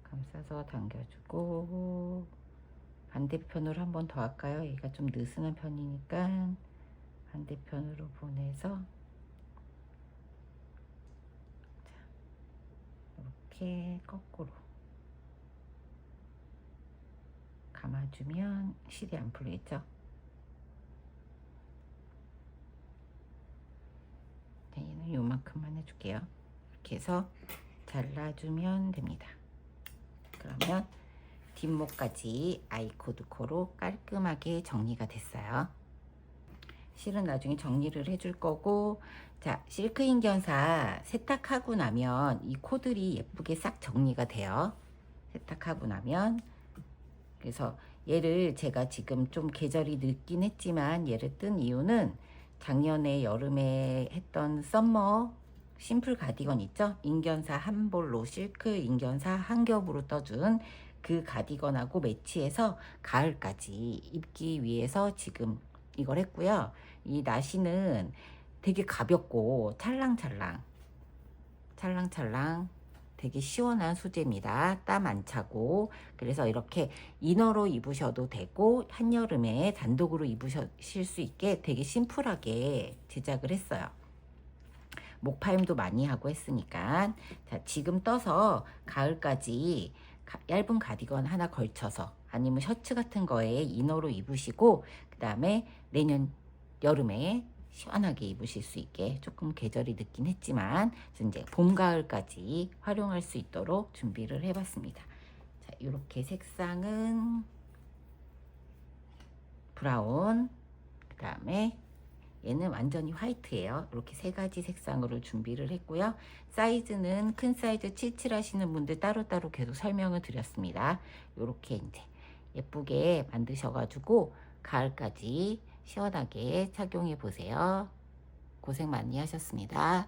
감싸서 당겨주고, 반대편으로 한 번 더 할까요? 얘가 좀 느슨한 편이니까 반대편으로 보내서 이렇게 거꾸로 감아주면 실이 안 풀리겠죠? 네, 얘는 요만큼만 해줄게요. 이렇게 해서 잘라주면 됩니다. 그러면 뒷목까지 아이코드 코로 깔끔하게 정리가 됐어요. 실은 나중에 정리를 해줄 거고, 자, 실크 인견사 세탁하고 나면 이 코들이 예쁘게 싹 정리가 돼요. 세탁하고 나면. 그래서 얘를 제가 지금 좀 계절이 늦긴 했지만 얘를 뜬 이유는 작년에 여름에 했던 썸머 심플 가디건 있죠? 인견사 한 볼로 실크 인견사 한 겹으로 떠준 그 가디건하고 매치해서 가을까지 입기 위해서 지금 이걸 했고요. 이 나시는 되게 가볍고 찰랑찰랑 되게 시원한 소재입니다. 땀 안 차고. 그래서 이렇게 이너로 입으셔도 되고 한여름에 단독으로 입으실 수 있게 되게 심플하게 제작을 했어요. 목파임도 많이 하고 했으니까. 자, 지금 떠서 가을까지 얇은 가디건 하나 걸쳐서 아니면 셔츠 같은 거에 이너로 입으시고, 그 다음에 내년 여름에 시원하게 입으실 수 있게, 조금 계절이 늦긴 했지만 이제 봄 가을까지 활용할 수 있도록 준비를 해봤습니다. 자, 이렇게 색상은 브라운, 그 다음에 얘는 완전히 화이트예요. 이렇게 세 가지 색상으로 준비를 했고요. 사이즈는 큰 사이즈 칠칠하시는 분들 따로따로 계속 설명을 드렸습니다. 이렇게 이제 예쁘게 만드셔가지고 가을까지 시원하게 착용해 보세요. 고생 많이 하셨습니다.